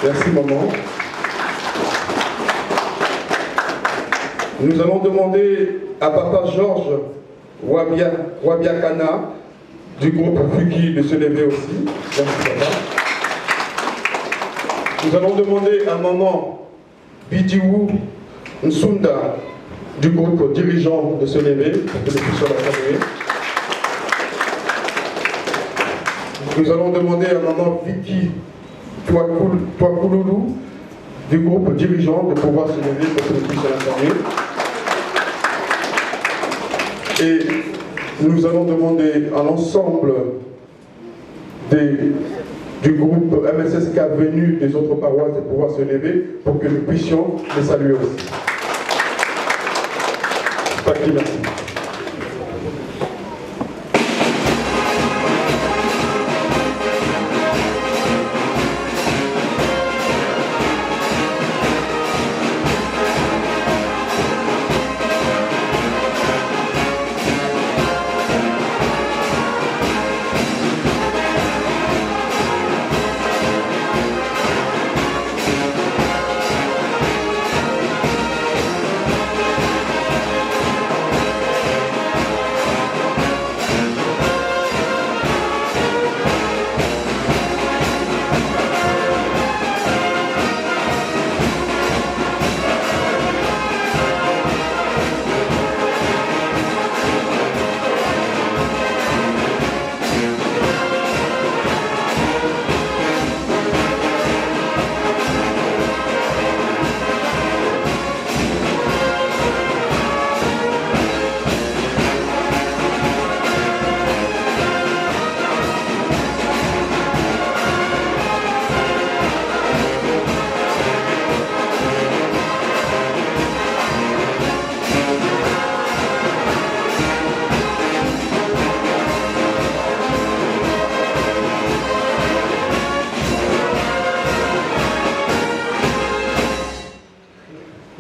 Merci Maman. Nous allons demander à Papa Georges Wabiakana du groupe Fluki de se lever aussi. Merci Papa. Nous allons demander à Maman Bidiou Nsunda du groupe dirigeant de se lever pour que nous puissions la saluer. Nous allons demander à Maman Vicky Touakoulou du groupe dirigeant de pouvoir se lever pour que nous puissions la saluer. Et nous allons demander à l'ensemble du groupe MSSK venu des autres paroisses de pouvoir se lever pour que nous puissions les saluer aussi. Merci.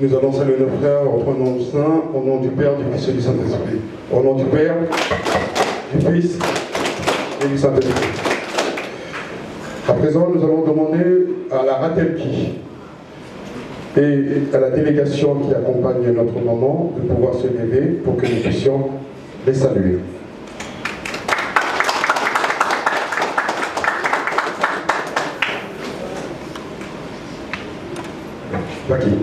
Nous allons saluer nos frères au nom du Saint, au nom du Père, du Fils et du Saint-Esprit. Au nom du Père, du Fils et du Saint-Esprit. À présent, nous allons demander à la Ratelki et à la délégation qui accompagne notre maman de pouvoir se lever pour que nous puissions les saluer. Jackie.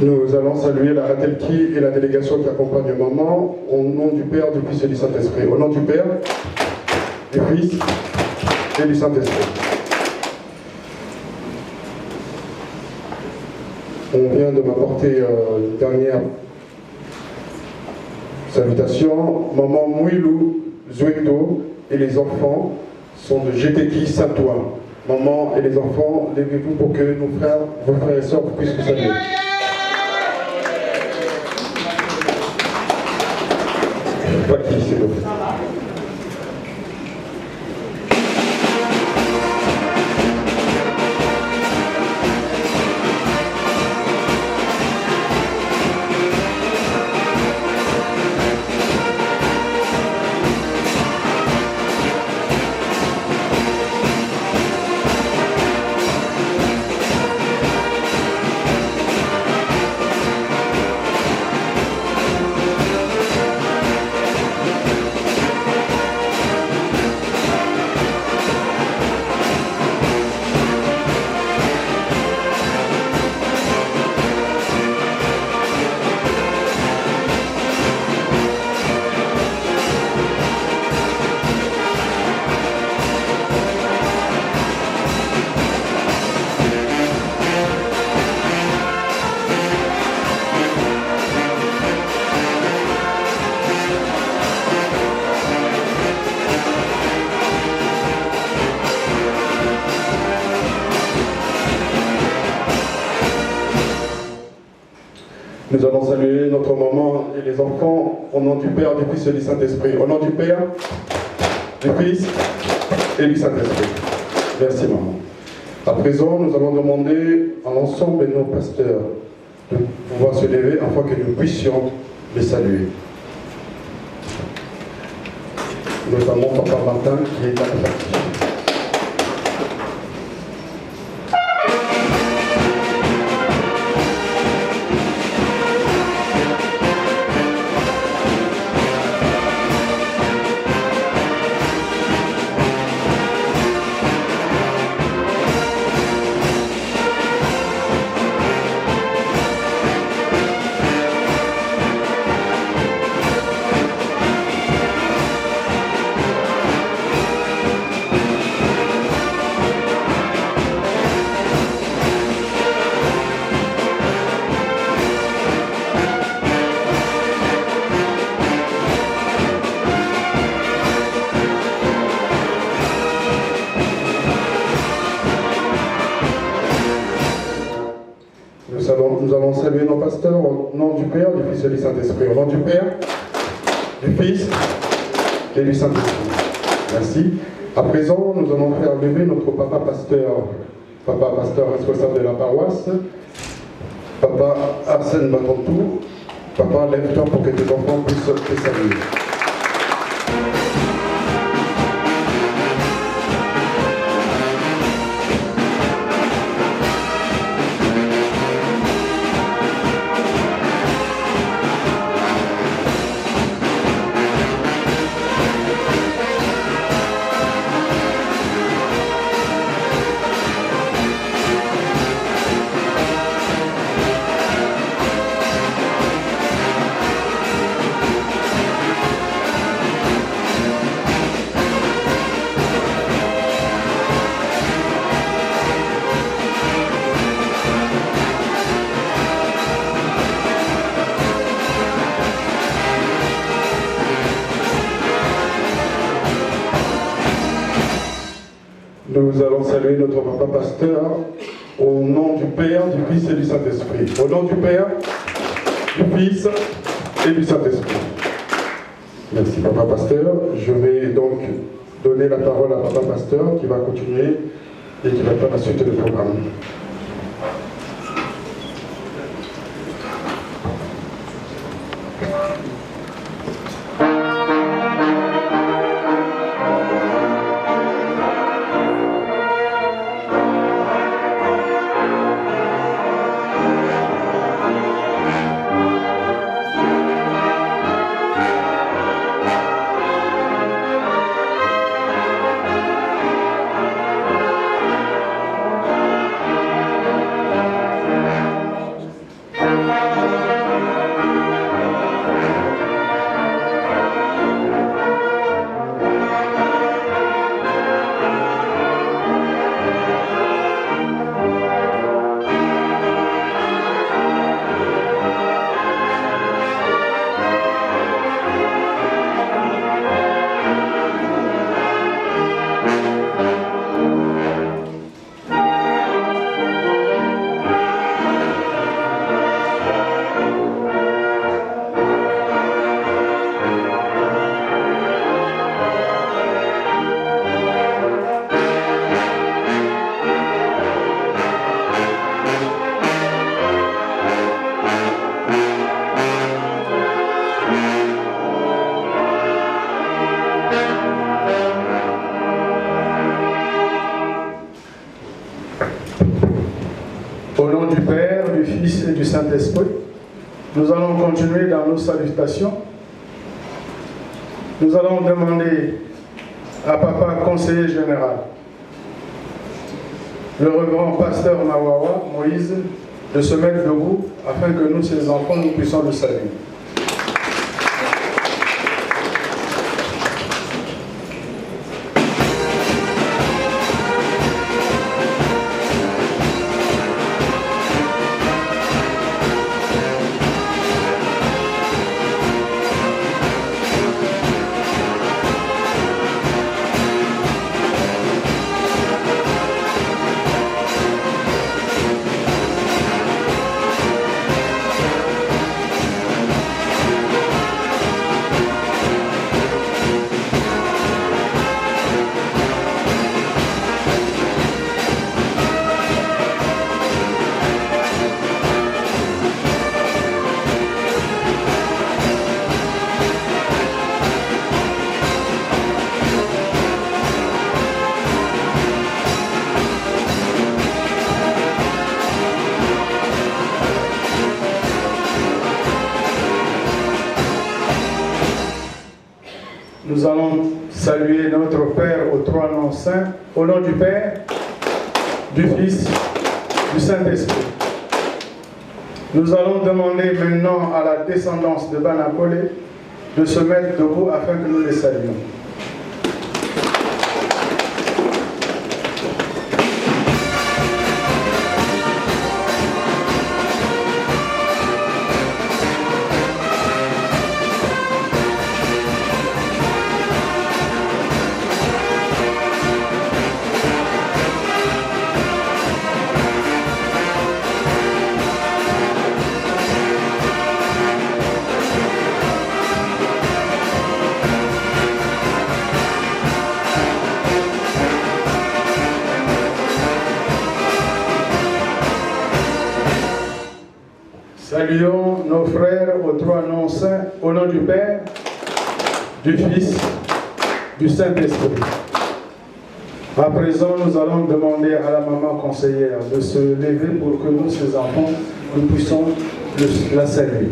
Nous allons saluer la Ratelki et la délégation qui accompagne maman au nom du Père, du Fils et du Saint-Esprit. Au nom du Père, du Fils et du Saint-Esprit. On vient de m'apporter une dernière salutation. Maman Mouilou Zoueto et les enfants sont de GTK Saint-Ouen. Maman et les enfants, levez-vous pour que nos frères, vos frères et sœurs puissent vous saluer. Pas qui, c'est bon. Nous allons saluer notre maman et les enfants au nom du Père, du Fils et du Saint-Esprit. Au nom du Père, du Fils et du Saint-Esprit. Merci maman. À présent, nous allons demander à l'ensemble de nos pasteurs de pouvoir se lever afin que nous puissions les saluer. Notamment Papa Martin qui est à la partie. Nous allons saluer nos pasteurs au nom du Père, du Fils et du Saint-Esprit. Au nom du Père, du Fils et du Saint-Esprit. Merci. À présent, nous allons faire lever notre papa pasteur responsable de la paroisse, Papa Arsène Batantou, Papa, lève-toi pour que tes enfants puissent te saluer. Nous allons saluer notre papa pasteur au nom du Père, du Fils et du Saint-Esprit. Au nom du Père, du Fils et du Saint-Esprit. Merci papa pasteur. Je vais donc donner la parole à papa pasteur qui va continuer et qui va faire la suite du programme. Au nom du Père, du Fils et du Saint-Esprit, nous allons continuer dans nos salutations. Nous allons demander à Papa Conseiller Général, le révérend pasteur Mawawa Moïse, de se mettre debout afin que nous, ses enfants, nous puissions le saluer. Nous allons saluer notre Père aux trois noms saints, au nom du Père, du Fils, du Saint-Esprit. Nous allons demander maintenant à la descendance de Banakole de se mettre debout afin que nous les saluions. Saluons nos frères aux trois noms saints, au nom du Père, du Fils, du Saint-Esprit. À présent, nous allons demander à la maman conseillère de se lever pour que nous, ses enfants, nous puissions la saluer.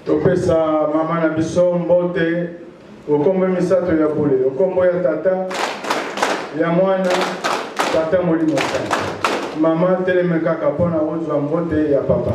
Topesa mama na biso mbote okombo misato ya bule okombo ya tata ya mwana tata molimo sana mama teleme kaka pona ozwa mbote ya papa.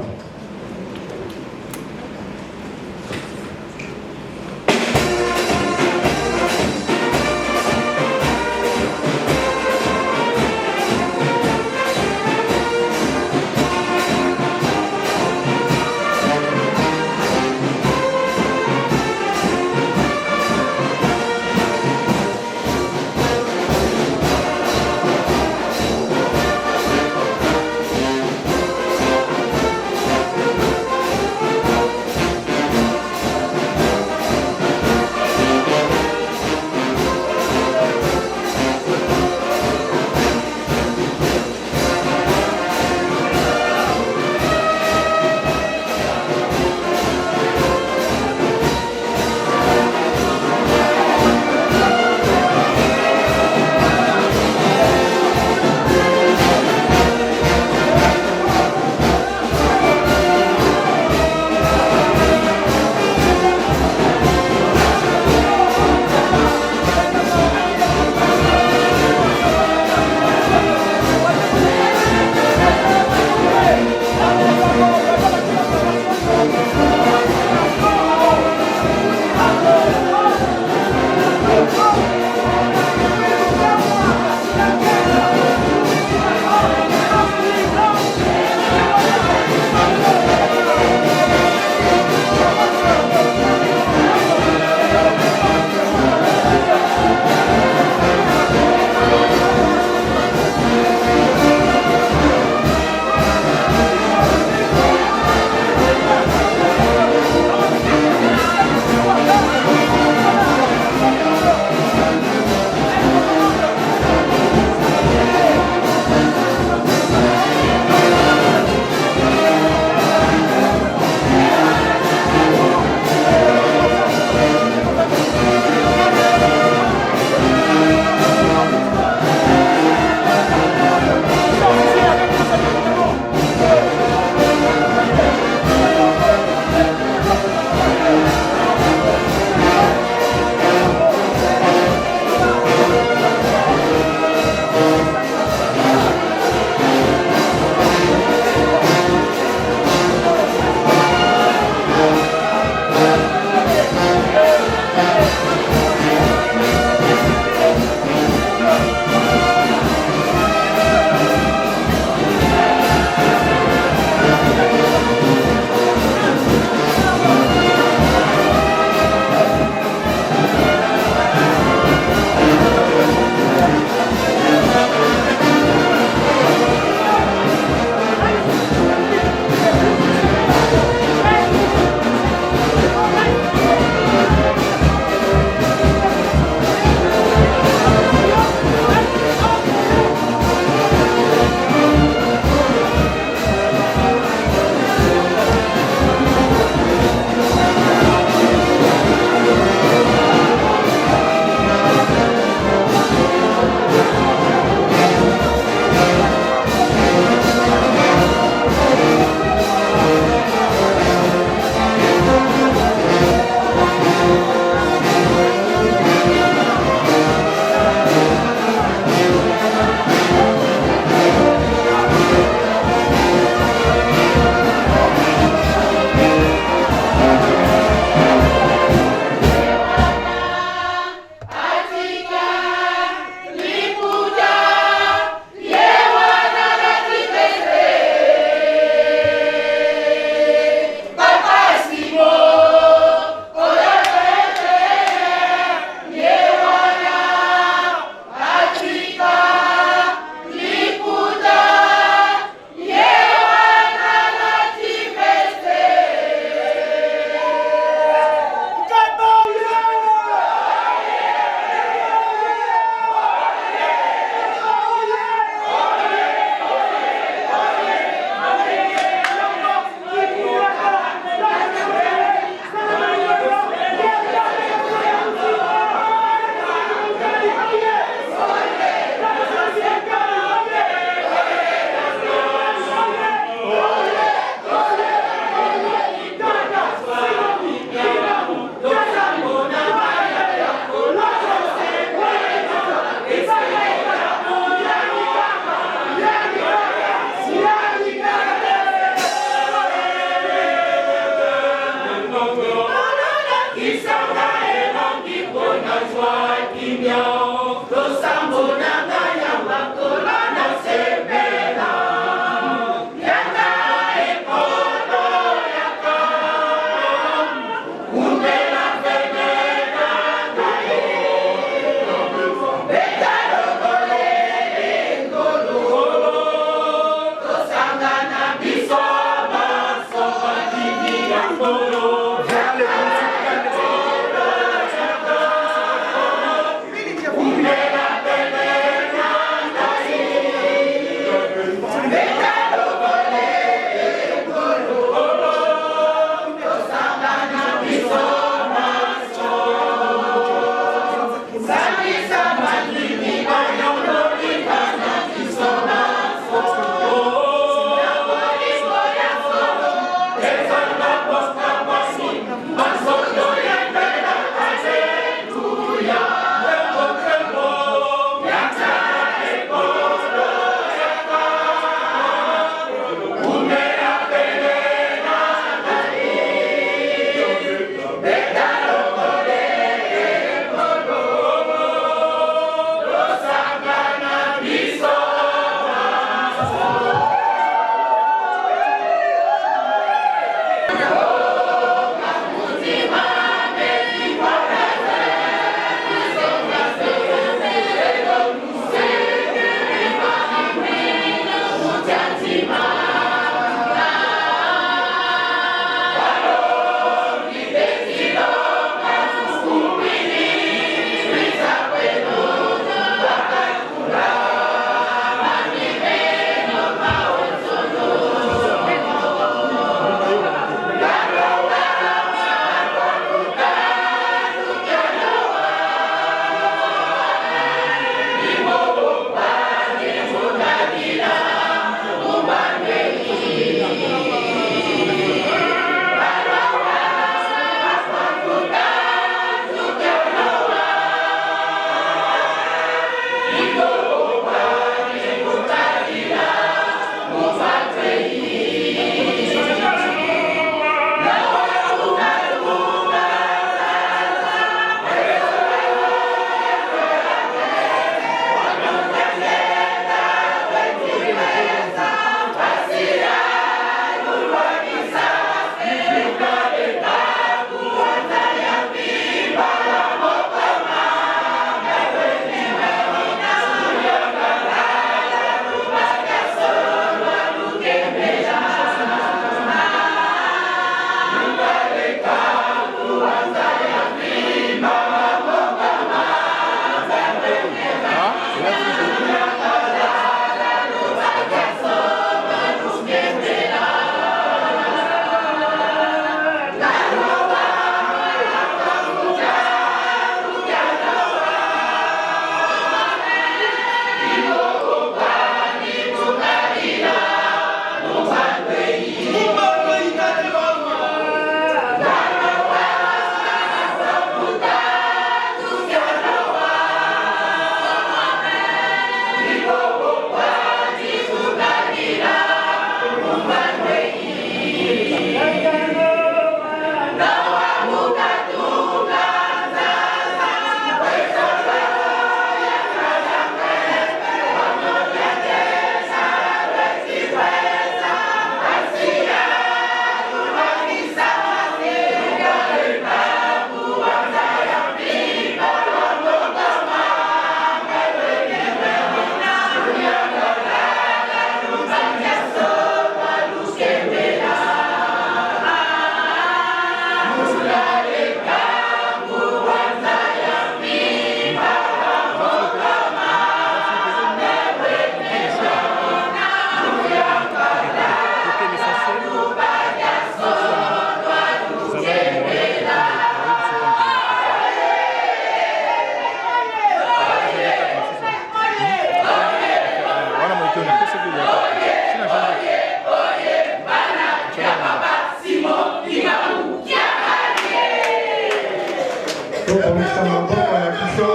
tobongisa maboko na biso.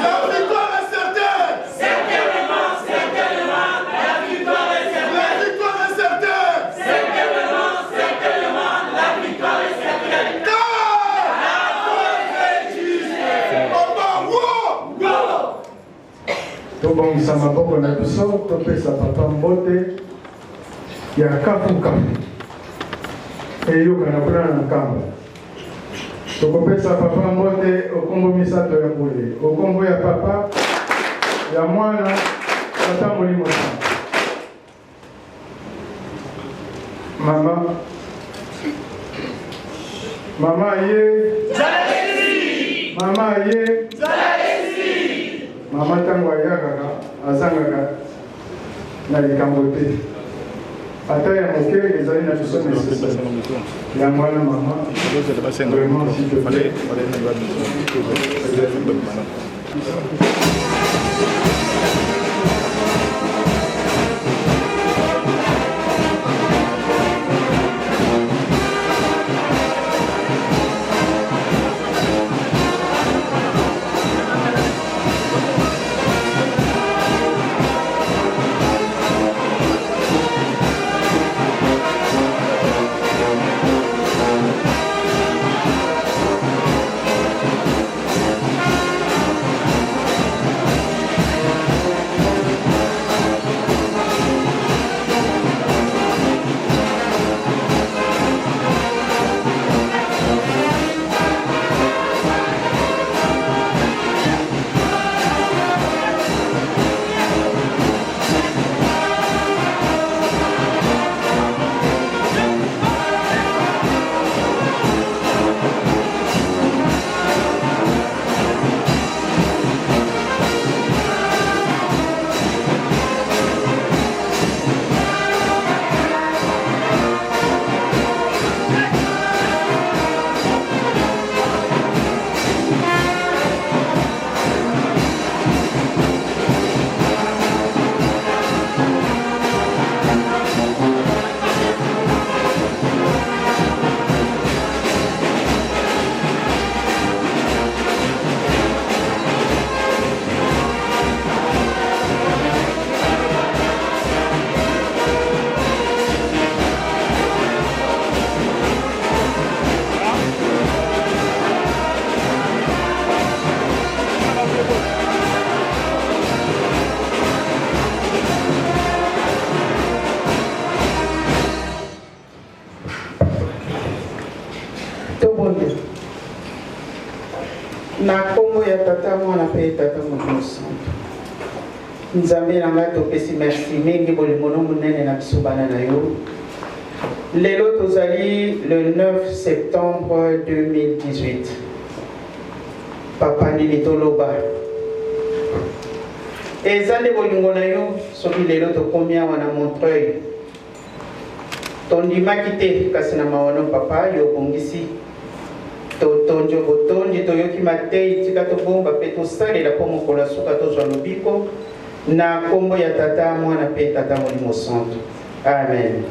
La victoire est certaine. Certainement, certainement, la victoire est certaine. La victoire est certaine. Certainement, certainement, la victoire est certaine. La cause est juste. Papa, wow! Tobongisa maboko na biso, topesa papa mbote ya kafu-kafu. Eyokana kuna na nkamba. Tokopesa papa mbote okombo misato ya bole. Okombo ya papa, ya mwana, tata molimo sana. Mama ye. Mama ye. Mama tango ayakaka, azangaka na likambo te. Ata ya moke ezali na biso nécessaire. Ya mwana mama. Vraiment si je fallait. Na Congo ya tata mwana pe tata Molimo Santo. Nzambe na ngai topesi merci mingi bolimono munene na biso bana na yo. Lelo tozali le 9 septembre 2018. Papa Nini Toloba. Ezali bolingo na yo soki lelo tokomi awa na Montreuil. Tondimaki te kasi na maono papa yo bongisi. Totonjo botonji toyoki matei tika tobomba pe tosalela po mokolo ya suka tozwa lobiko na kombo ya tata mwana pe tata Molimo Santo. Amen.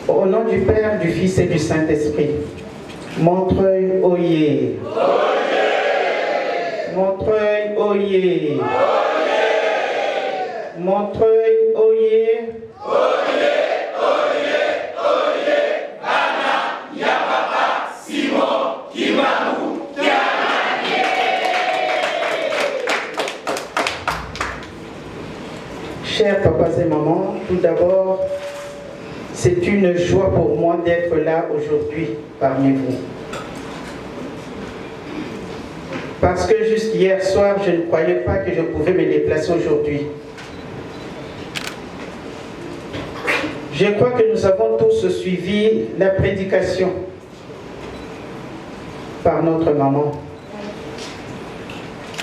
Au nom du Père, du Fils et du Saint-Esprit. Montreuil, oyez. Montreuil, oyez. Montreuil, oyez. Chers papas et mamans, tout d'abord, c'est une joie pour moi d'être là aujourd'hui parmi vous. Parce que juste hier soir, je ne croyais pas que je pouvais me déplacer aujourd'hui. Je crois que nous avons tous suivi la prédication par notre maman.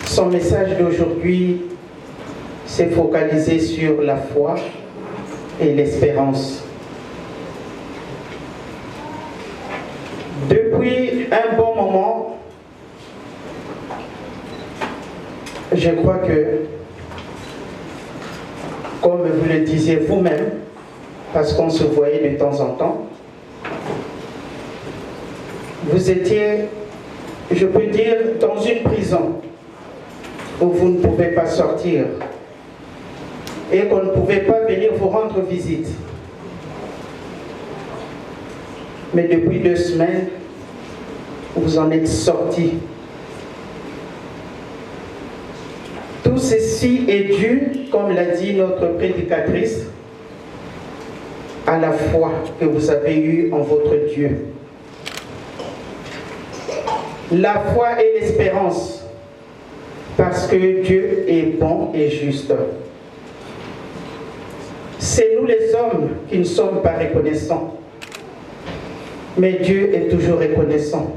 Son message d'aujourd'hui s'est focalisé sur la foi et l'espérance. Depuis un bon moment, je crois que, comme vous le disiez vous-même, parce qu'on se voyait de temps en temps, Vous étiez, je peux dire, dans une prison où vous ne pouvez pas sortir et qu'on ne pouvait pas venir vous rendre visite. Mais depuis 2 semaines, vous en êtes sortis. Tout ceci est dû, comme l'a dit notre prédicatrice, à la foi que vous avez eue en votre Dieu. La foi et l'espérance, parce que Dieu est bon et juste. C'est nous les hommes qui ne sommes pas reconnaissants, mais Dieu est toujours reconnaissant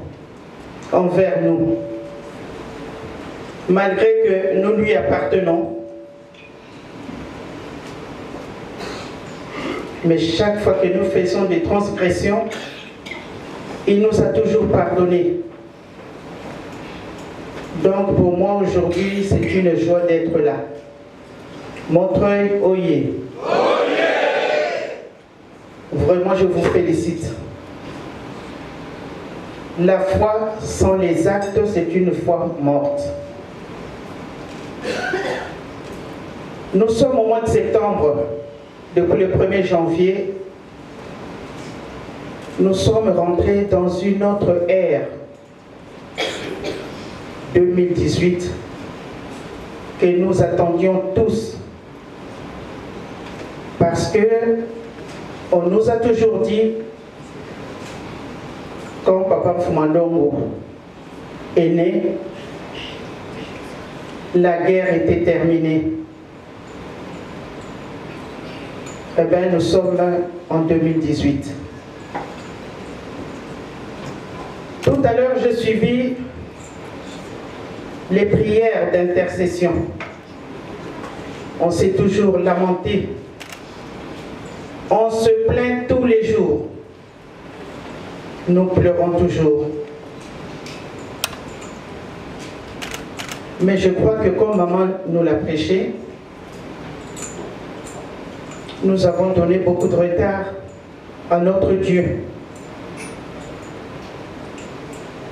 envers nous. Malgré que nous lui appartenons, mais chaque fois que nous faisons des transgressions, il nous a toujours pardonné. Donc pour moi aujourd'hui, c'est une joie d'être là. Montreuil, oyez. Vraiment, je vous félicite. La foi sans les actes, c'est une foi morte. Nous sommes au mois de septembre. Depuis le 1er janvier, nous sommes rentrés dans une autre ère, 2018, que nous attendions tous. Parce que on nous a toujours dit, quand Papa Fumandongo est né, la guerre était terminée. Eh bien, nous sommes là en 2018. Tout à l'heure, j'ai suivi les prières d'intercession. On s'est toujours lamenté. On se plaint tous les jours. Nous pleurons toujours. Mais je crois que comme maman nous l'a prêché, nous avons donné beaucoup de retard à notre Dieu.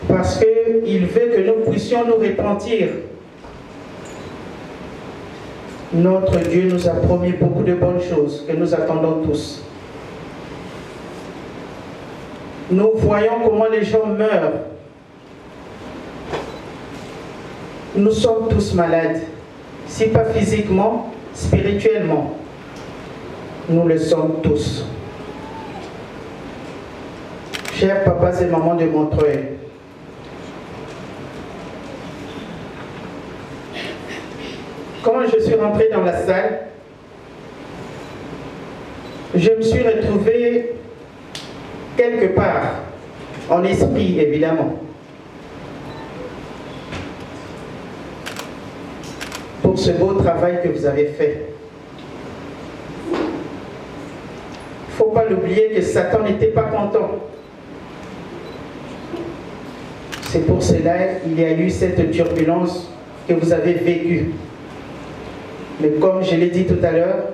Parce qu'il veut que nous puissions nous repentir. Notre Dieu nous a promis beaucoup de bonnes choses que nous attendons tous. Nous voyons comment les gens meurent. Nous sommes tous malades. Si pas physiquement, spirituellement. Nous le sommes tous. Chers papas et mamans de Montreuil, quand je suis rentrée dans la salle, je me suis retrouvée quelque part, en esprit évidemment, pour ce beau travail que vous avez fait. Il ne faut pas l'oublier que Satan n'était pas content. C'est pour cela qu'il y a eu cette turbulence que vous avez vécue. Mais comme je l'ai dit tout à l'heure,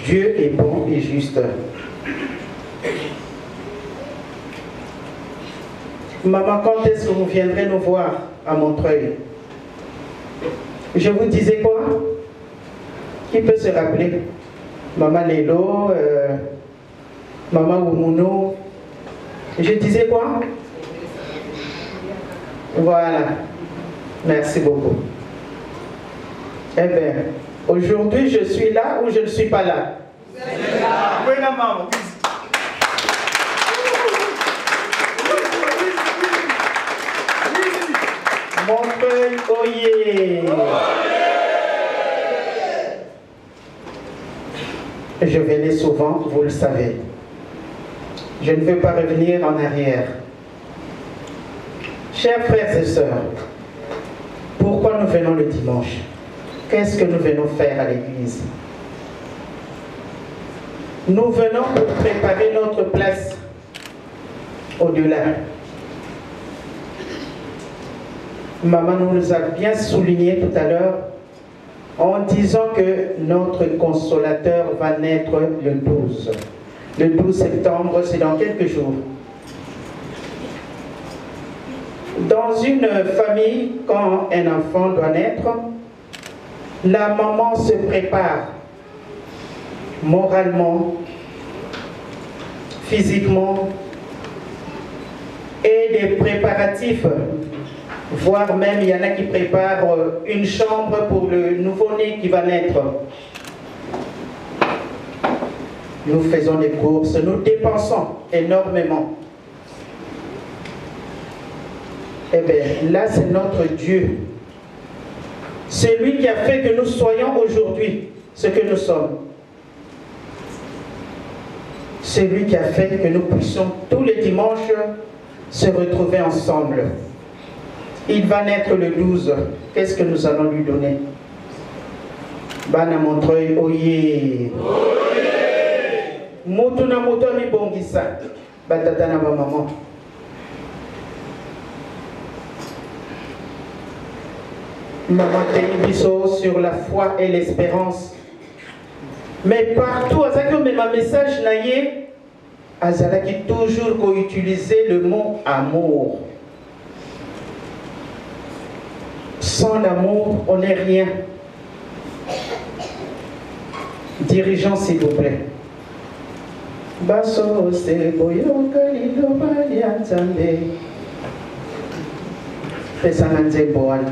Dieu est bon et juste. Maman, quand est-ce que vous viendrez nous voir à Montreuil? Je vous disais quoi? Qui peut se rappeler? Maman Lélo, Maman Oumounou. Je disais quoi? Voilà. Merci beaucoup. Eh bien, aujourd'hui, je suis là ou je ne suis pas là? Vous êtes là. Oui, la maman. Montreuil, oyez. Je venais souvent, vous le savez. Je ne veux pas revenir en arrière. Chers frères et sœurs, pourquoi nous venons le dimanche? Qu'est-ce que nous venons faire à l'église? Nous venons pour préparer notre place au-delà. Maman nous a bien souligné tout à l'heure en disant que notre consolateur va naître le 12. Le 12 septembre, c'est dans quelques jours. Dans une famille, quand un enfant doit naître, la maman se prépare moralement, physiquement, et des préparatifs, voire même il y en a qui préparent une chambre pour le nouveau-né qui va naître. Nous faisons des courses, nous dépensons énormément. Eh bien, là, c'est notre Dieu. C'est lui qui a fait que nous soyons aujourd'hui ce que nous sommes. C'est lui qui a fait que nous puissions tous les dimanches se retrouver ensemble. Il va naître le 12. Qu'est-ce que nous allons lui donner? Bana Montreuil, oye. Motuna motoni bongisa. Batatana ba maman. Maman Ténibiso sur la foi et l'espérance. Mais partout, à ce que ma message naïe, Azala qui toujours qu'on utilisait le mot amour. Sans l'amour, on n'est rien. Dirigeant, s'il vous plaît. Baso se boyo kalido balia zambe. Pesananze boana.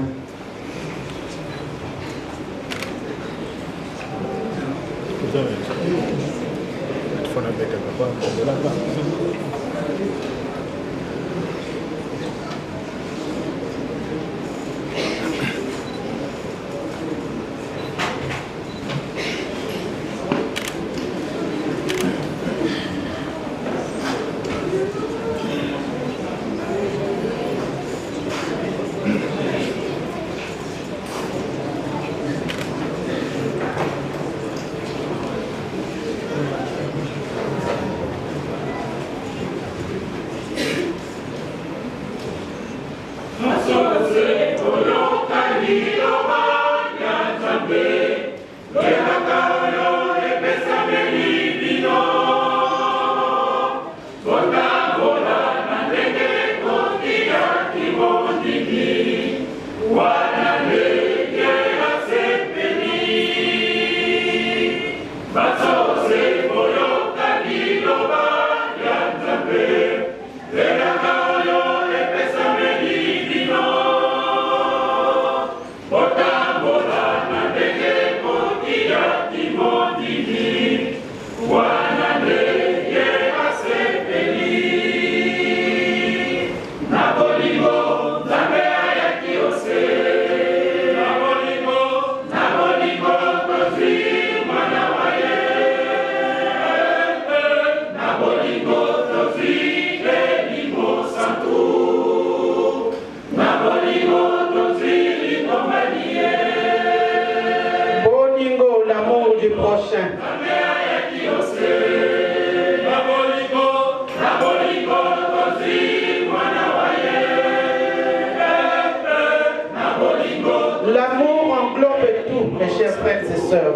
L'amour englobe tout, mes chers frères et sœurs.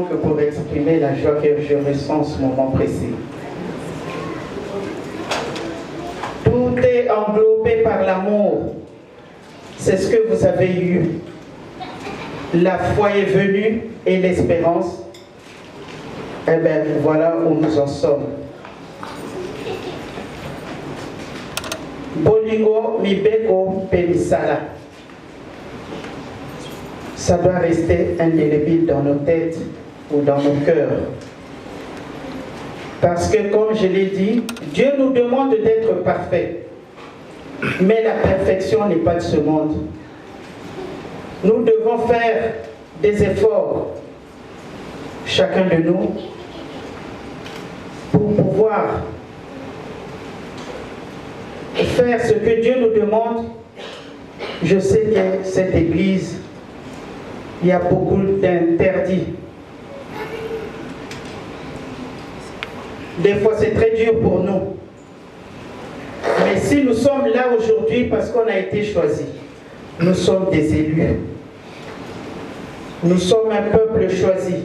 que pour exprimer la joie que je ressens en ce moment précis. Tout est englobé par l'amour. C'est ce que vous avez eu. La foi est venue et l'espérance. Eh bien, voilà où nous en sommes. Bolingo, Mibeko, Pemisala. Ça doit rester indélébile dans nos têtes ou dans nos cœurs. Parce que, comme je l'ai dit, Dieu nous demande d'être parfaits. Mais la perfection n'est pas de ce monde. Nous devons faire des efforts, chacun de nous, pour pouvoir faire ce que Dieu nous demande. Je sais que cette Église, il y a beaucoup d'interdits. Des fois, c'est très dur pour nous. Mais si nous sommes là aujourd'hui parce qu'on a été choisis, nous sommes des élus. Nous sommes un peuple choisi.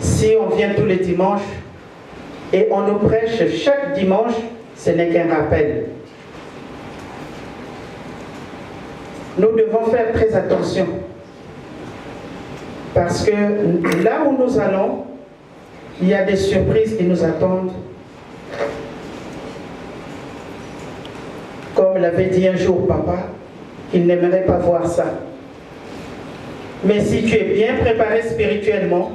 Si on vient tous les dimanches et on nous prêche chaque dimanche, ce n'est qu'un rappel. Nous devons faire très attention. Parce que là où nous allons, il y a des surprises qui nous attendent. Comme l'avait dit un jour papa, il n'aimerait pas voir ça. Mais si tu es bien préparé spirituellement,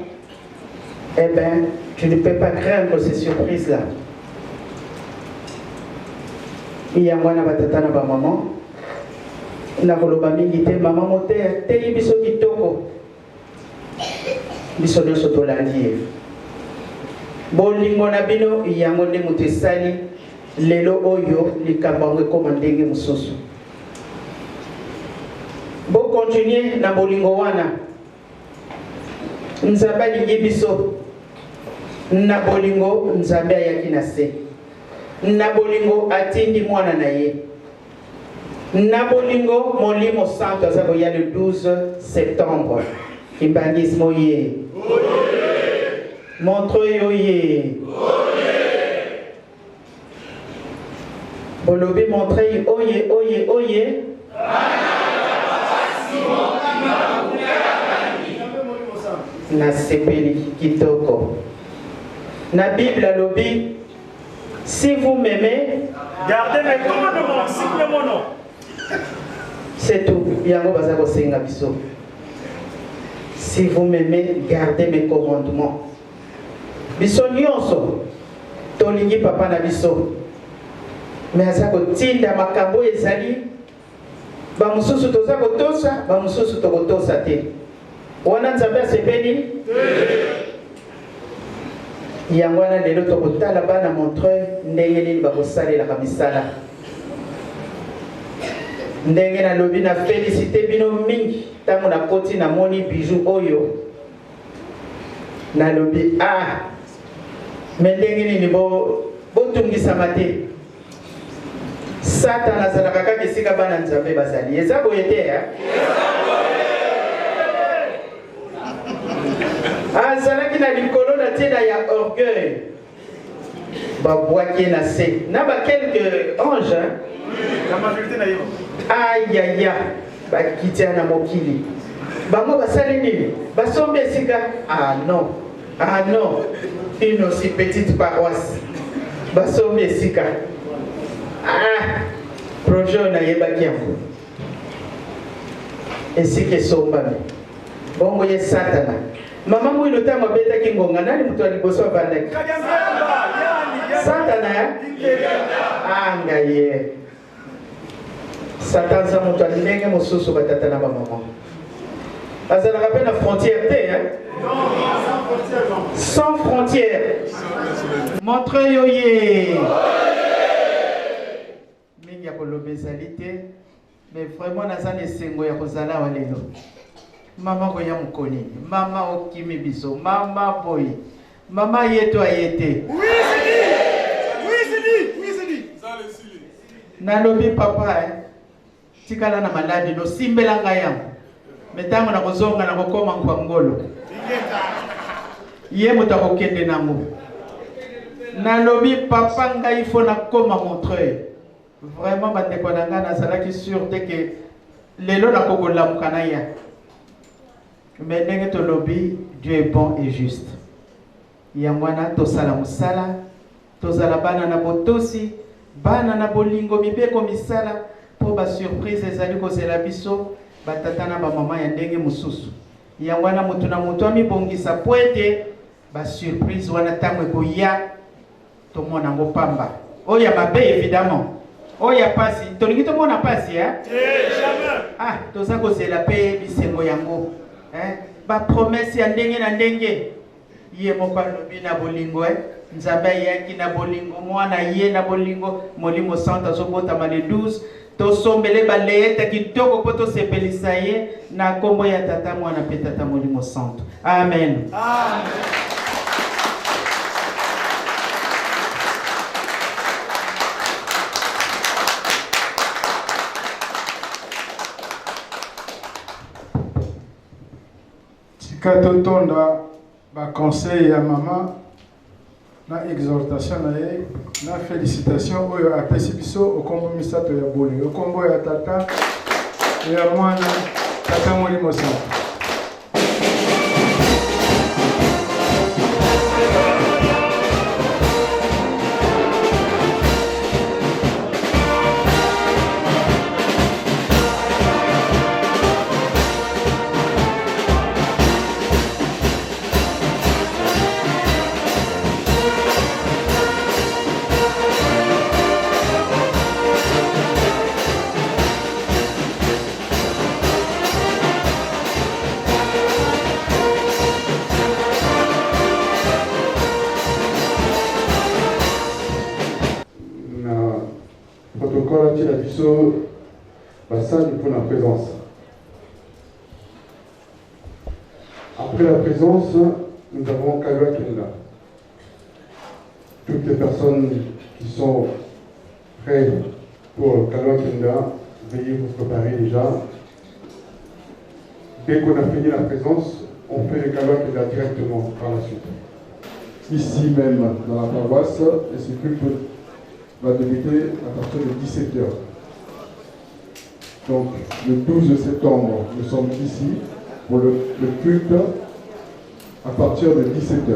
eh bien, tu ne peux pas craindre ces surprises-là. Il y a moi, na maman, na koloba mingi te maman moteur, te biso kitoko. Biso nyonso tolandi. Bolingo na bino yango nde moto esali lelo oyo likambo yango ekoma ndenge mosusu. Continuer na bolingo wana. Nzambe alingi biso. Na bolingo Nzambe ayaki na se. Na bolingo atindi mwana na ye. Na bolingo Molimo Santo aza koya le 12 septembre. Kimbangismo ye. Montreuil oye. Bolobi Montreuil oye oye oye. Na sepeli kitoko. Na Bible alobi, si vous m'aimez, gardez mes commandements, signez mon nom. C'est tout. Yango bazako senga biso. Si vous m'aimez, gardez mes commandements. Biso nyonso tolingi papa na biso. Mais azako tinda makambo ezali ba mususu toza kotosa, ba mususu tokotosa te. Wana Nzambe asepeli yango wana lelo tokotala bana Montreuil ndenge nini bakosalelaka misala. Ndenge nalobi na félicité bino mingi ntango nakoti namoni bijou oyo nalobi me ndenge nini botungisama te. Satan azalaka kaka esika bana Nzambe bazali. Eza boye te azalaki na likolo na tienda ya orgueil babwaki na se na ba quelques anges la majorité na yo ayaya bakitia na mokili bango basali nini basombi esika non une aussi petite paroisse basombi esika projet na yebaki yango esika esombami bongo ye Satana. Mama mwilo tamo beta kingonga nani mtu aliboso bandaki. Satana anga ye. Satan za mtu alindenge mususu batata na mama. Azala rappelle la frontière te sans frontière. Montreuil yoye. Mingi ya kolobezalité mais vraiment nazana esengo ya kozala wa lelo. Mama koya mukoni, mama okimi biso, mama boy, mama yeto ayete. Oui, c'est dit. Nalobi papa, tikala na maladi no simbela ngaya. metango na kozonga na kokoma kwa ngolo ye moto akokende nango nalobi papa ngai fo na koma Montreuil vraiment bandeko na ngai nazalaki sûr te ke lelo nakokolamuka na ya mais ndenge tolobi Dieu est bon et juste yango wana tosala mosala tozala bana na botosi bana na bolingo mibeko misala po ba surprise ezali kozela biso batata na bamama ya ndenge mosusu yango wana motu na motu amibongisa po ete ba surprise wana ntango ekoya tomona ngo pamba oyo ya mabe évidemment oyo ya pasi tolingi tomona pasi jamais toza kozela mpe bisengo yango ba promesse ya ndenge na ndenge ye moko alobi na bolingo nzambe ayaki na bolingo mwana ye na bolingo molimo santo azobotama le 12 tosombele baleyeta kitoko po tosepelisa ye na kombo ya tata mwana mpe tata molimo santo amen, amen. Totonda ba conseil ya mama na exhortation na ye na félicitation oyo apesi biso okombo misato ya boli okombo ya tata ya mwana tata molimo santo. Pour la présence. Après la présence, nous avons Kalwa Kenda. Toutes les personnes qui sont prêtes pour Kalwa Kenda, veuillez vous préparer déjà. Dès qu'on a fini la présence, on fait le Kalwa Kenda directement par la suite. Ici même, dans la paroisse, et ce culte va débuter à partir de 17h. Donc, le 12 septembre, nous sommes ici pour le culte à partir de 17h.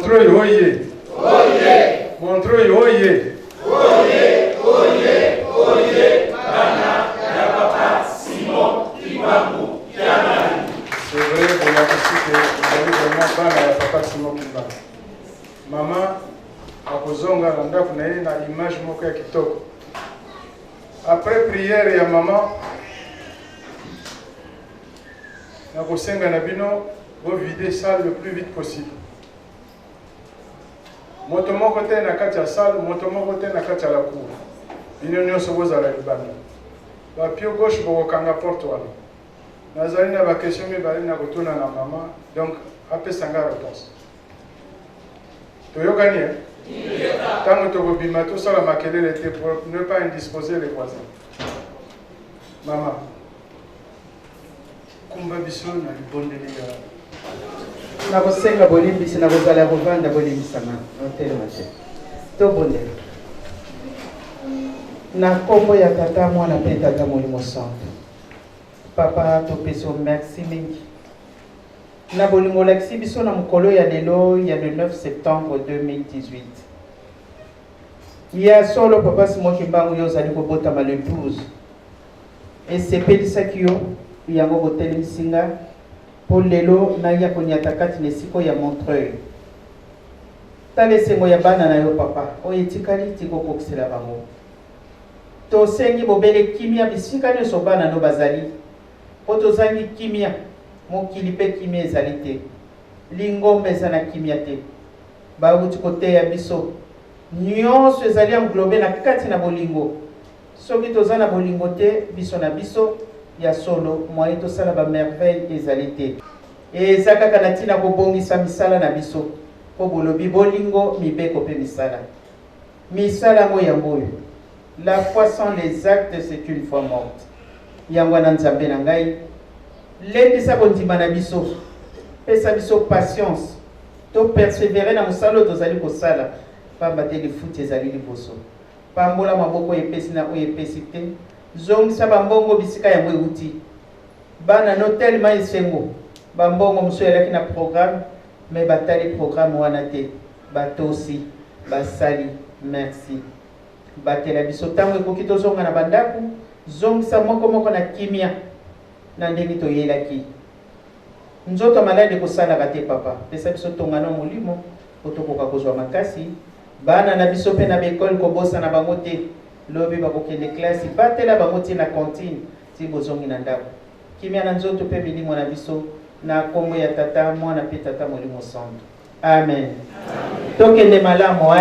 Montreuil, oye. Oye. Montreuil, oye. Oye, oye, oye. Bana, Yababa, Simon, Kibangu, Kianari. C'est vrai, vous l'avez dit que vous avez vraiment Bana, Yababa, Simon, Kibangu. Maman, akozonga na ndako na ye na image moko ya kitoko. Après prière ya maman, nakosenga na bino vider salle le plus vite possible. Moto moko te na kati ya salle, moto moko te na kati ya la cour. Bino nyonso bozala libanda. Ba pied gauche bokokanga porte wana. Nazali na ba question mibale na kotuna na maman, donc apesanga réponse. Toyokani hein? Tant que tu as tout ça, la maquille était pour ne pas indisposer les voisins. Maman, kumba biso na libondeli ya nakosenga bolimbisi nakozala kovanda bolimbisama notelema te tobondela na kombo ya tata mwana mpe tata molimo santo. Papa topeso merci mingi na bolingo olakisi biso na mokolo ya lelo ya le 9 septembre 2018 ya solo papa Simon Kimbangu yo ozali kobotama le 12 esepelisaki yo yango botelemisinga po lelo naya konyata kati na esiko ya Montreuil. Tala esengo ya bana na yo papa oyo etikali tikokokisela bango. Tosengi bobele kimia bisika nyonso bana no bazali po tozangi kimia mokili mpe kimia ezali te. Lingombe eza na kimia te. Bauti koteya biso nyonso ezali englobe na kati na bolingo. Soki toza na bolingo te biso na biso ya solo moye tosala ba merveille ezali te. Eza kaka na ntina kobongisa misala na biso po bolobi bolingo mibeko mpe misala. Misala ngo yango oyo. La foi sans les actes c'est une foi morte. Yango na nzambe na ngai lendisa bondima na biso pesa biso patience to persévérer na mosala tozali kosala pamba te lifuti ezali liboso pambola maboko epesi na oyo epesi te zongisa bambongo bisika yango euti bana no tellement esengo bambongo mosu elaki na programme mais batali programme wana te batosi basali merci batela biso ntango ekoki tozonga na bandako zongisa moko na kimia na ndenge toyelaki nzoto malade kosalaka te papa pesa biso tongana molimo po tokoka kozwa makasi bana na biso mpe na bekole kobosa na bango te lobi bakokende klasi batela bango te na cantine ti bozongi na ndako kimia na nzoto mpe milimo na biso na kombo ya tata mwana mpe tata molimo santo amen tokende malamu